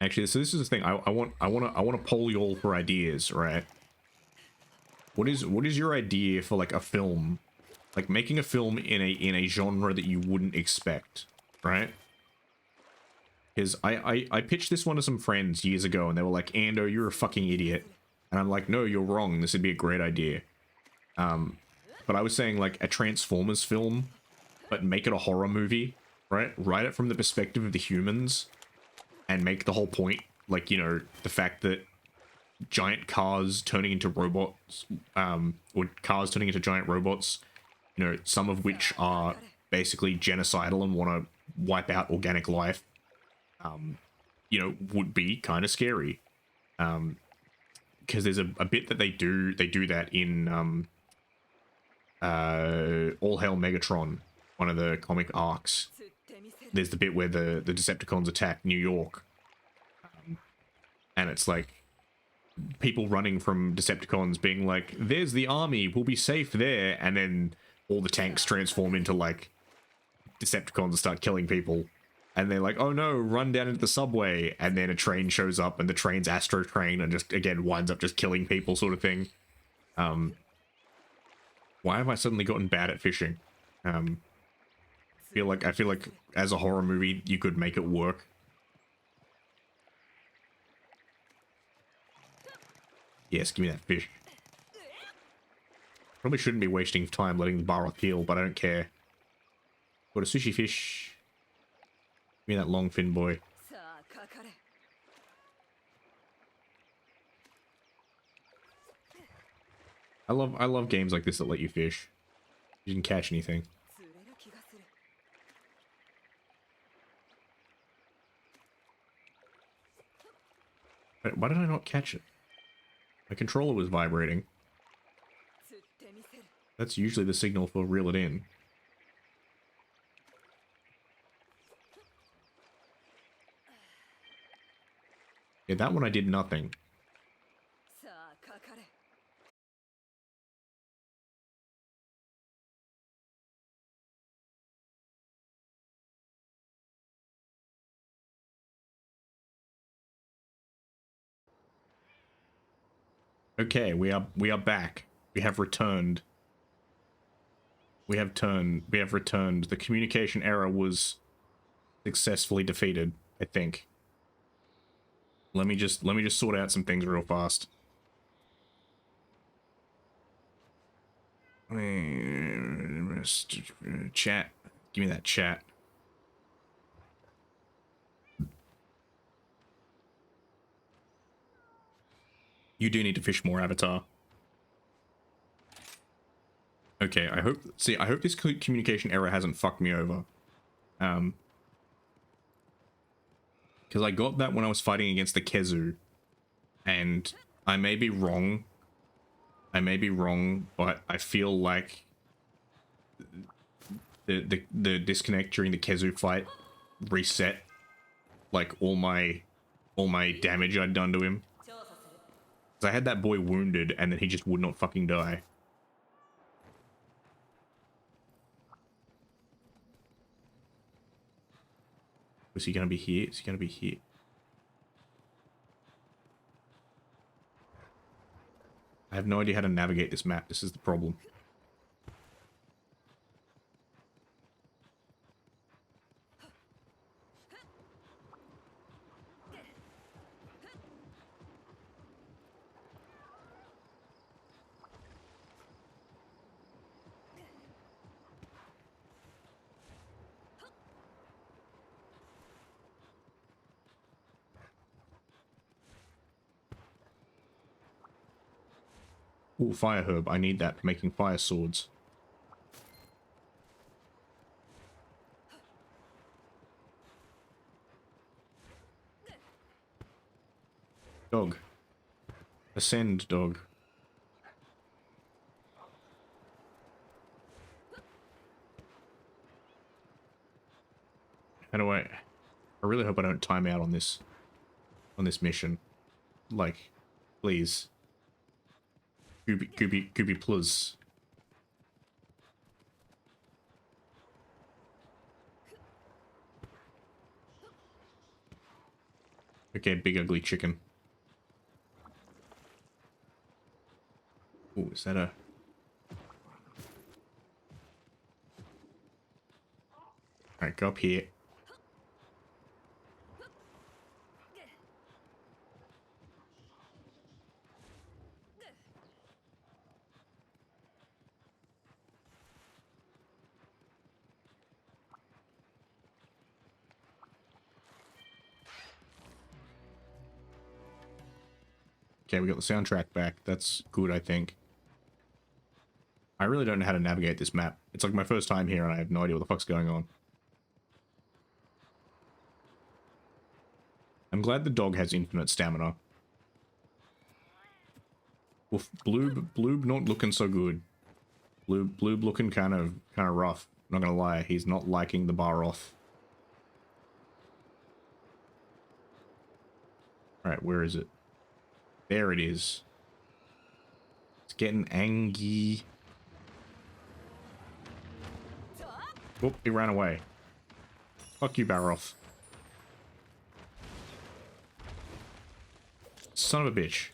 Actually, so this is the thing. I want to poll you all for ideas, right? What is your idea for like a film, like making a film in a genre that you wouldn't expect, right? Because I pitched this one to some friends years ago, and they were like, "Ando, you're a fucking idiot," and I'm like, "No, you're wrong. This would be a great idea." But I was saying like a Transformers film, but make it a horror movie, right? Write it from the perspective of the humans, and make the whole point Like, you know, the fact that giant cars turning into robots, or cars turning into giant robots, you know, some of which are basically genocidal and want to wipe out organic life, you know, would be kind of scary. Because there's a bit that they do that in All Hail Megatron, one of the comic arcs. 釣ってみせる There's the bit where the Decepticons attack New York, and it's like people running from Decepticons being like, there's the army, we'll be safe there, and then all the tanks transform into like Decepticons and start killing people, and they're like, oh no, run down into the subway, and then a train shows up and the train's Astro Train and just again winds up just killing people, sort of thing. Why have I suddenly gotten bad at fishing? I feel like as a horror movie you could make it work. Yes, give me that fish. Probably shouldn't be wasting time letting the Baroth heal, but I don't care. Got a sushi fish. Give me that long fin boy. さあかかれ I love games like this that let you fish. You didn't catch anything. 釣れる気がする Why did I not catch it? My controller was vibrating. 釣ってみせる That's usually the signal for reel it in. Yeah, that one I did nothing. さあかかれ Okay, we are back. We have returned. We have returned. The communication error was successfully defeated, I think. Let me just sort out some things real fast. Chat. Give me that chat. You do need to fish more, Avatar. Okay, I hope this communication error hasn't fucked me over. Because I got that when I was fighting against the Kezu. And I may be wrong. But I feel like the disconnect during the Kezu fight reset like all my damage I'd done to him. 調査する Because I had that boy wounded and then he just would not fucking die. Was he gonna be here? Is he gonna be here? I have no idea how to navigate this map. This is the problem. Ooh, fire herb. I need that for making fire swords. Dog. Ascend, dog. How do I really hope I don't time out on this mission. Like, please. Gooby plus. Okay, big ugly chicken. Ooh, is that a... Alright, go up here. Okay, we got the soundtrack back. That's good, I think. I really don't know how to navigate this map. It's like my first time here and I have no idea what the fuck's going on. I'm glad the dog has infinite stamina. Oof, Bloob not looking so good. Bloob looking kind of rough. Not gonna lie, he's not liking the Baroth. Alright, where is it? There it is. It's getting angry. Whoop, he ran away. Fuck you, Baroth. Son of a bitch.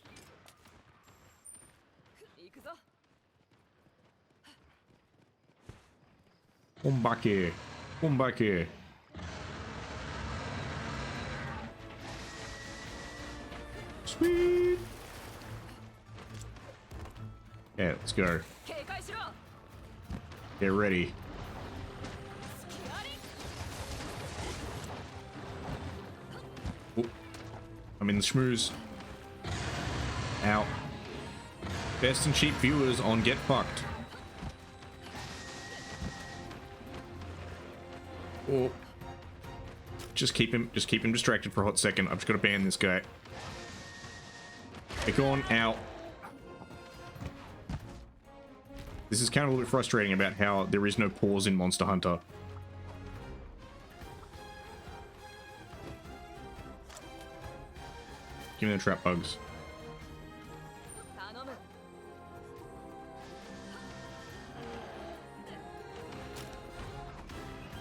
行くぞ Come back here. Come back here. Sweet. Yeah, let's go. 警戒しろ Get ready. 隙あり Oop. I'm in the schmooze. Out. Best and cheap viewers on Get Fucked. Oh. Just keep him distracted for a hot second. I've just got to ban this guy. Pick on out. This is kind of a little bit frustrating about how there is no pause in Monster Hunter. Give me the trap bugs. 頼む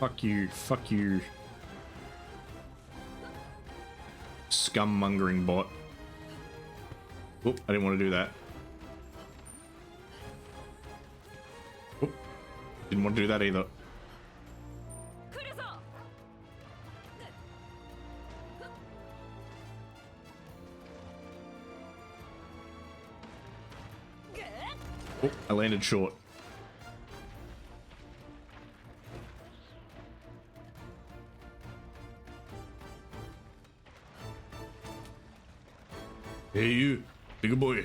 Fuck you. Fuck you. Scummongering bot. Oop, I didn't want to do that. Oop. Didn't want to do that either. 来るぞ Oh, I landed short. Hey you, big boy.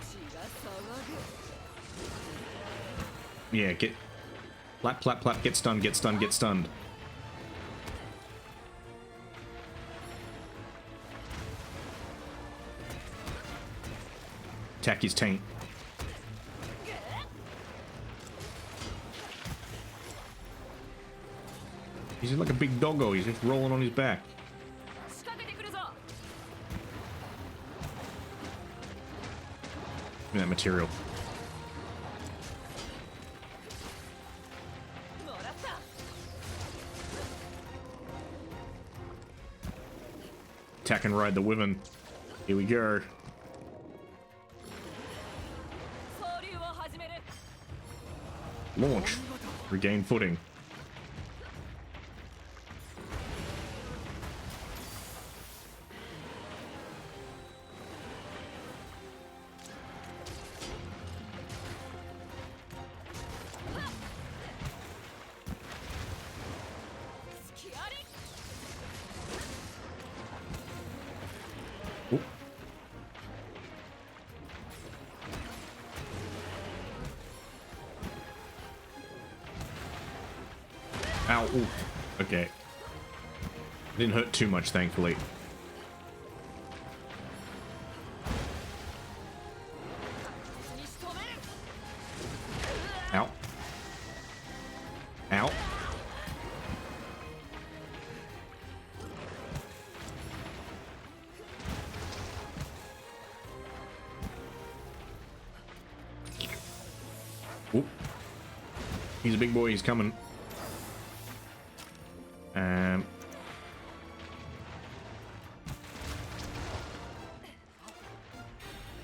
血が騒ぐ Yeah, get... Plap, plap, plap, get stunned, get stunned, get stunned. Attack his taint. He's just like a big doggo, he's just rolling on his back. 仕掛けてくるぞ Give me that material. もらった Attack and ride the wyvern. Here we go. 総流を始める Launch. Regain footing. Oop. Ow. Ooh. Okay. Didn't hurt too much, thankfully. Ow. Ow. Oop. He's a big boy, he's coming.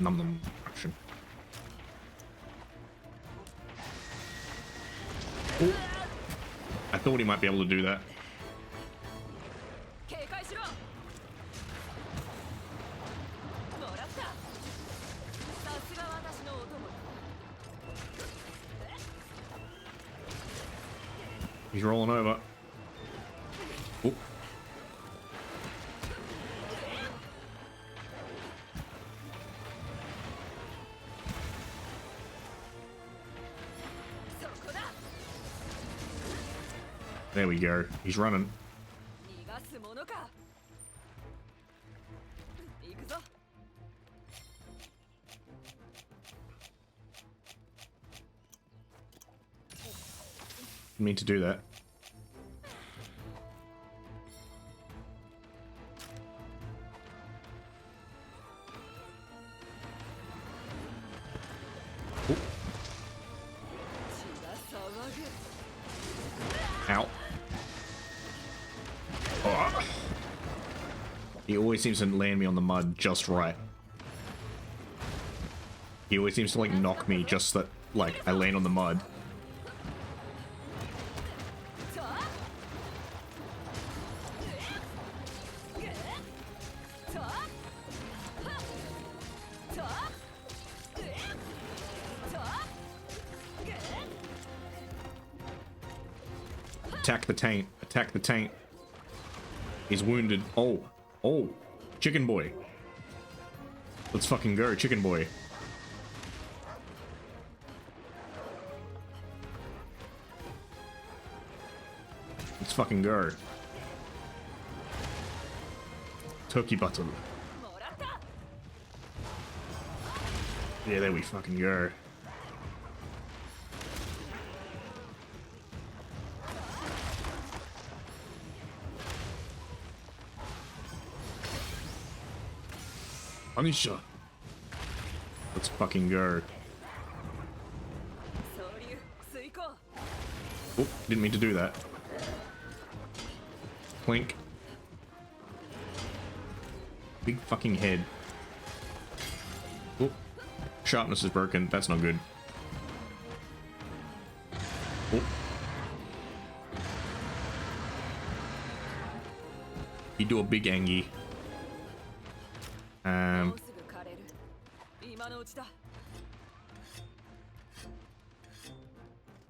Num num action. Ooh. I thought he might be able to do that. 警戒しろもらったさすが私のお供 He's rolling over. Oh. There we go. He's running. 逃がすものか。行くぞ。Didn't mean to do that. Oh. 血が騒ぐ。 Ow. Oh. He always seems to land me on the mud just right. He always seems to like knock me just that like I land on the mud. さあ。さあ。はっ。さあ。さあ。 Attack the taint. Attack the taint. He's wounded. Oh. Oh. Chicken boy. Let's fucking go, chicken boy. Let's fucking go. Turkey button. もらった。 Yeah, there we fucking go. Anisha. Let's fucking go. 総流遂行。 Oh, didn't mean to do that. Clink. Big fucking head. Oh, sharpness is broken. That's not good. Oh. You do a big Angie. もうすぐ枯れる。今のうちだ。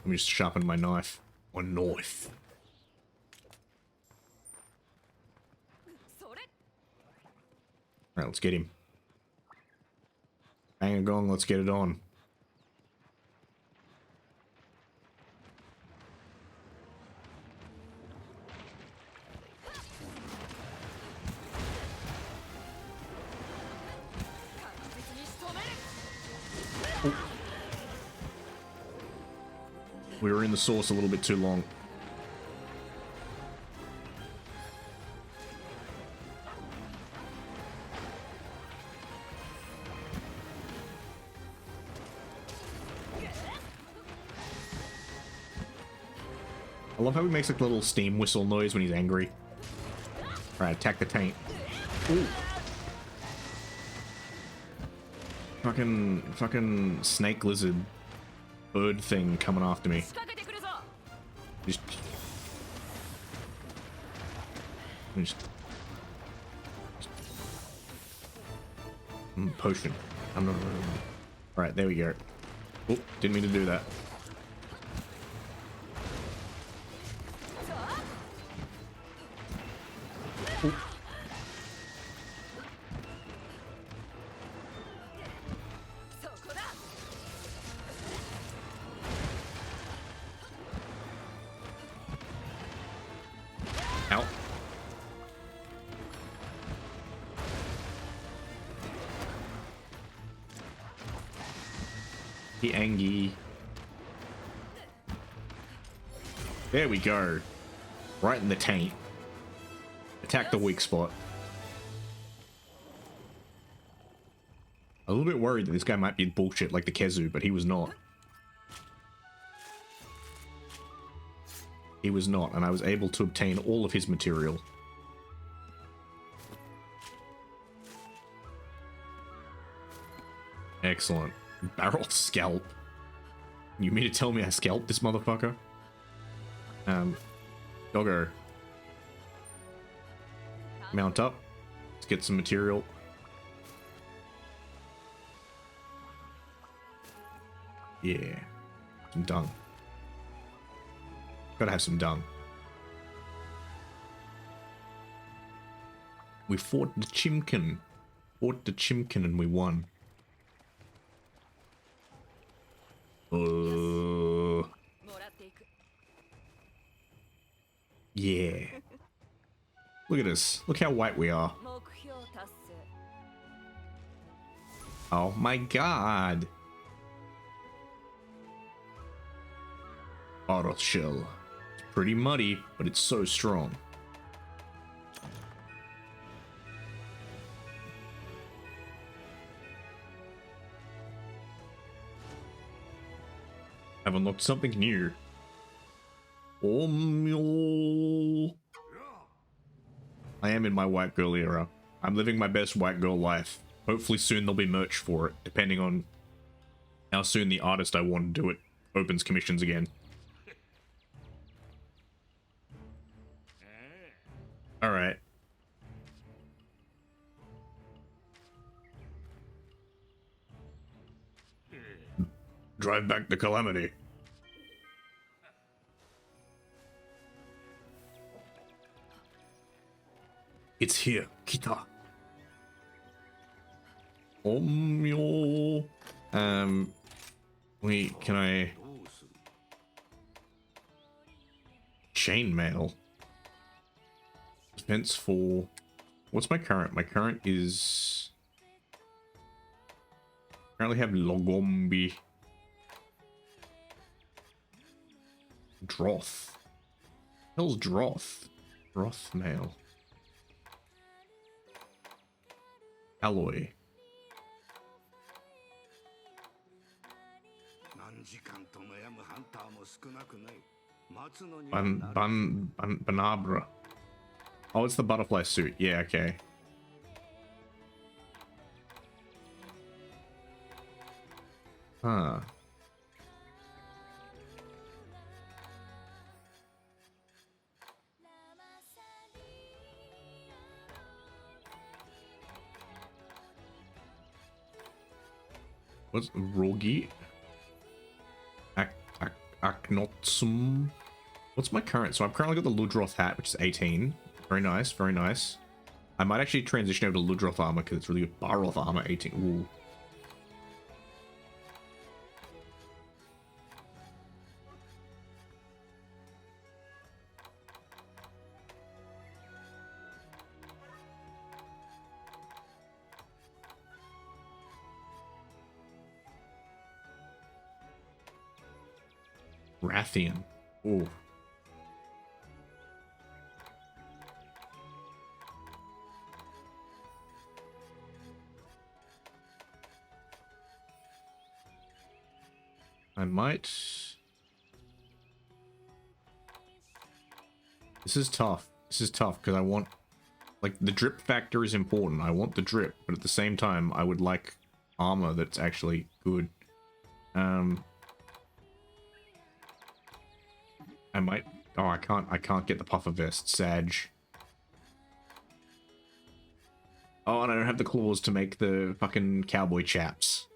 Let me just sharpen my knife. Or knife. それ。 Alright, let's get him. Bang a gong, let's get it on. We were in the sauce a little bit too long. I love how he makes like a little steam whistle noise when he's angry. Alright, attack the taint. Ooh. Fucking snake lizard bird thing coming after me. 仕掛けてくるぞ。 Just potion. Alright, there we go. Oh, didn't mean to do that. Oh. そこだ。 Ow. The Angie. There we go. Right in the taint. Attack the weak spot. A little bit worried that this guy might be bullshit like the Kezu, but he was not. He was not, and I was able to obtain all of his material. Excellent. Barrel scalp. You mean to tell me I scalped this motherfucker? Doggo. Mount up. Let's get some material. Yeah. I'm done. Gotta have some dung. We fought the Chimkin. Fought the Chimkin and we won. Yeah. Look at us. Look how white we are. 目標達成 Oh my god. Auto shell. It's pretty muddy, but it's so strong. I've unlocked something new. Oh, I am in my white girl era. I'm living my best white girl life. Hopefully soon there'll be merch for it, depending on how soon the artist I want to do it opens commissions again. Alright. Drive back the Calamity. It's here, Kita. Omyo. Wait, can I? Chainmail. Defense 4. What's my current? My current is. Currently have Logombi. Droth. Hell's Droth? Droth mail. Alloy. Banabra. Oh, it's the butterfly suit. Yeah, okay. Huh. What's Rogi? Aknotsum. What's my current? So I've currently got the Ludroth hat, which is 18. Very nice, very nice. I might actually transition over to Ludroth armor because it's really good. Baroth armor 18. Ooh. Rathian. Ooh. I might... This is tough. This is tough because I want... Like, the drip factor is important. I want the drip, but at the same time, I would like armor that's actually good. I might... Oh, I can't get the puffer vest. Sag. Oh, and I don't have the claws to make the fucking cowboy chaps.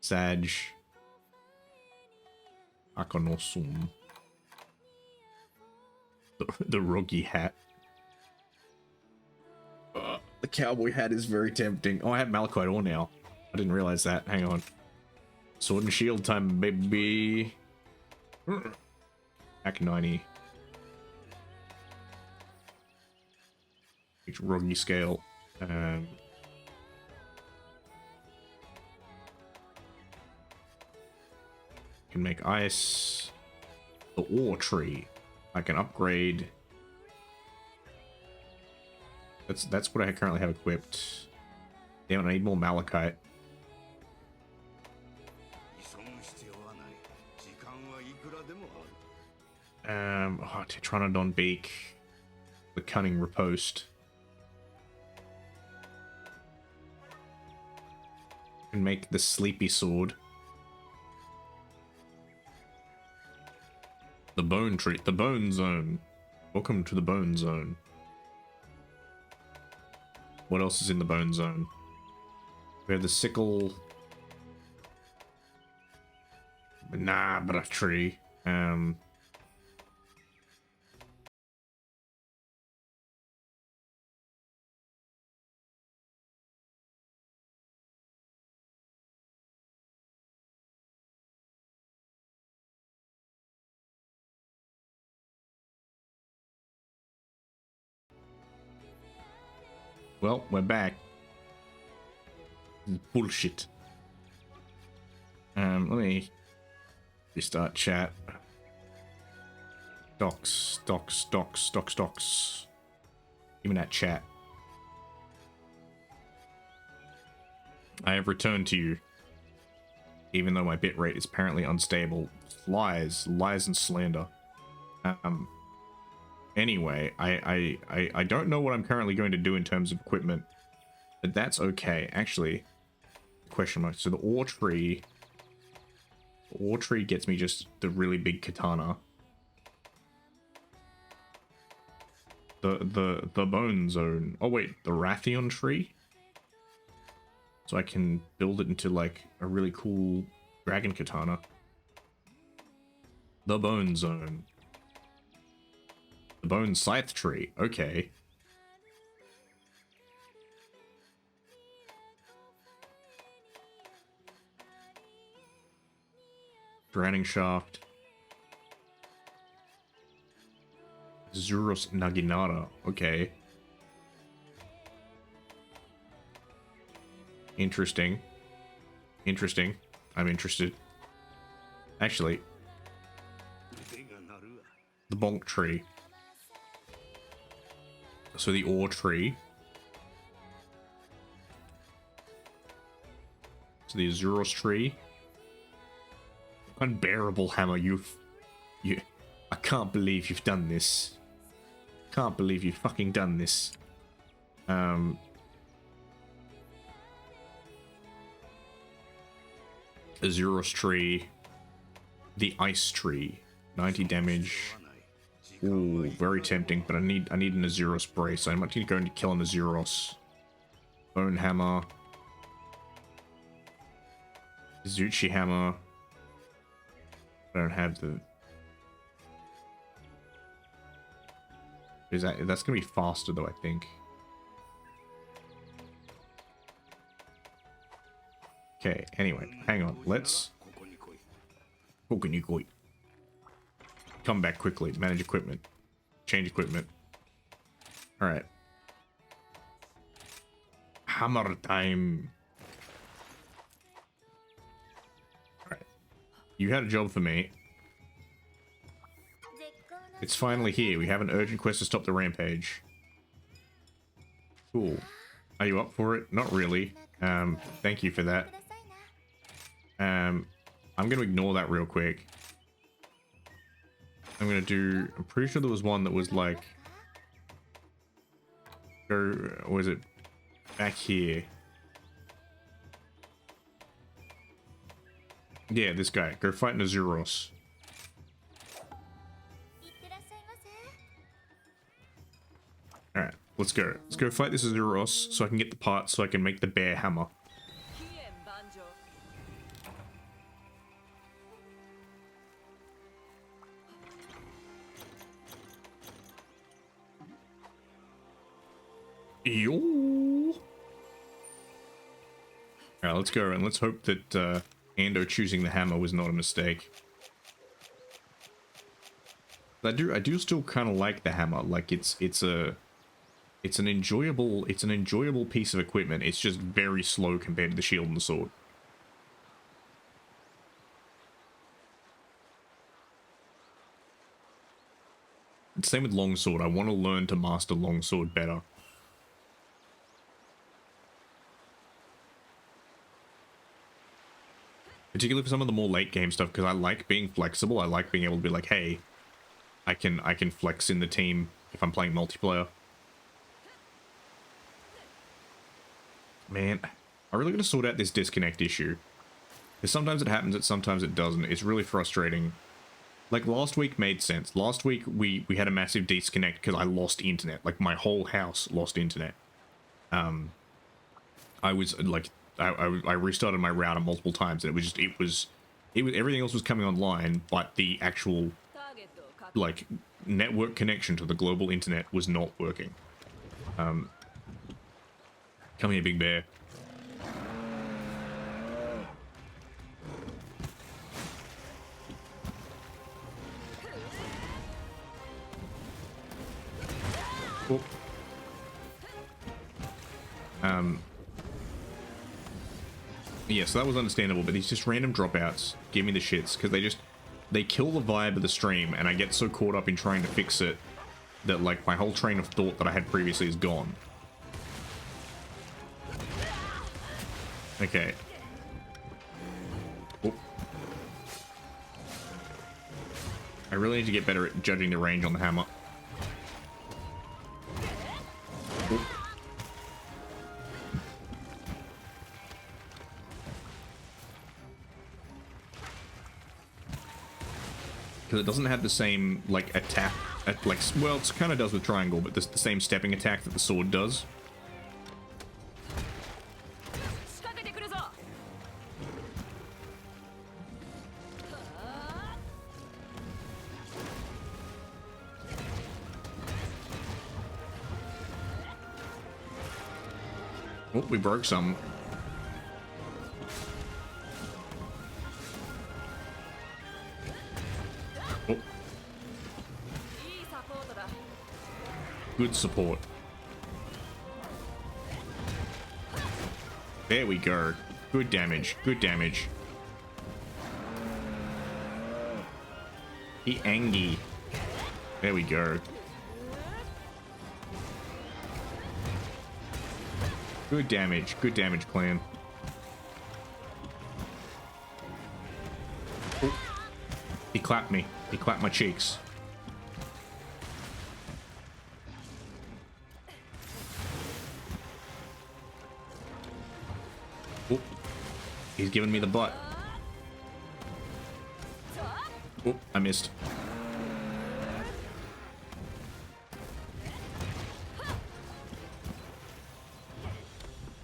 Sag. Akonosum. The Rogi hat. The cowboy hat is very tempting. Oh, I have Malachite ore now. I didn't realize that. Hang on. Sword and shield time, baby. Back 90. Rogi scale. Can make ice. The ore tree. I can upgrade. That's what I currently have equipped. Damn, I need more malachite. Oh, Tetranodon beak. The cunning riposte. Can make the sleepy sword. The bone tree. The bone zone. Welcome to the bone zone. What else is in the bone zone? We have the sickle. Banabra tree. Well, we're back. This is bullshit. Let me restart chat. Docs. Give me that chat. I have returned to you. Even though my bitrate is apparently unstable. Lies and slander. Anyway, I don't know what I'm currently going to do in terms of equipment, but that's okay. Actually, question mark. So the ore tree gets me just the really big katana. The bone zone. Oh wait, the Rathion tree. So I can build it into like a really cool dragon katana. The bone zone. The bone scythe tree. Okay. Drowning shaft. Zuros Naginata. Okay. Interesting. I'm interested. Actually, the bonk tree. So the ore tree. So the Azuros tree. Unbearable hammer, you. I can't believe you've done this. Can't believe you've fucking done this. Azuros tree. The ice tree. 90 damage. Ooh, very tempting, but I need an Azuros brace, so I'm actually going to kill an Azuros. Bone hammer. Zuchi hammer. I don't have the... That's gonna be faster though, I think. Okay, anyway, hang on. Let's... Come back quickly. Manage equipment. Change equipment. Alright. Hammer time. Alright. You had a job for me. It's finally here. We have an urgent quest to stop the rampage. Cool. Are you up for it? Not really. Thank you for that. I'm gonna ignore that real quick. I'm pretty sure there was one that was like... was it back here? Yeah, this guy. Go fight Azuros. Alright, let's go. Let's go fight this Azuros so I can get the parts so I can make the bear hammer. Yo! Alright, let's go and let's hope that Ando choosing the hammer was not a mistake. I do still kind of like the hammer. Like it's an enjoyable piece of equipment. It's just very slow compared to the shield and the sword. Same with longsword. I want to learn to master longsword better. Particularly for some of the more late game stuff, because I like being flexible. I like being able to be like, hey, I can flex in the team if I'm playing multiplayer. Man, I really gotta sort out this disconnect issue. Because sometimes it happens and sometimes it doesn't. It's really frustrating. Like last week made sense. Last week we had a massive disconnect because I lost internet. Like my whole house lost internet. I was like, I restarted my router multiple times and it was everything else was coming online, but the actual like network connection to the global internet was not working. Come here, big bear. Oh. Yeah, so that was understandable, but these just random dropouts give me the shits, because they kill the vibe of the stream, and I get so caught up in trying to fix it that, like, my whole train of thought that I had previously is gone. Okay. Oh. I really need to get better at judging the range on the hammer. Oh. Because it doesn't have the same, like, attack, like, well, it kind of does with triangle, but the same stepping attack that the sword does. 仕掛けてくるぞ。 Oh, we broke some. Oh, いいサポートだ。 good support. There we go. Good damage. Good damage. The Angie. There we go. Good damage. Good damage, clan. Oh. He clapped me. He clapped my cheeks. Oh. He's giving me the butt. Oh, I missed.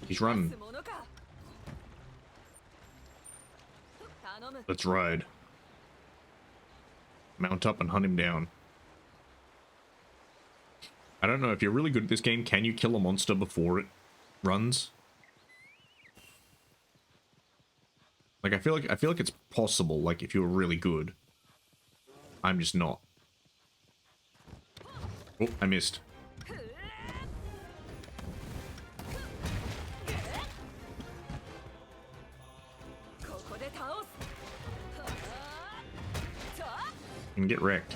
He's running. ものか。頼む。 Let's ride. Mount up and hunt him down. I don't know, if you're really good at this game, can you kill a monster before it runs? Like, I feel like it's possible, like, if you're really good. I'm just not. Oh, I missed. ここで倒す。 And get wrecked.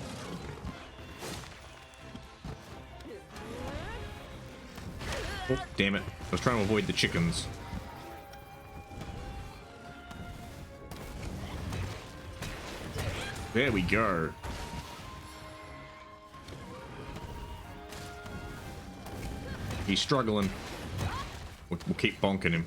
Oh, damn it. I was trying to avoid the chickens. There we go. He's struggling. We'll keep bonking him.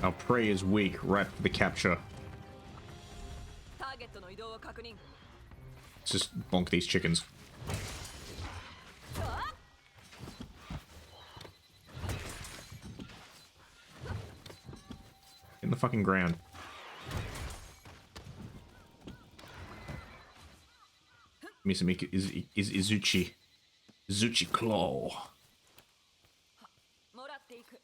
Our prey is weak, ripe for the capture. ターゲットの移動を確認。 Let's just bonk these chickens. In the fucking ground. Misamika is Izuchi. Izuchi Claw. もらっていく。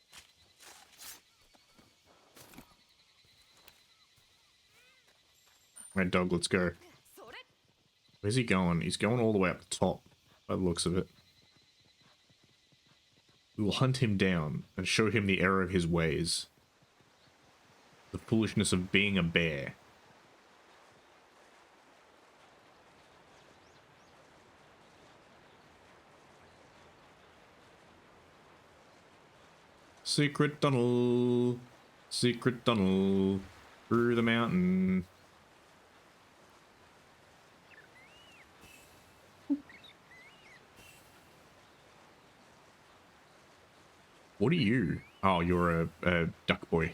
Right, dog, let's go. それ。 Where's he going? He's going all the way up the top, by the looks of it. We will hunt him down and show him the error of his ways. The foolishness of being a bear. Secret tunnel. Secret tunnel. Through the mountain. What are you? Oh, you're a duck boy.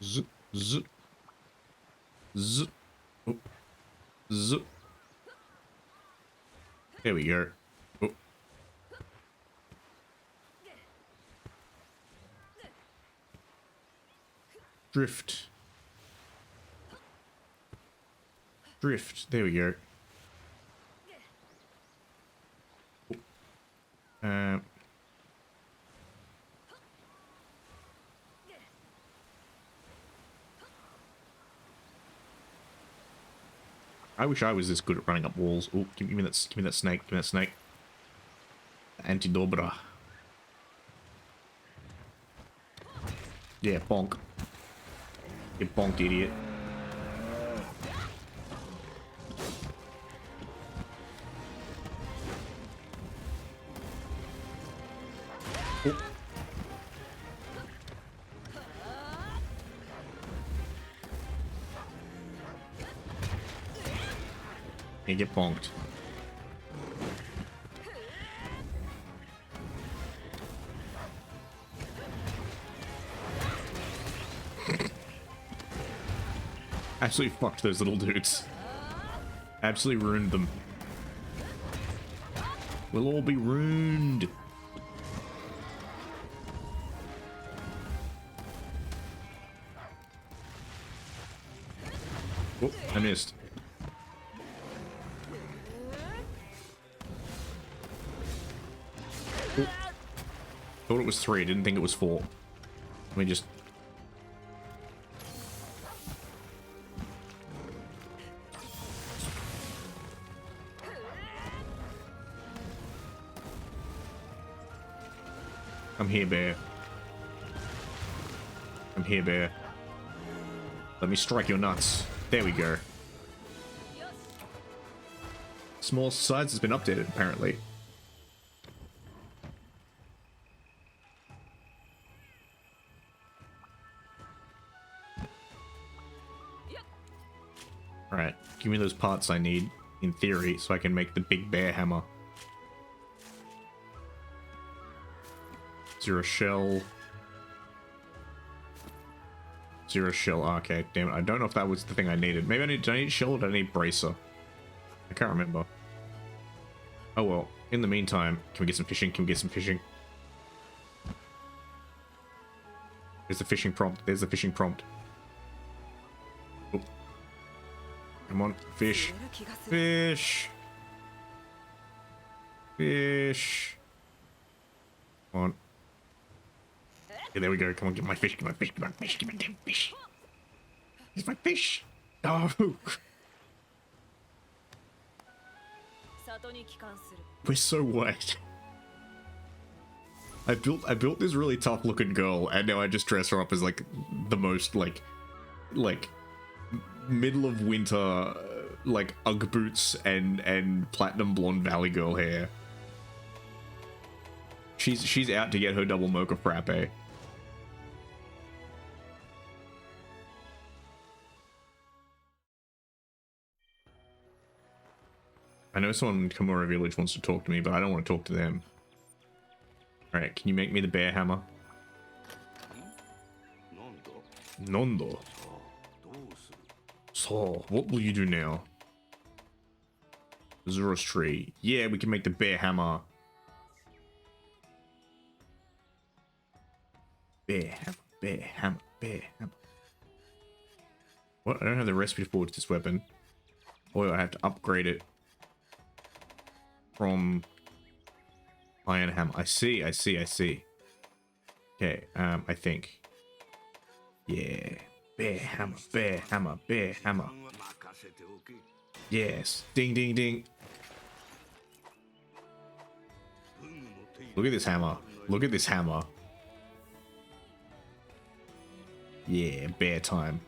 Z, z, z, oh, z. There we go. Oh. Drift. Drift. There we go. I wish I was this good at running up walls. Oh, give me that snake. Give me that snake. Antidobra. Yeah, bonk. You bonk, idiot. Oh. You get bonked. Absolutely fucked those little dudes. Absolutely ruined them. We'll all be ruined. Oh, I missed. Oh. Thought it was 3, didn't think it was 4. Let me just... I'm here, bear. I'm here, bear. Let me strike your nuts. There we go. Small size has been updated, apparently. Alright, give me those parts I need, in theory, so I can make the big bear hammer. 0 shell. 0 shell. Okay, damn it. I don't know if that was the thing I needed. Maybe did I need shell or did I need bracer? I can't remember. Oh well. In the meantime, can we get some fishing? Can we get some fishing? There's the fishing prompt. There's the fishing prompt. Oh. Come on, fish. Fish. Fish. Come on. Yeah, there we go. Come on, get my fish, get my fish, get my fish, get my damn fish. It's my fish. Oh. We're so wet. I built this really tough looking girl, and now I just dress her up as like the most like middle of winter like Ugg boots and platinum blonde valley girl hair. She's out to get her double mocha frappe. I know someone in Kimura Village wants to talk to me, but I don't want to talk to them. Alright, can you make me the bear hammer? Nondo. So, what will you do now? Zoro's tree. Yeah, we can make the bear hammer. Bear hammer, bear hammer, bear hammer. What? I don't have the recipe for this weapon. Or I have to upgrade it from iron hammer. I see. Okay, I think. Yeah. Bear hammer, bear hammer, bear hammer. Yes. Ding, ding, ding. Look at this hammer. Look at this hammer. Yeah, bear time.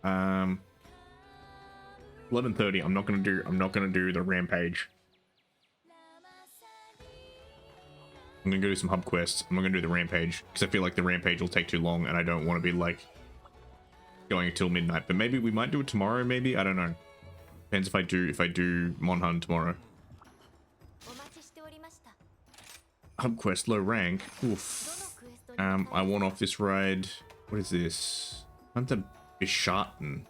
11:30. I'm not gonna do the rampage. I'm gonna go do some hub quests. I'm not gonna do the rampage because I feel like the rampage will take too long, and I don't want to be like going until midnight. But maybe we might do it tomorrow. Maybe, I don't know. Depends if I do Monhan tomorrow. Hub quest, low rank. Oof. I want off this ride. What is this? Hunter Bisharten.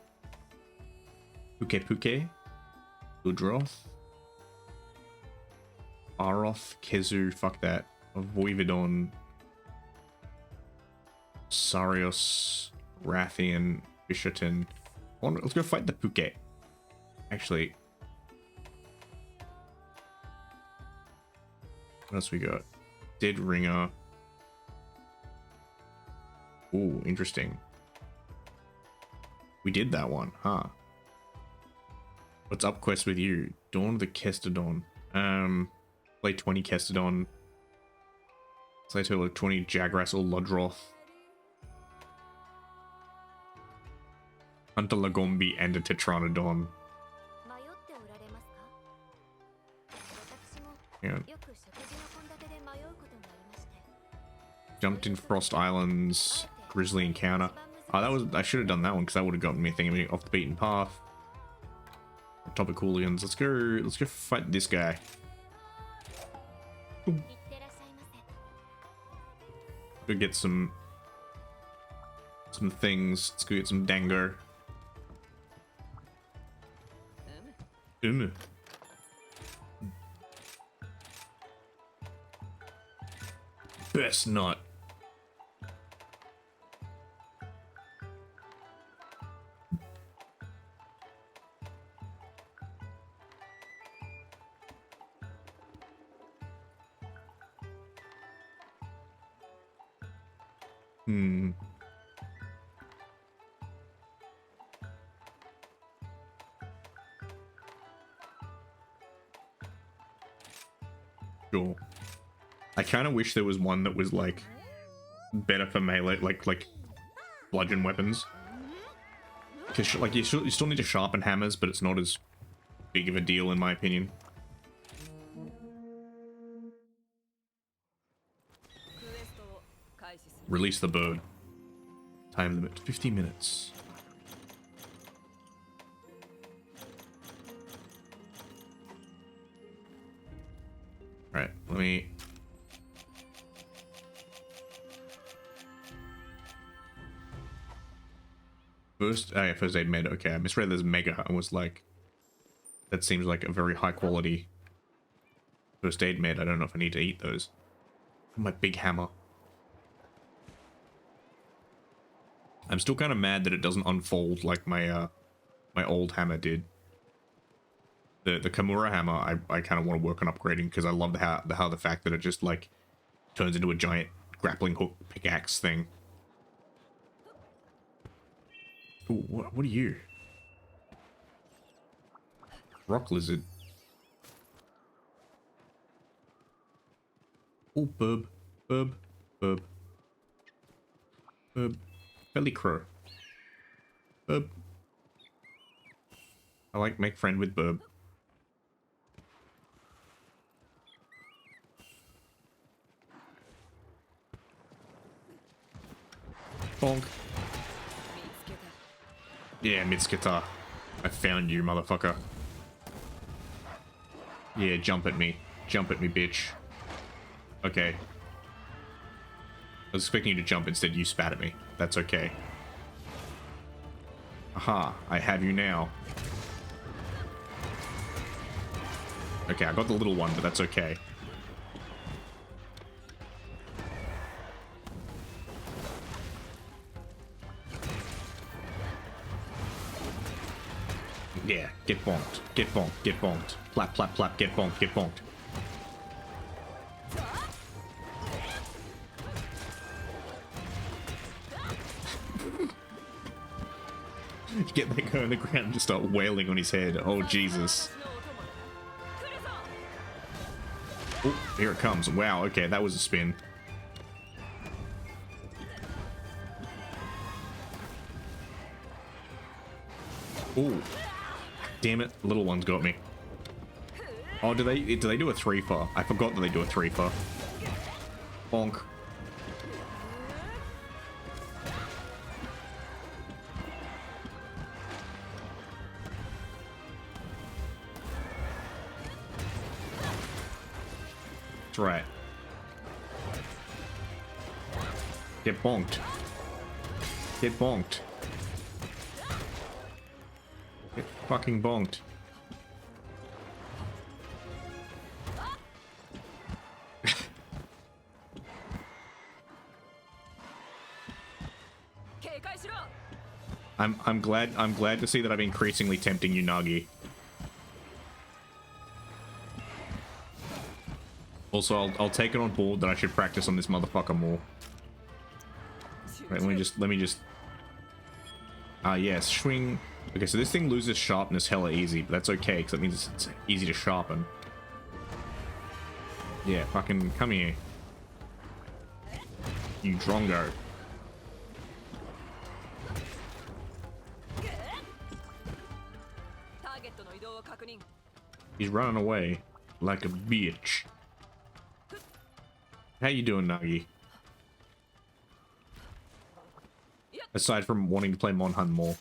Puke. Udroth. Aroth. Kezu. Fuck that. Voivodon. Sarios. Rathian. Bisharten. Let's go fight the Puke. Actually. What else we got? Dead Ringer. Ooh, interesting. We did that one, huh? What's up quest with you? Dawn of the Kestodon. Play 20 Kestodon. Play total of 20 Jagras or Lodroth. Hunter Lagombi and a Tetranodon. 迷っておられますか？私も Yeah. よく食事の献立で迷うことがありまして。 Jumped in Frost Islands. Grizzly Encounter. Oh, that was... I should have done that one because that would have gotten me thinking off the beaten path. Topic hooligans. Let's go fight this guy. いってらっしゃいませ。 Go get some things. Let's go get some dango. Best not. Sure. I kind of wish there was one that was like better for melee, like bludgeon weapons. Because like you still need to sharpen hammers, but it's not as big of a deal in my opinion. クエストを開始する。 Release the bird. Time limit 50 minutes. Alright, let me... First aid med. Okay, I misread there's mega. I was like... That seems like a very high quality first aid med. I don't know if I need to eat those. My big hammer. I'm still kind of mad that it doesn't unfold like my my old hammer did. The Kimura hammer, I kind of want to work on upgrading because I love how the fact that it just like turns into a giant grappling hook pickaxe thing. Ooh, what are you? Rock lizard. Oh, burb. Belly crow. Burb. I like make friend with burb. Bonk. Yeah, Mitsukitar. I found you, motherfucker. Yeah, jump at me. Jump at me, bitch. Okay. I was expecting you to jump, instead you spat at me. That's okay. Aha, I have you now. Okay, I got the little one, but that's okay. Yeah, get bonked. Get bonked. Get bonked. Plap, plap, plap. Get bonked. Get bonked. Get that guy on the ground and just start wailing on his head. Oh, Jesus. Oh, here it comes. Wow, okay, that was a spin. Oh. Damn it, little one's got me. Oh, do they do a 3-for? I forgot that they do a 3-for. Bonk. That's right. Get bonked. Get bonked. Get fucking bonked. I'm glad to see that I'm increasingly tempting you, Nagi. Also, I'll take it on board that I should practice on this motherfucker more. Right, let me just. Ah, yes, swing. Okay, so this thing loses sharpness hella easy, but that's okay, because that means it's easy to sharpen. Yeah, fucking come here. You Drongo. He's running away like a bitch. How you doing, Nagi? Aside from wanting to play Monhun more.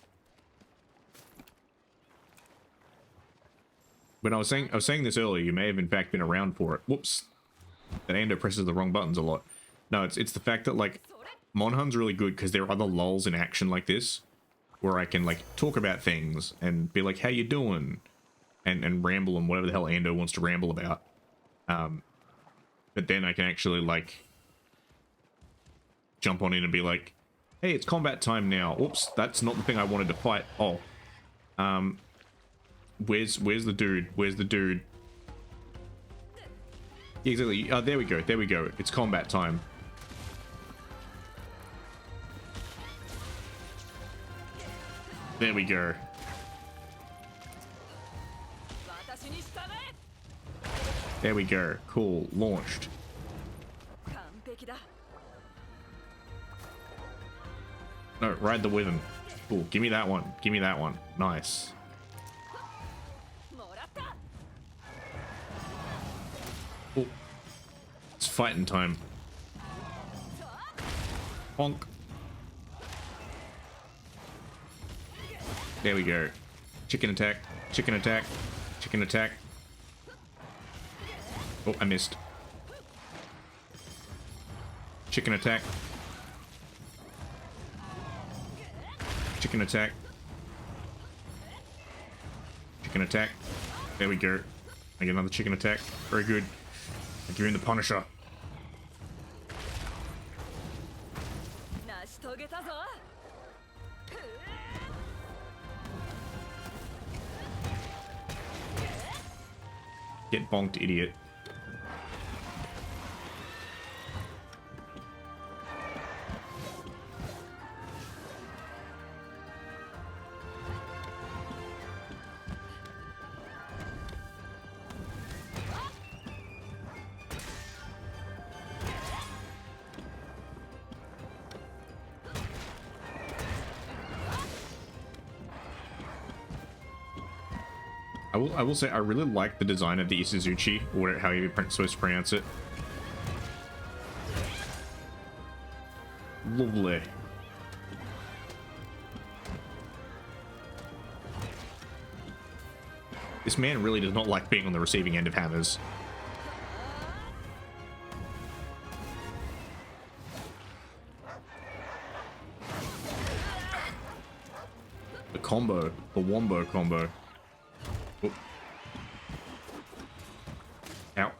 When I was saying this earlier, you may have in fact been around for it. Whoops. That Ando presses the wrong buttons a lot. No, it's the fact that, like, Monhun's really good because there are other lulls in action like this, where I can, like, talk about things and be like, how you doing? And ramble on whatever the hell Ando wants to ramble about. But then I can actually, like, jump on in and be like, hey, it's combat time now. Oops, that's not the thing I wanted to fight. Oh. Where's the dude? Where's the dude? Yeah, exactly. Oh, there we go. There we go. It's combat time. There we go. There we go. Cool. Launched. No, ride the Wyvern. Cool. Give me that one. Give me that one. Nice. Oh. It's fighting time. Honk. There we go. Chicken attack. Chicken attack. Chicken attack. Oh, I missed. Chicken attack. Chicken attack. Chicken attack. There we go. I get another chicken attack. Very good. I give him the Punisher. Get bonked, idiot. I will say I really like the design of the Isuzuchi, or how you're supposed to pronounce it. Lovely. This man really does not like being on the receiving end of hammers. The combo, the wombo combo. Oh. Ow.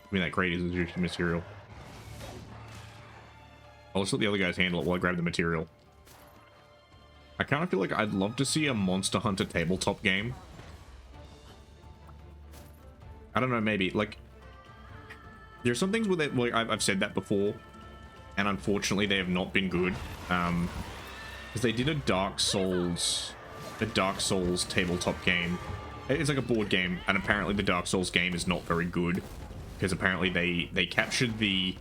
Give me that great Isuzuchi material. I'll just let the other guys handle it while I grab the material. I kind of feel like I'd love to see a Monster Hunter tabletop game. I don't know, maybe, like... There are some things with it, like, I've said that before, and unfortunately they have not been good. Because they did a Dark Souls tabletop game. It's like a board game, and apparently the Dark Souls game is not very good, because apparently they captured the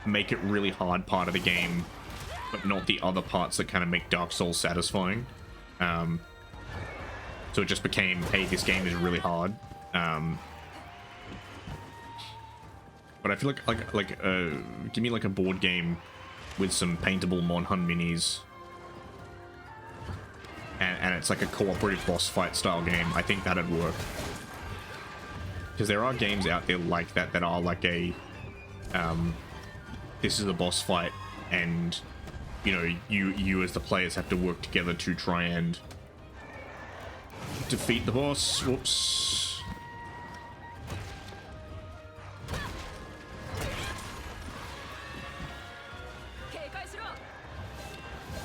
make it really hard part of the game, but not the other parts that kind of make Dark Souls satisfying. So it just became, hey, this game is really hard. But I feel like give me like a board game with some paintable Monhun minis. And it's like a cooperative boss fight style game. I think that'd work. Because there are games out there like that that are like a... this is a boss fight, and, you know, you as the players have to work together to try and defeat the boss. Whoops.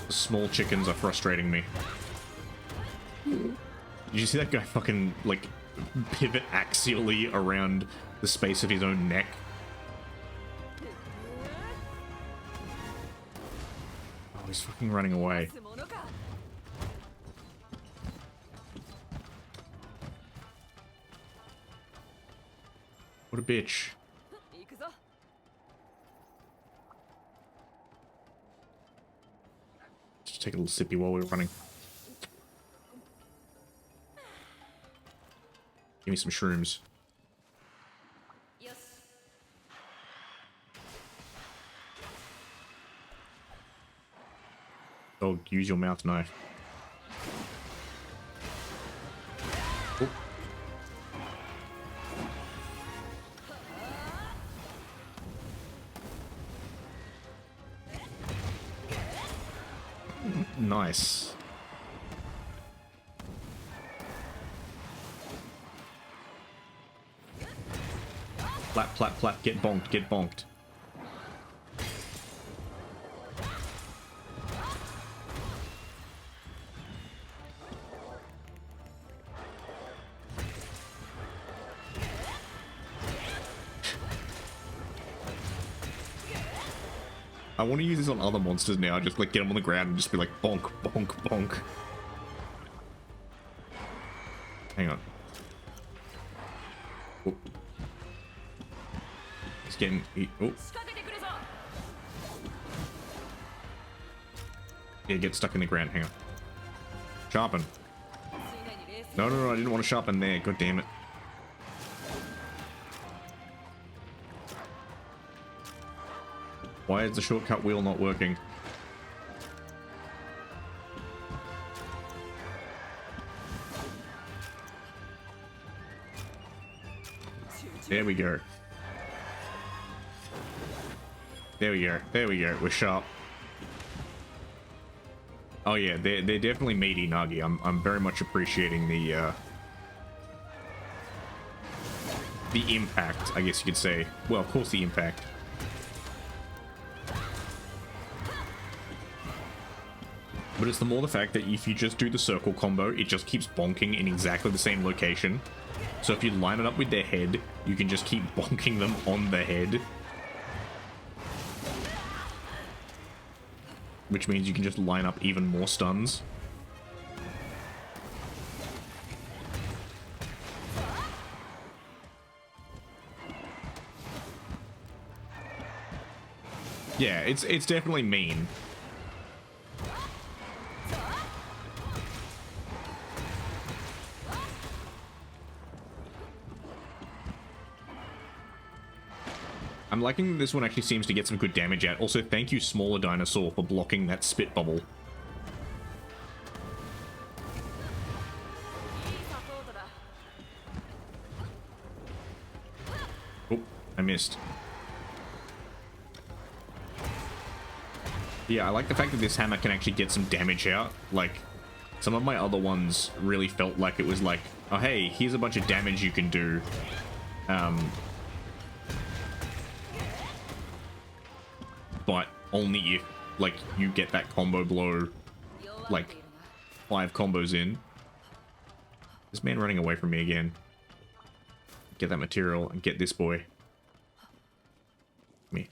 The small chickens are frustrating me. Did you see that guy fucking, like, pivot axially around the space of his own neck? Oh, he's fucking running away. What a bitch. 行くぞ。 Just take a little sippy while we're running. Give me some shrooms. よし。 Oh, use your mouth knife. Oh. Nice. Plap, plap, plap. Get bonked, get bonked. I want to use this on other monsters now. Just like get them on the ground and just be like bonk, bonk, bonk. Hang on. Oh. He's getting. Oh. 仕掛けてくるぞ。 Yeah, get stuck in the ground. Hang on. Sharpen. ついでに冷静。 No, no, no. I didn't want to sharpen there. God damn it. Why is the shortcut wheel not working? There we go. There we go. There we go. We're sharp. Oh yeah, they're definitely meaty Nagi. I'm very much appreciating the impact, I guess you could say. Well, of course the impact. But it's the more the fact that if you just do the circle combo, it just keeps bonking in exactly the same location. So if you line it up with their head, you can just keep bonking them on the head. Which means you can just line up even more stuns. Yeah, it's definitely mean. I'm liking that this one actually seems to get some good damage out. Also, thank you, Smaller Dinosaur, for blocking that spit bubble. いいサポートだ。 Oh, I missed. Yeah, I like the fact that this hammer can actually get some damage out. Like, some of my other ones really felt like it was like, oh hey, here's a bunch of damage you can do. But only if, like, you get that combo blow, like, 5 combos in. This man running away from me again. Get that material and get this boy. Me.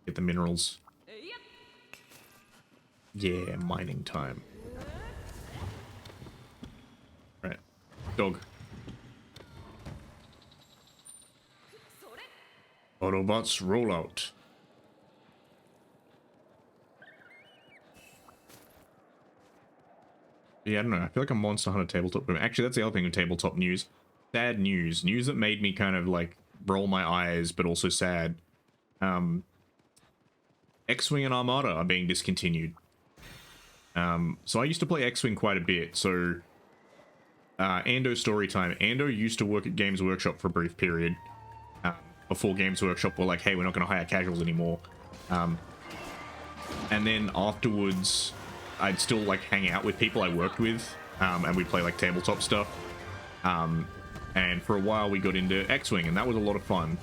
Get the minerals. えいや。 Yeah, mining time. Right. Dog. それ。 Autobots roll out. Yeah, I don't know. I feel like a Monster Hunter tabletop. Actually, that's the other thing with tabletop news. Sad news. News that made me kind of like roll my eyes, but also sad. X-Wing and Armada are being discontinued. So I used to play X-Wing quite a bit. So, Ando story time. Ando used to work at Games Workshop for a brief period. Before Games Workshop were like, hey, we're not going to hire casuals anymore. And then afterwards, I'd still like hang out with people I worked with, and we'd play like tabletop stuff. And for a while we got into X-Wing, and that was a lot of fun.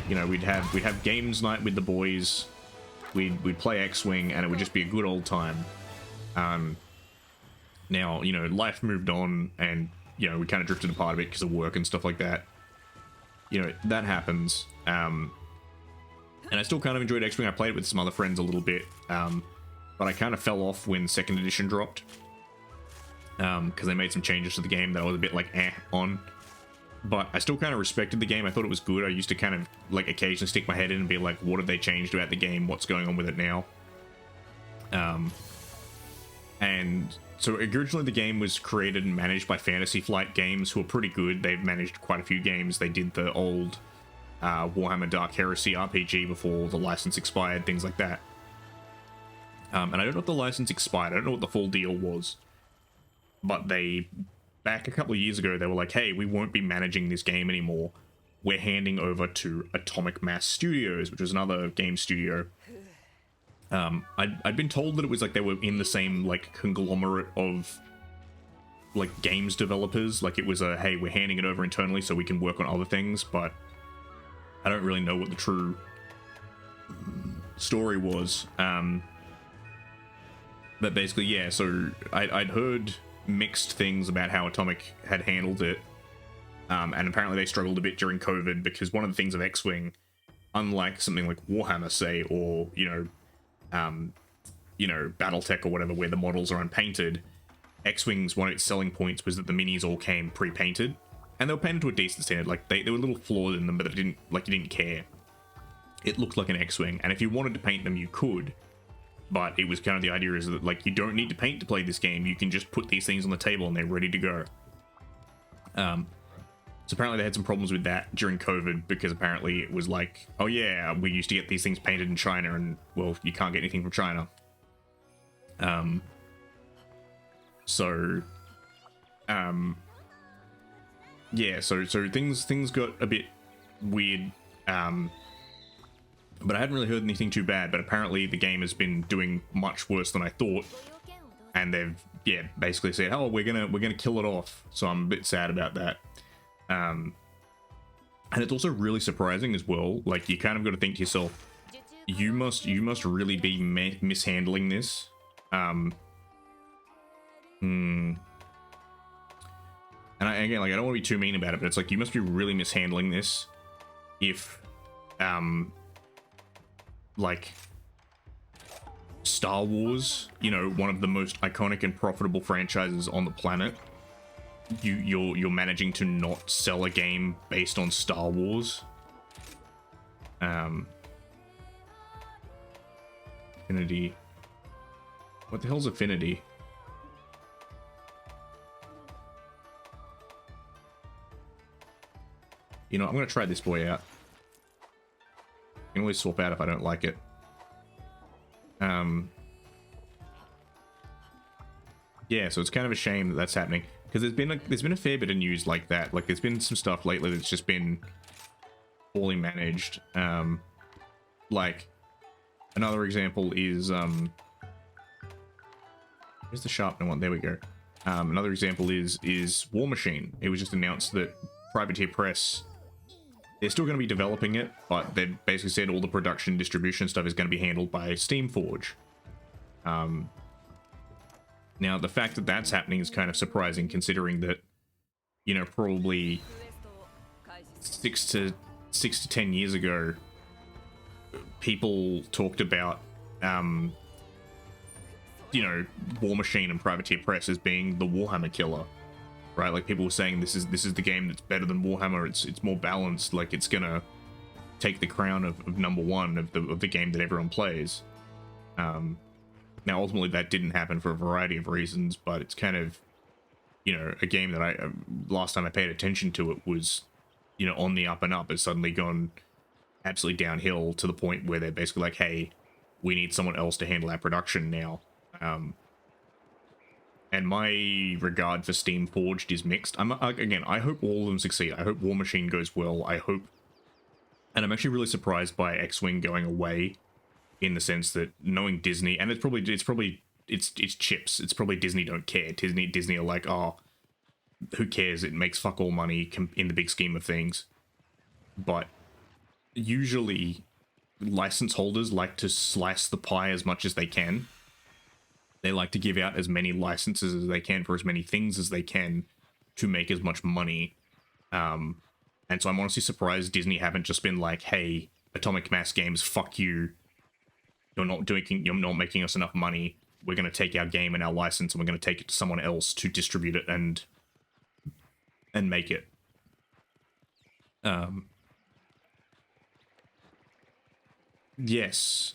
You know, we'd have games night with the boys. We'd play X-Wing, and it would just be a good old time. Now, you know, life moved on, and you know, we kind of drifted apart a bit because of work and stuff like that. You know, that happens. And I still kind of enjoyed X-Wing. I played it with some other friends a little bit. But I kind of fell off when 2nd edition dropped. Because they made some changes to the game that I was a bit like, on. but I still kind of respected the game. I thought it was good. I used to kind of like occasionally stick my head in and be like, what have they changed about the game? What's going on with it now? And so originally the game was created and managed by Fantasy Flight Games, who are pretty good. They've managed quite a few games. They did the old Warhammer Dark Heresy RPG before the license expired, things like that. And I don't know if the license expired. I don't know what the full deal was. But they, back a couple of years ago, they were like, hey, we won't be managing this game anymore. We're handing over to Atomic Mass Studios, which was another game studio. I'd been told that it was like they were in the same like conglomerate of like games developers. Like it was a, hey, we're handing it over internally so we can work on other things, but I don't really know what the true story was. But basically, yeah, so I'd heard mixed things about how Atomic had handled it. And apparently they struggled a bit during COVID because one of the things of X-Wing, unlike something like Warhammer, say, or, Battletech or whatever, where the models are unpainted, X-Wing's one of its selling points was that the minis all came pre-painted. And they were painted to a decent standard. Like, there were little flaws in them, but you didn't care. It looked like an X-Wing, and if you wanted to paint them, you could. But it was kind of the idea is that, like, you don't need to paint to play this game. You can just put these things on the table and they're ready to go. So apparently they had some problems with that during COVID because apparently it was like, oh yeah, we used to get these things painted in China and, well, you can't get anything from China. Yeah, so things got a bit weird. But I hadn't really heard anything too bad, but apparently the game has been doing much worse than I thought. And they've, yeah, basically said, oh, we're gonna kill it off. So I'm a bit sad about that. And it's also really surprising as well. Like, you kind of got to think to yourself, you must really be mishandling this. And again, like, I don't want to be too mean about it, but it's like, you must be really mishandling this if, like, Star Wars, one of the most iconic and profitable franchises on the planet, you're managing to not sell a game based on Star Wars. Affinity. What the hell's Affinity? I'm gonna try this boy out. I can always swap out if I don't like it. Yeah, so it's kind of a shame that that's happening because there's been a fair bit of news like that. Like, there's been some stuff lately that's just been poorly managed. Like, another example is where's the sharpener one? There we go. Another example is War Machine. It was just announced that Privateer Press, they're still going to be developing it, but they basically said all the production distribution stuff is going to be handled by Steamforge. Now, the fact that that's happening is kind of surprising, considering that, probably 6 to 10 years ago, people talked about, War Machine and Privateer Press as being the Warhammer killer. Right, like, people were saying this is the game that's better than Warhammer. It's more balanced. Like, it's gonna take the crown of number one of the game that everyone plays. Now, ultimately, that didn't happen for a variety of reasons, but it's kind of, a game that last time I paid attention to it was, on the up and up. It's suddenly gone absolutely downhill to the point where they're basically like, hey, we need someone else to handle our production now. And my regard for Steamforged is mixed. Again, I hope all of them succeed. I hope War Machine goes well. I hope, and I'm actually really surprised by X-Wing going away, in the sense that knowing Disney, and it's chips. It's probably Disney don't care. Disney are like, oh, who cares? It makes fuck all money in the big scheme of things. But usually, license holders like to slice the pie as much as they can. They like to give out as many licenses as they can for as many things as they can to make as much money. And so I'm honestly surprised Disney haven't just been like, hey, Atomic Mass Games, fuck you. You're not making us enough money. We're going to take our game and our license and we're going to take it to someone else to distribute it and make it. Um, yes,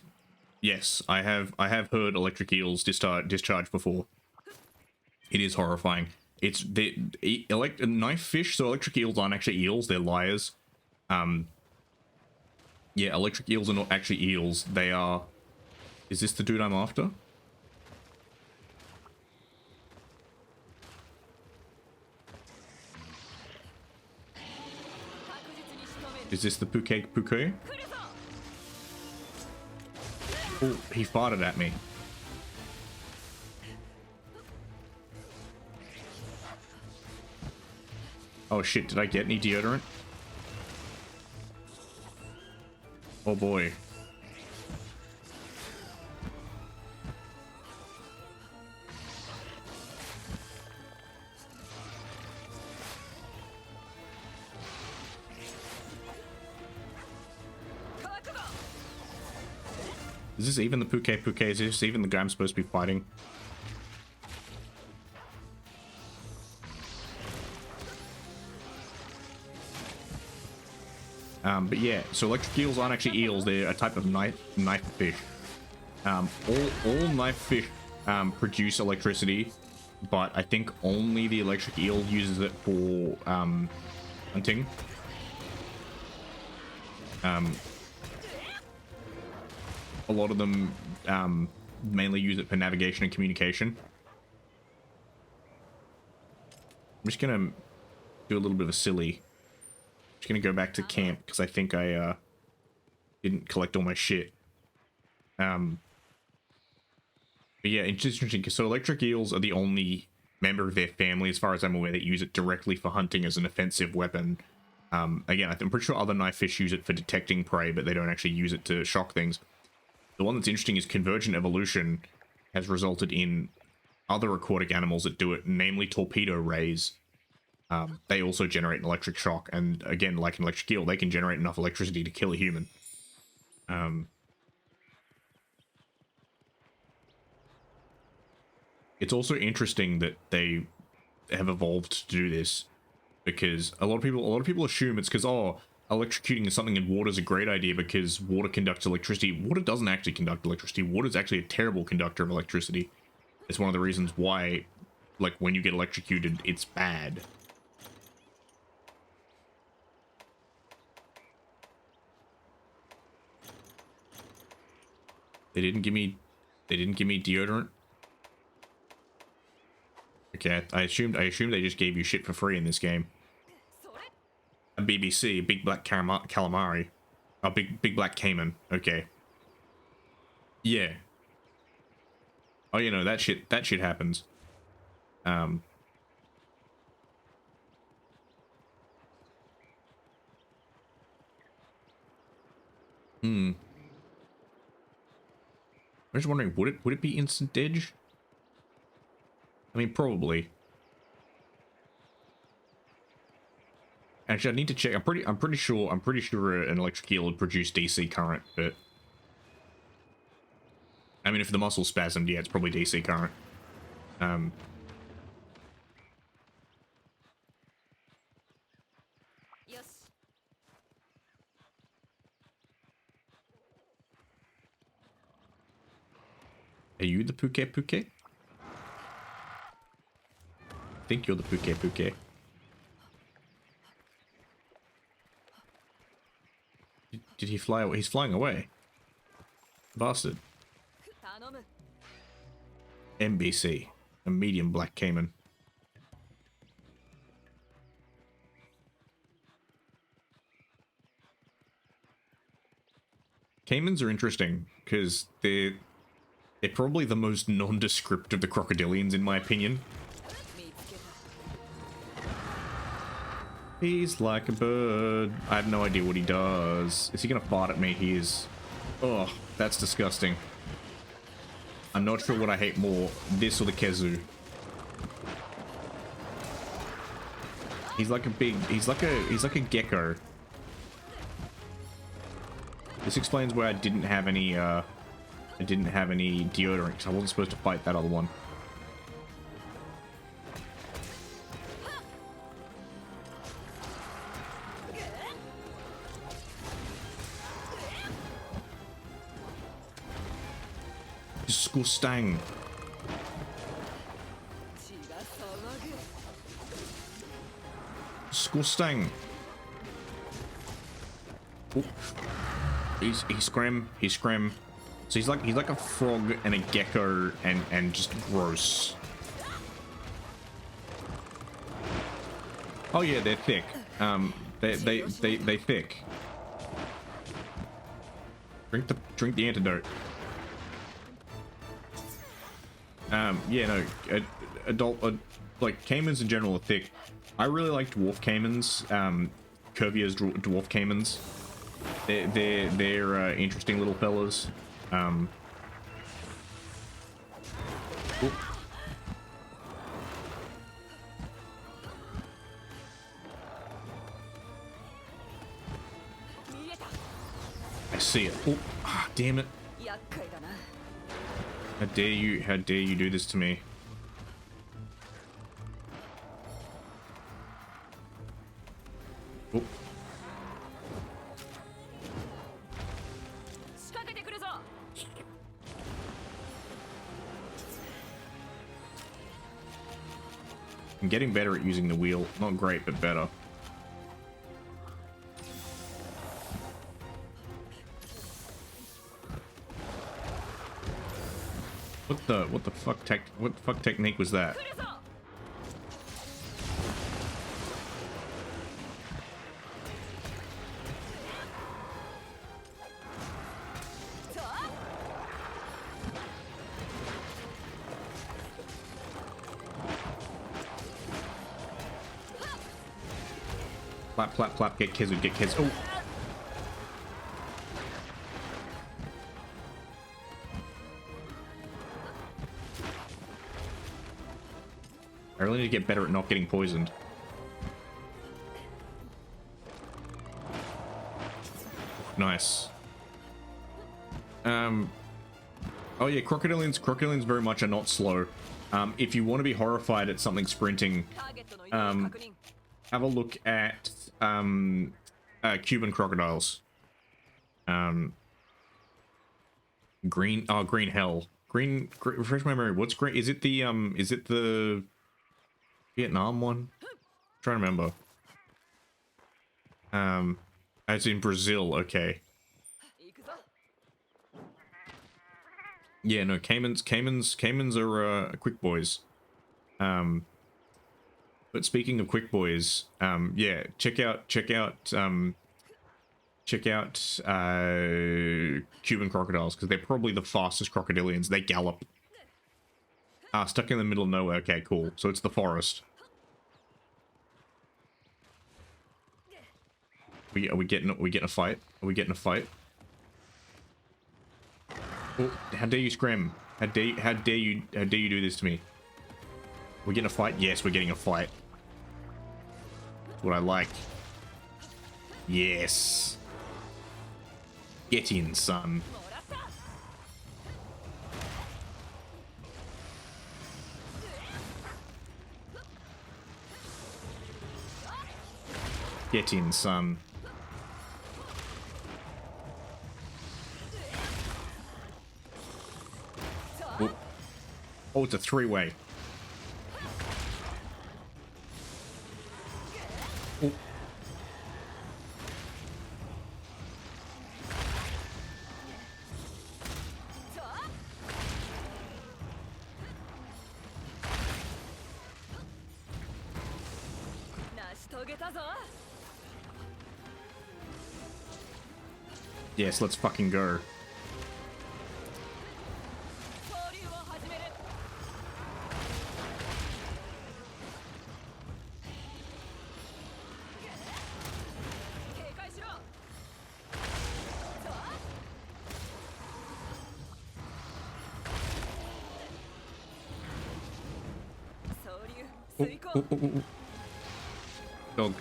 yes, I have heard electric eels discharge before. It is horrifying. It's knife fish, so electric eels aren't actually eels, they're liars. Yeah, electric eels are not actually eels, they are... Is this the dude I'm after? Is this the Puke? Oh, he farted at me. Oh shit, did I get any deodorant? Oh boy. Is this even the Puke? Is this even the guy I'm supposed to be fighting? But yeah, so electric eels aren't actually eels, they're a type of knife fish. All knife fish produce electricity, but I think only the electric eel uses it for hunting. A lot of them mainly use it for navigation and communication. I'm just gonna do a little bit of a silly. Just gonna go back to camp because I think I didn't collect all my shit. But yeah, it's interesting. So electric eels are the only member of their family, as far as I'm aware, that use it directly for hunting as an offensive weapon. Again, I'm pretty sure other knife fish use it for detecting prey, but they don't actually use it to shock things. The one that's interesting is convergent evolution has resulted in other aquatic animals that do it, namely torpedo rays. They also generate an electric shock, and again, like an electric eel, they can generate enough electricity to kill a human. It's also interesting that they have evolved to do this, because a lot of people assume it's because, oh, electrocuting something in water is a great idea because water conducts electricity. Water doesn't actually conduct electricity. Water is actually a terrible conductor of electricity. It's one of the reasons why, like, when you get electrocuted, it's bad. They didn't give me deodorant. Okay, I assumed they just gave you shit for free in this game. A BBC, a big black calamari. A big black caiman. Okay. Yeah. Oh, you know, that shit happens. I'm just wondering, would it be instant dodge? I mean, probably. Actually, I need to check. I'm pretty sure an electric eel would produce DC current, but I mean, if the muscle spasmed, yeah, it's probably DC current. Are you the Puke? I think you're the Puke. Did he fly away? He's flying away. Bastard. MBC. A medium black caiman. Caimans are interesting because they're probably the most nondescript of the crocodilians, in my opinion. He's like a bird. I have no idea what he does. Is he gonna fart at me? He is. Oh, that's disgusting. I'm not sure what I hate more, this or the Kezu. He's like a gecko. This explains why I didn't have any deodorant, because I wasn't supposed to fight that other one. Disgusting. Disgusting. Oh. He's scrim. He's scrim. So he's like a frog and a gecko and just gross. Oh yeah, they're thick. They thick. Drink the antidote. Yeah, no, like caimans in general are thick. I really like dwarf caimans. Curvier's dwarf caimans. They're interesting little fellas. Oop. I see it. Oh, ah, damn it. How dare you do this to me? Oh. I'm getting better at using the wheel. Not great, but better. What the fuck technique was that? Plap, plap, plap, get kids, get kids. Oh! I really need to get better at not getting poisoned. Nice. Oh yeah, crocodilians very much are not slow. If you want to be horrified at something sprinting, have a look at Cuban crocodiles. Green hell. Refresh my memory. What's green? Is it the Vietnam one? I'm trying to remember. As in Brazil, okay. Yeah, no, caimans are quick boys. But speaking of quick boys, yeah, check out Cuban crocodiles, because they're probably the fastest crocodilians. They gallop. Stuck in the middle of nowhere. Okay, cool. So it's the forest. Are we getting a fight? Are we getting a fight? Oh, how dare you scram? How dare you do this to me? We're getting a fight? Yes, we're getting a fight. That's what I like. Yes. Get in, son. Get in, son. Oh, it's a three-way. Oh. Yes, let's fucking go.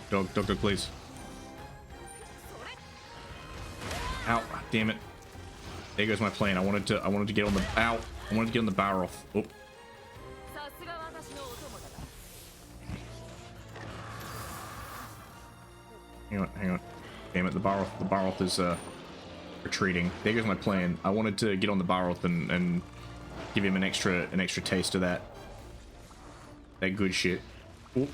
Dog, please. Ow, damn it. There goes my plan. I wanted to get on the ow. I wanted to get on the barrel. Oh. Hang on. Damn it, the Baroth is retreating. There goes my plan. I wanted to get on the Baroth and Give him an extra taste of that good shit. Ooh.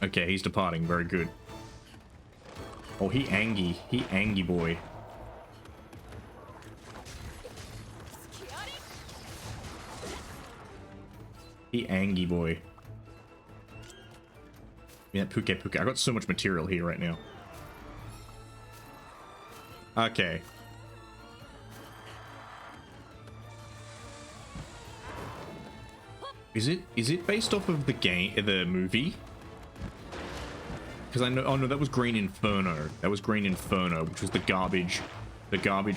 Okay, he's departing. Very good. Oh, he Angie boy. He Angie boy. Yeah, Puke. I got so much material here right now. Okay. Is it based off of the game, the movie? Because I know, oh no, that was Green Inferno. That was Green Inferno, which was the garbage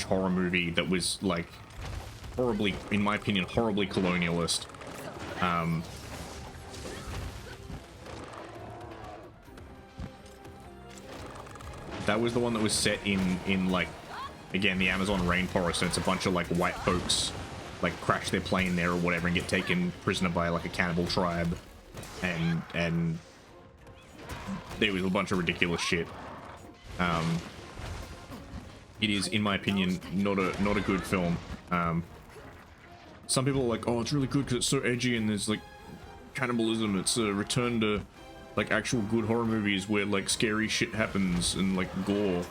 horror movie that was like horribly, in my opinion, horribly colonialist. That was the one that was set in like, again, the Amazon rainforest, and it's a bunch of like white folks like crash their plane there or whatever and get taken prisoner by like a cannibal tribe, and there was a bunch of ridiculous shit. It is, in my opinion, not a good film. Some people are like, oh, it's really good because it's so edgy and there's like cannibalism. It's a return to like actual good horror movies where like scary shit happens and like gore.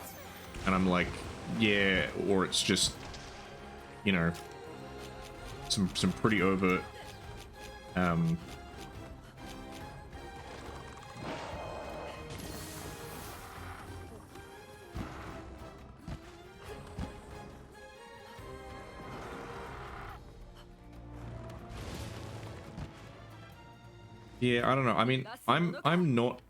And I'm like, yeah, or it's just, you know, some pretty overt yeah, I don't know. I mean, I'm not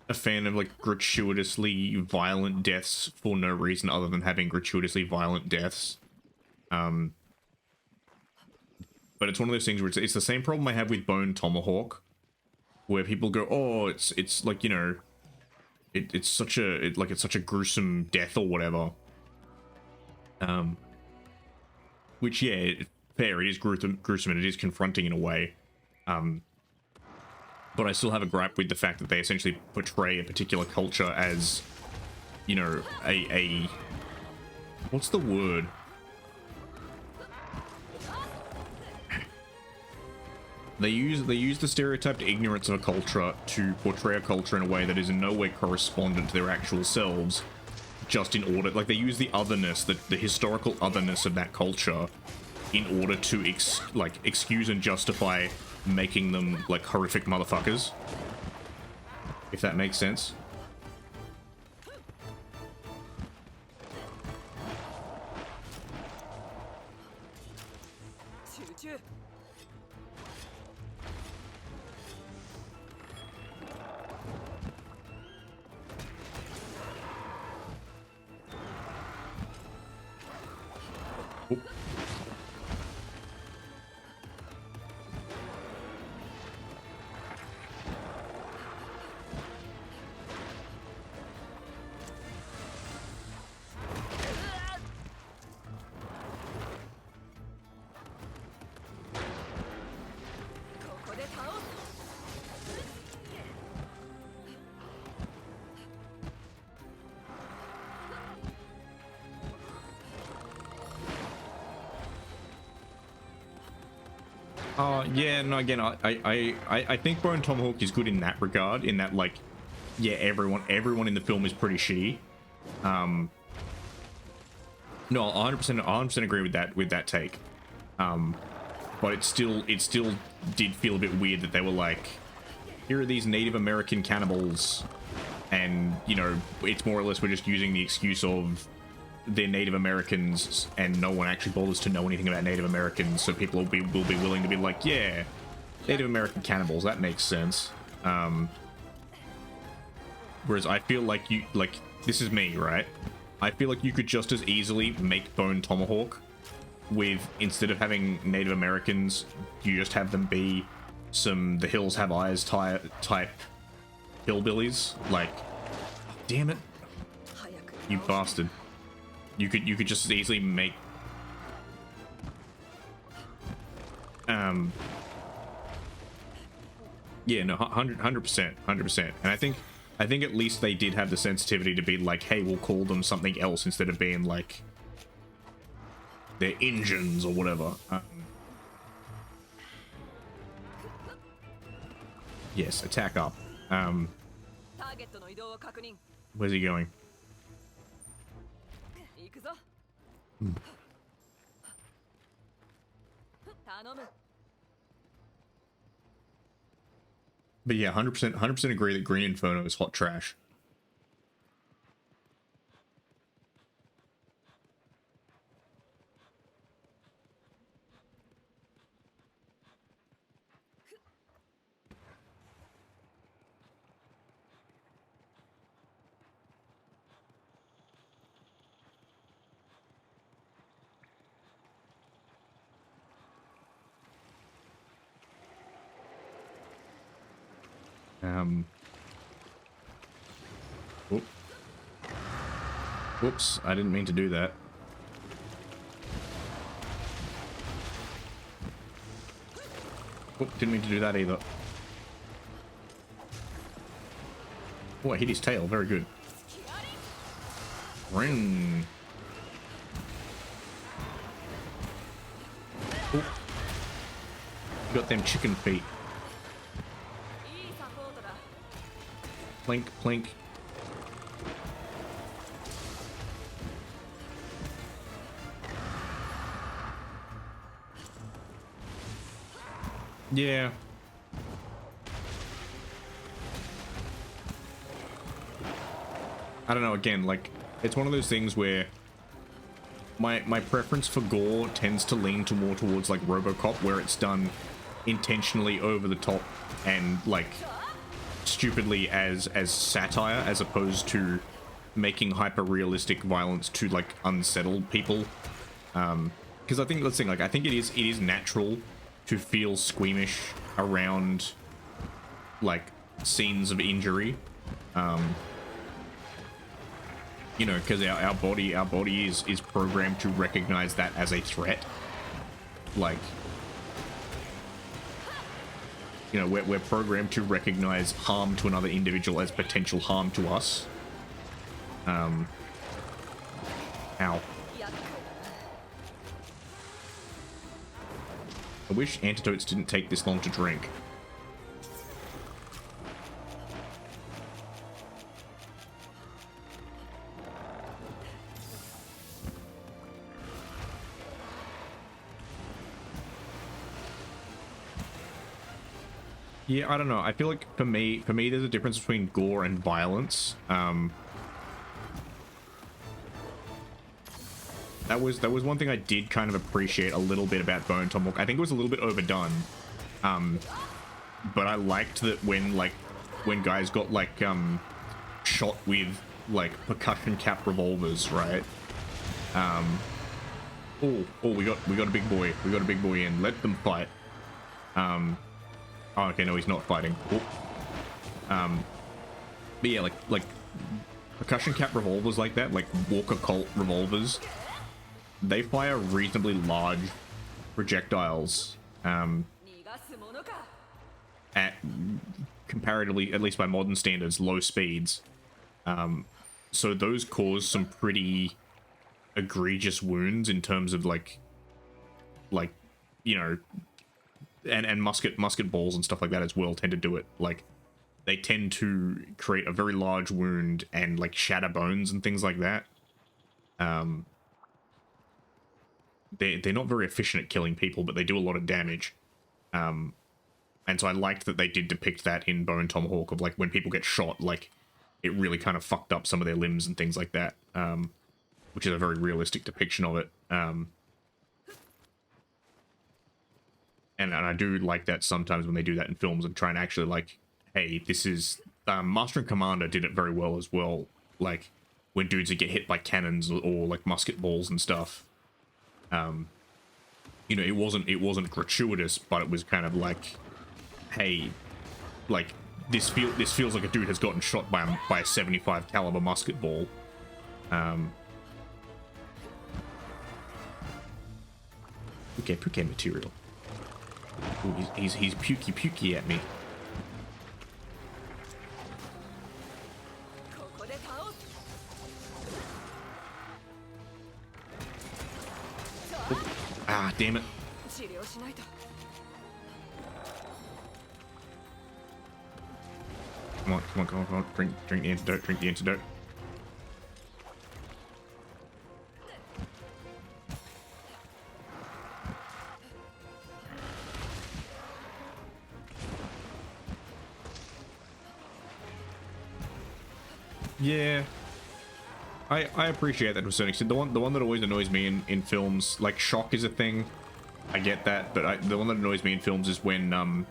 a fan of like gratuitously violent deaths for no reason other than having gratuitously violent deaths. But it's one of those things where it's the same problem I have with Bone Tomahawk, where people go, oh, it's like, you know, it's such a gruesome death or whatever. Which, yeah, fair, it is gruesome and it is confronting in a way. But I still have a gripe with the fact that they essentially portray a particular culture as, you know, a what's the word? They use the stereotyped ignorance of a culture to portray a culture in a way that is in no way correspondent to their actual selves, just in order, like they use the otherness, the historical otherness of that culture in order to excuse and justify making them like horrific motherfuckers, if that makes sense. Yeah, no, again, I think Bone Tomahawk is good in that regard, in that, like, yeah, everyone in the film is pretty shitty. No, 100% agree with that take. But it still did feel a bit weird that they were like, here are these Native American cannibals, and, you know, it's more or less we're just using the excuse of they're Native Americans and no one actually bothers to know anything about Native Americans, so people will be willing to be like, yeah, Native American cannibals, that makes sense. Whereas I feel like this is me, right? I feel like you could just as easily make Bone Tomahawk with, instead of having Native Americans, you just have them be some The Hills Have Eyes type hillbillies. Like, damn it, you bastard. You could just as easily make yeah, no, 100%. And I think at least they did have the sensitivity to be like, hey, we'll call them something else instead of being like, their engines or whatever. Yes, attack up. ターゲットの移動を確認。 Where's he going? 行くぞ。頼む。 But yeah, 100% agree that Green Inferno is hot trash. Whoop. Whoops, I didn't mean to do that. Whoop, didn't mean to do that either. Oh, I hit his tail, very good. Ring. Oh. Got them chicken feet. いいサポートだ。 Plink, plink. Yeah. I don't know, again, like, it's one of those things where my preference for gore tends to lean to more towards, like, RoboCop, where it's done intentionally over the top and, like, stupidly as satire, as opposed to making hyper-realistic violence to, like, unsettle people. Because I think, let's think, like, I think it is natural to feel squeamish around, like, scenes of injury. You know, because our body is programmed to recognize that as a threat. Like, you know, we're programmed to recognize harm to another individual as potential harm to us. Ow. I wish antidotes didn't take this long to drink. Yeah, I don't know. I feel like for me, there's a difference between gore and violence. That was one thing I did kind of appreciate a little bit about Bone Tomahawk. I think it was a little bit overdone. But I liked that when guys got like shot with like percussion cap revolvers, right? Oh, we got a big boy. We got a big boy in. Let them fight. Oh, okay, no, he's not fighting. Oh. But yeah, like percussion cap revolvers like that, like Walker Colt revolvers, they fire reasonably large projectiles at comparatively, at least by modern standards, low speeds. So those cause some pretty egregious wounds in terms of like you know, and musket balls and stuff like that as well tend to do it. Like, they tend to create a very large wound and like shatter bones and things like that. They're not very efficient at killing people, but they do a lot of damage. And so I liked that they did depict that in Bone Tomahawk, of like when people get shot, like it really kind of fucked up some of their limbs and things like that. Which is a very realistic depiction of it. And I do like that sometimes when they do that in films and try and actually like, hey, this is Master and Commander did it very well as well. Like when dudes would get hit by cannons or like musket balls and stuff. You know, it wasn't gratuitous, but it was kind of like, hey, like this feels like a dude has gotten shot by a 75 caliber musket ball. Okay, Puke material. Ooh, he's pukey at me. Oop. Ah, damn it. 治療しないと。 Come on, come on, come on, come on. Drink the antidote, drink the antidote. Yeah. I appreciate that to a certain extent. The one that always annoys me in films, like shock is a thing. I get that, but the one that annoys me in films is when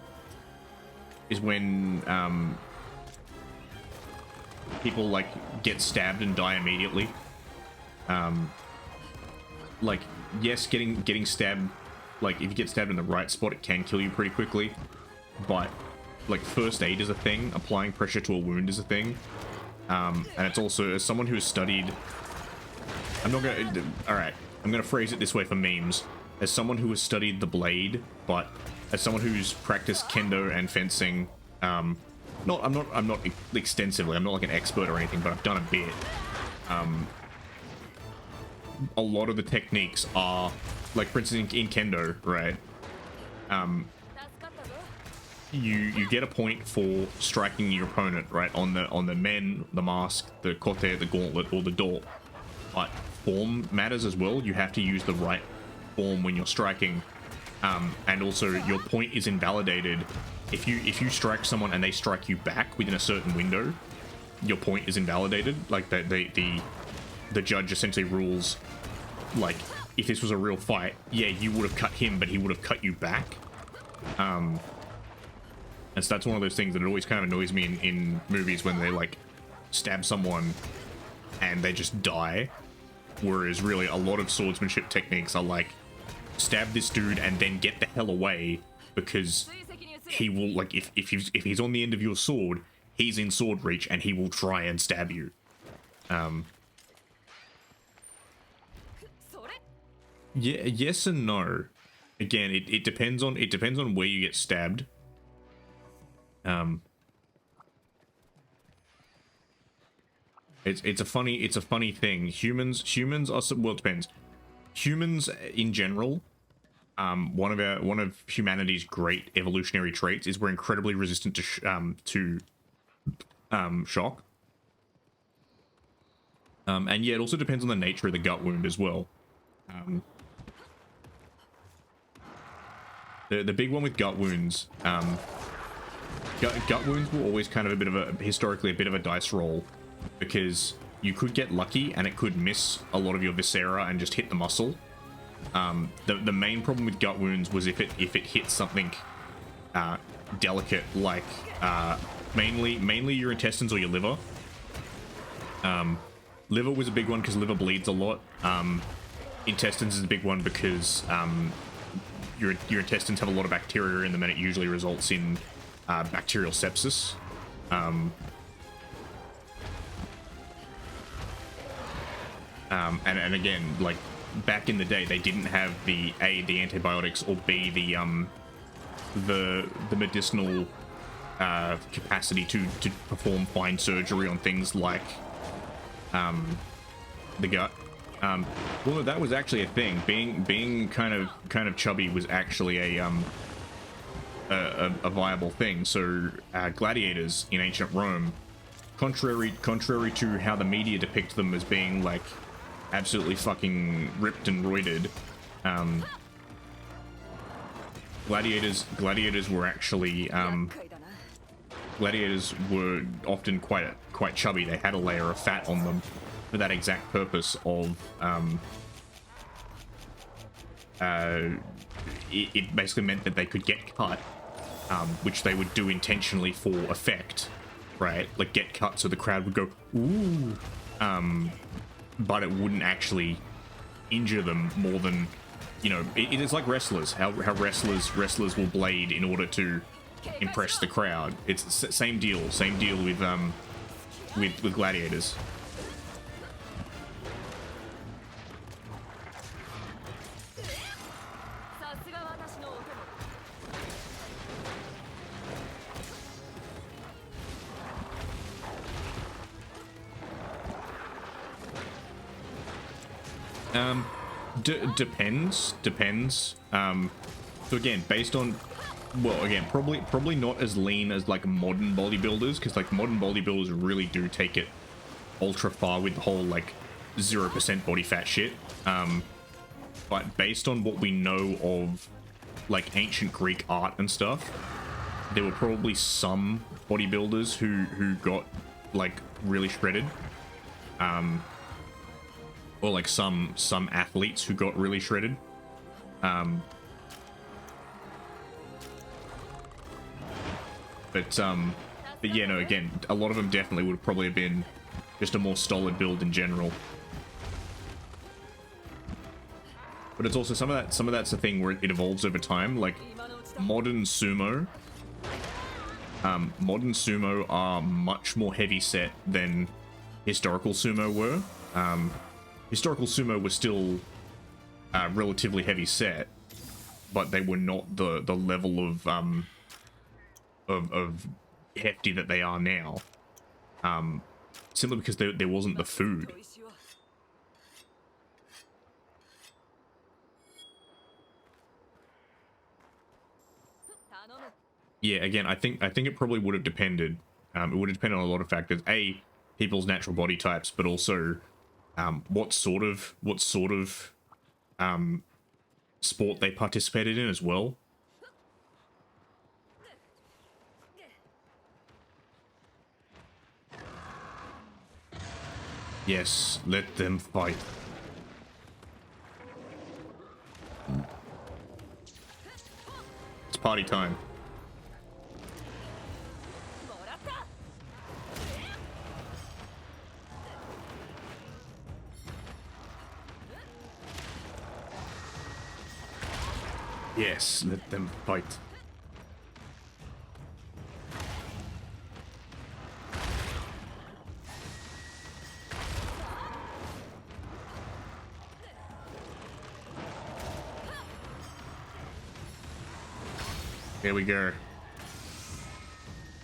people like get stabbed and die immediately. Like yes, getting stabbed, like if you get stabbed in the right spot, it can kill you pretty quickly. But like first aid is a thing, applying pressure to a wound is a thing. And it's also, as someone who has studied, alright, I'm gonna phrase it this way for memes. As someone who has studied the blade, but as someone who's practiced kendo and fencing, I'm not extensively, I'm not like an expert or anything, but I've done a bit. A lot of the techniques are, like for instance in kendo, right? You get a point for striking your opponent, right, on the men, the mask, the kote, the gauntlet, or the door. But form matters as well. You have to use the right form when you're striking, and also your point is invalidated if you strike someone and they strike you back within a certain window. Your point is invalidated. Like the judge essentially rules, like if this was a real fight, yeah, you would have cut him, but he would have cut you back. And so that's one of those things that always kind of annoys me in movies when they like stab someone and they just die. Whereas really a lot of swordsmanship techniques are like stab this dude and then get the hell away, because he will, like if he's on the end of your sword, he's in sword reach and he will try and stab you. Yeah, yes and no. Again, it depends on where you get stabbed. It's a funny thing. Humans are, well, it depends. Humans in general, one of humanity's great evolutionary traits is we're incredibly resistant to shock. And yeah, it also depends on the nature of the gut wound as well. The big one with gut wounds, gut wounds were always kind of historically a bit of a dice roll, because you could get lucky and it could miss a lot of your viscera and just hit the muscle. The main problem with gut wounds was if it hits something delicate, like mainly your intestines or your liver. Liver was a big one because liver bleeds a lot. Intestines is a big one because your intestines have a lot of bacteria in them, and it usually results in bacterial sepsis. And again, like back in the day, they didn't have the antibiotics, or B, the medicinal capacity to perform fine surgery on things like the gut. Well, that was actually a thing. Being kind of chubby was actually a viable thing. So gladiators in ancient Rome, contrary to how the media depict them as being like absolutely fucking ripped and roided, gladiators were actually gladiators were often quite chubby. They had a layer of fat on them for that exact purpose of it basically meant that they could get cut, which they would do intentionally for effect, right? Like get cut so the crowd would go ooh, but it wouldn't actually injure them more than, you know, it is like wrestlers, how wrestlers will blade in order to impress the crowd. It's the same deal with gladiators. Depends. So again, based on, well, again, probably not as lean as like modern bodybuilders, because like modern bodybuilders really do take it ultra far with the whole like 0% body fat shit. But based on what we know of like ancient Greek art and stuff, there were probably some bodybuilders who got like really shredded. Or like some athletes who got really shredded. But yeah, no, again, a lot of them definitely would probably have been just a more stolid build in general. But it's also some of that's the thing where it evolves over time. Like modern sumo are much more heavy set than historical sumo were. Historical sumo was still relatively heavy set, but they were not the level of hefty that they are now. Simply because there wasn't the food. Yeah, again, I think it probably would have depended. It would have depended on a lot of factors. A, people's natural body types, but also what sort of sport they participated in as well. Yes, let them fight. It's party time. Yes, let them fight. There we go.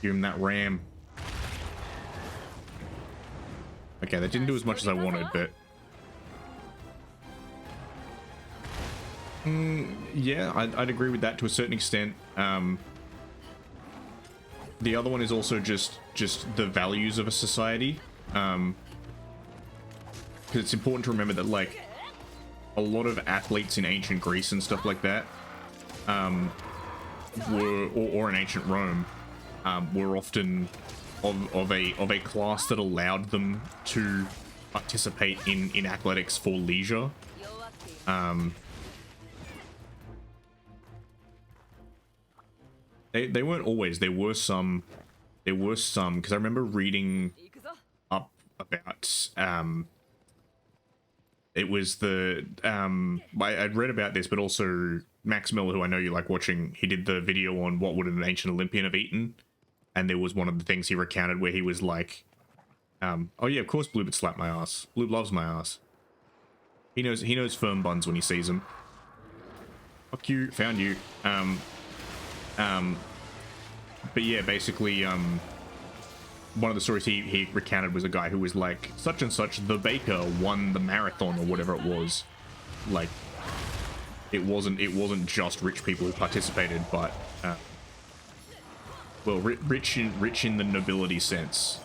Give him that ram. Okay, that didn't do as much as I wanted, but... yeah, I'd agree with that to a certain extent. The other one is also just the values of a society. Because it's important to remember that, like, a lot of athletes in ancient Greece and stuff like that, or in ancient Rome, were often of a class that allowed them to participate in athletics for leisure. They weren't always. There were some, because I remember reading up about, it was the, I'd read about this, but also Max Miller, who I know you like watching, he did the video on what would an ancient Olympian have eaten, and there was one of the things he recounted where he was like, oh yeah, of course Blue would slap my ass. Blue loves my ass. He knows firm buns when he sees them. Fuck you, found you. But yeah, basically, one of the stories he recounted was a guy who was like, such and such, the baker won the marathon or whatever it was. Like, it wasn't just rich people who participated, but, well, rich in the nobility sense.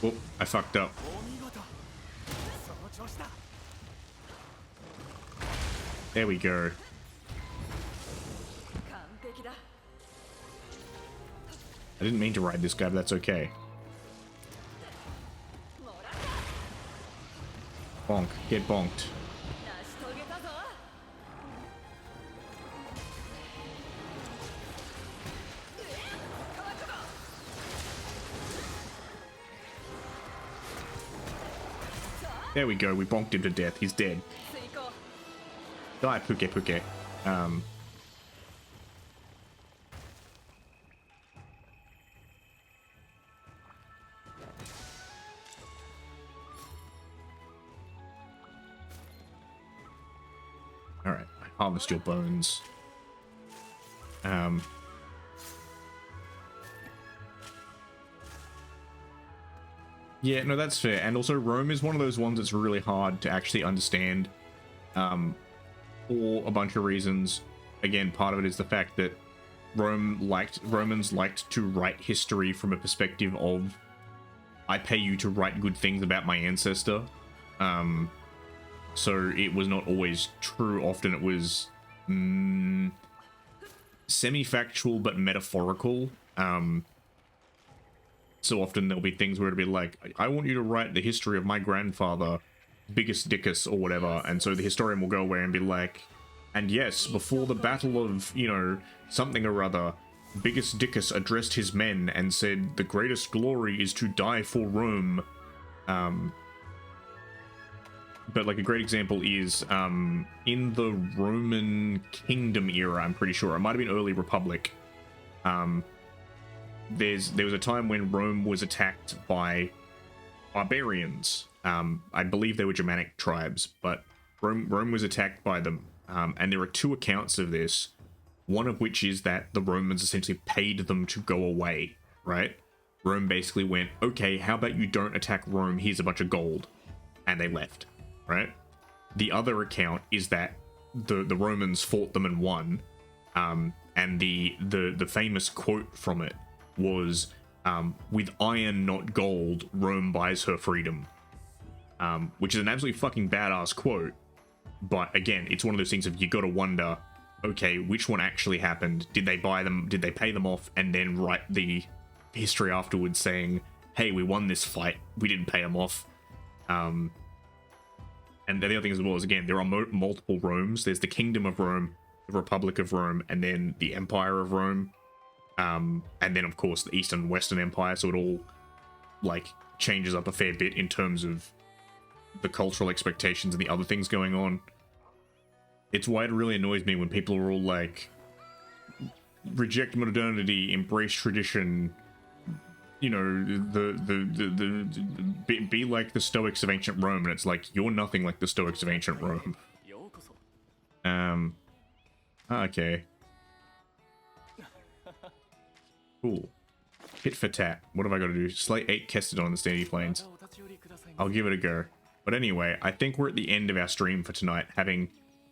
Oh, I fucked up. There we go. I didn't mean to ride this guy, but that's okay. Bonk. Get bonked. There we go, we bonked him to death. He's dead. Die, Puke Puke. All right, harvest your bones. Yeah, no, that's fair. And also, Rome is one of those ones that's really hard to actually understand, for a bunch of reasons. Again, part of it is the fact that Romans liked to write history from a perspective of, I pay you to write good things about my ancestor. So it was not always true. Often it was semi-factual but metaphorical. So often there'll be things where it'll be like, I want you to write the history of my grandfather, Biggest Dickus or whatever. And so the historian will go away and be like, and yes, before the battle of, you know, something or other, Biggest Dickus addressed his men and said, the greatest glory is to die for Rome. But like a great example is in the Roman Kingdom era, I'm pretty sure, it might have been early Republic. There was a time when Rome was attacked by barbarians. I believe they were Germanic tribes, but Rome was attacked by them. And there are two accounts of this. One of which is that the Romans essentially paid them to go away, right? Rome basically went, okay, how about you don't attack Rome? Here's a bunch of gold. And they left, right? The other account is that the Romans fought them and won. And the famous quote from it was, with iron, not gold, Rome buys her freedom. Which is an absolutely fucking badass quote. But again, it's one of those things of you gotta wonder, okay, which one actually happened? Did they buy them? Did they pay them off and then write the history afterwards saying, hey, we won this fight, we didn't pay them off? And the other thing as well is, again, there are multiple Romes. There's the Kingdom of Rome, the Republic of Rome, and then the Empire of Rome. And then, of course, the Eastern and Western Empire. So it all, like, changes up a fair bit in terms of the cultural expectations and the other things going on. It's why it really annoys me when people are all like, reject modernity, embrace tradition, you know, be like the Stoics of ancient Rome. And it's like, you're nothing like the Stoics of ancient Rome. Okay. Cool. Hit for tat. What have I got to do? Slay 8 Kestodon on the Standy Plains. I'll give it a go. But anyway, I think we're at the end of our stream for tonight, having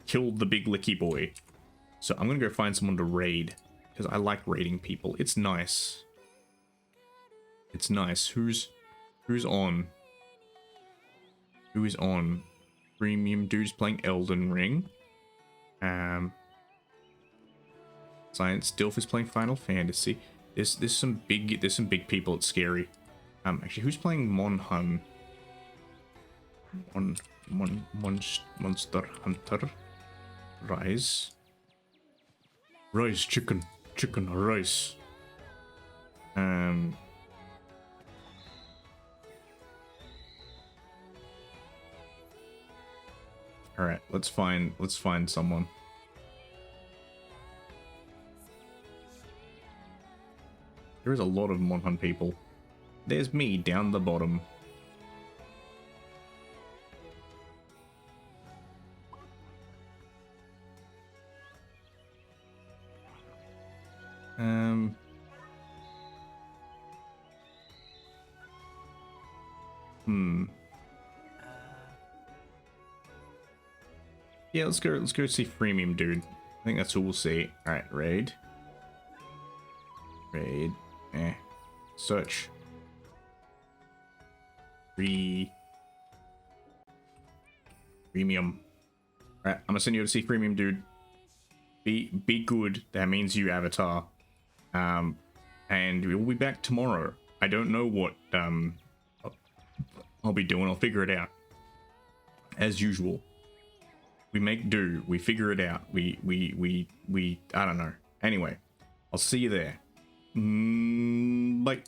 killed the big licky boy. So I'm going to go find someone to raid, because I like raiding people. It's nice. It's nice. Who's on? Who is on? Premium dudes playing Elden Ring. Science Dilf is playing Final Fantasy. There's some big people. It's scary. Actually, who's playing Monhun? Monster Hunter. Rice chicken rice. All right, let's find someone. There is a lot of Monhun people. There's me down the bottom. Yeah, let's go see Freemium Dude. I think that's who we'll see. Alright, raid. Search. Premium. Alright, I'm gonna send you to see Freemium Dude. Be good. That means you, Avatar. And we'll be back tomorrow. I don't know what I'll be doing. I'll figure it out. As usual. We make do. We figure it out. We I don't know. Anyway, I'll see you there. Bye.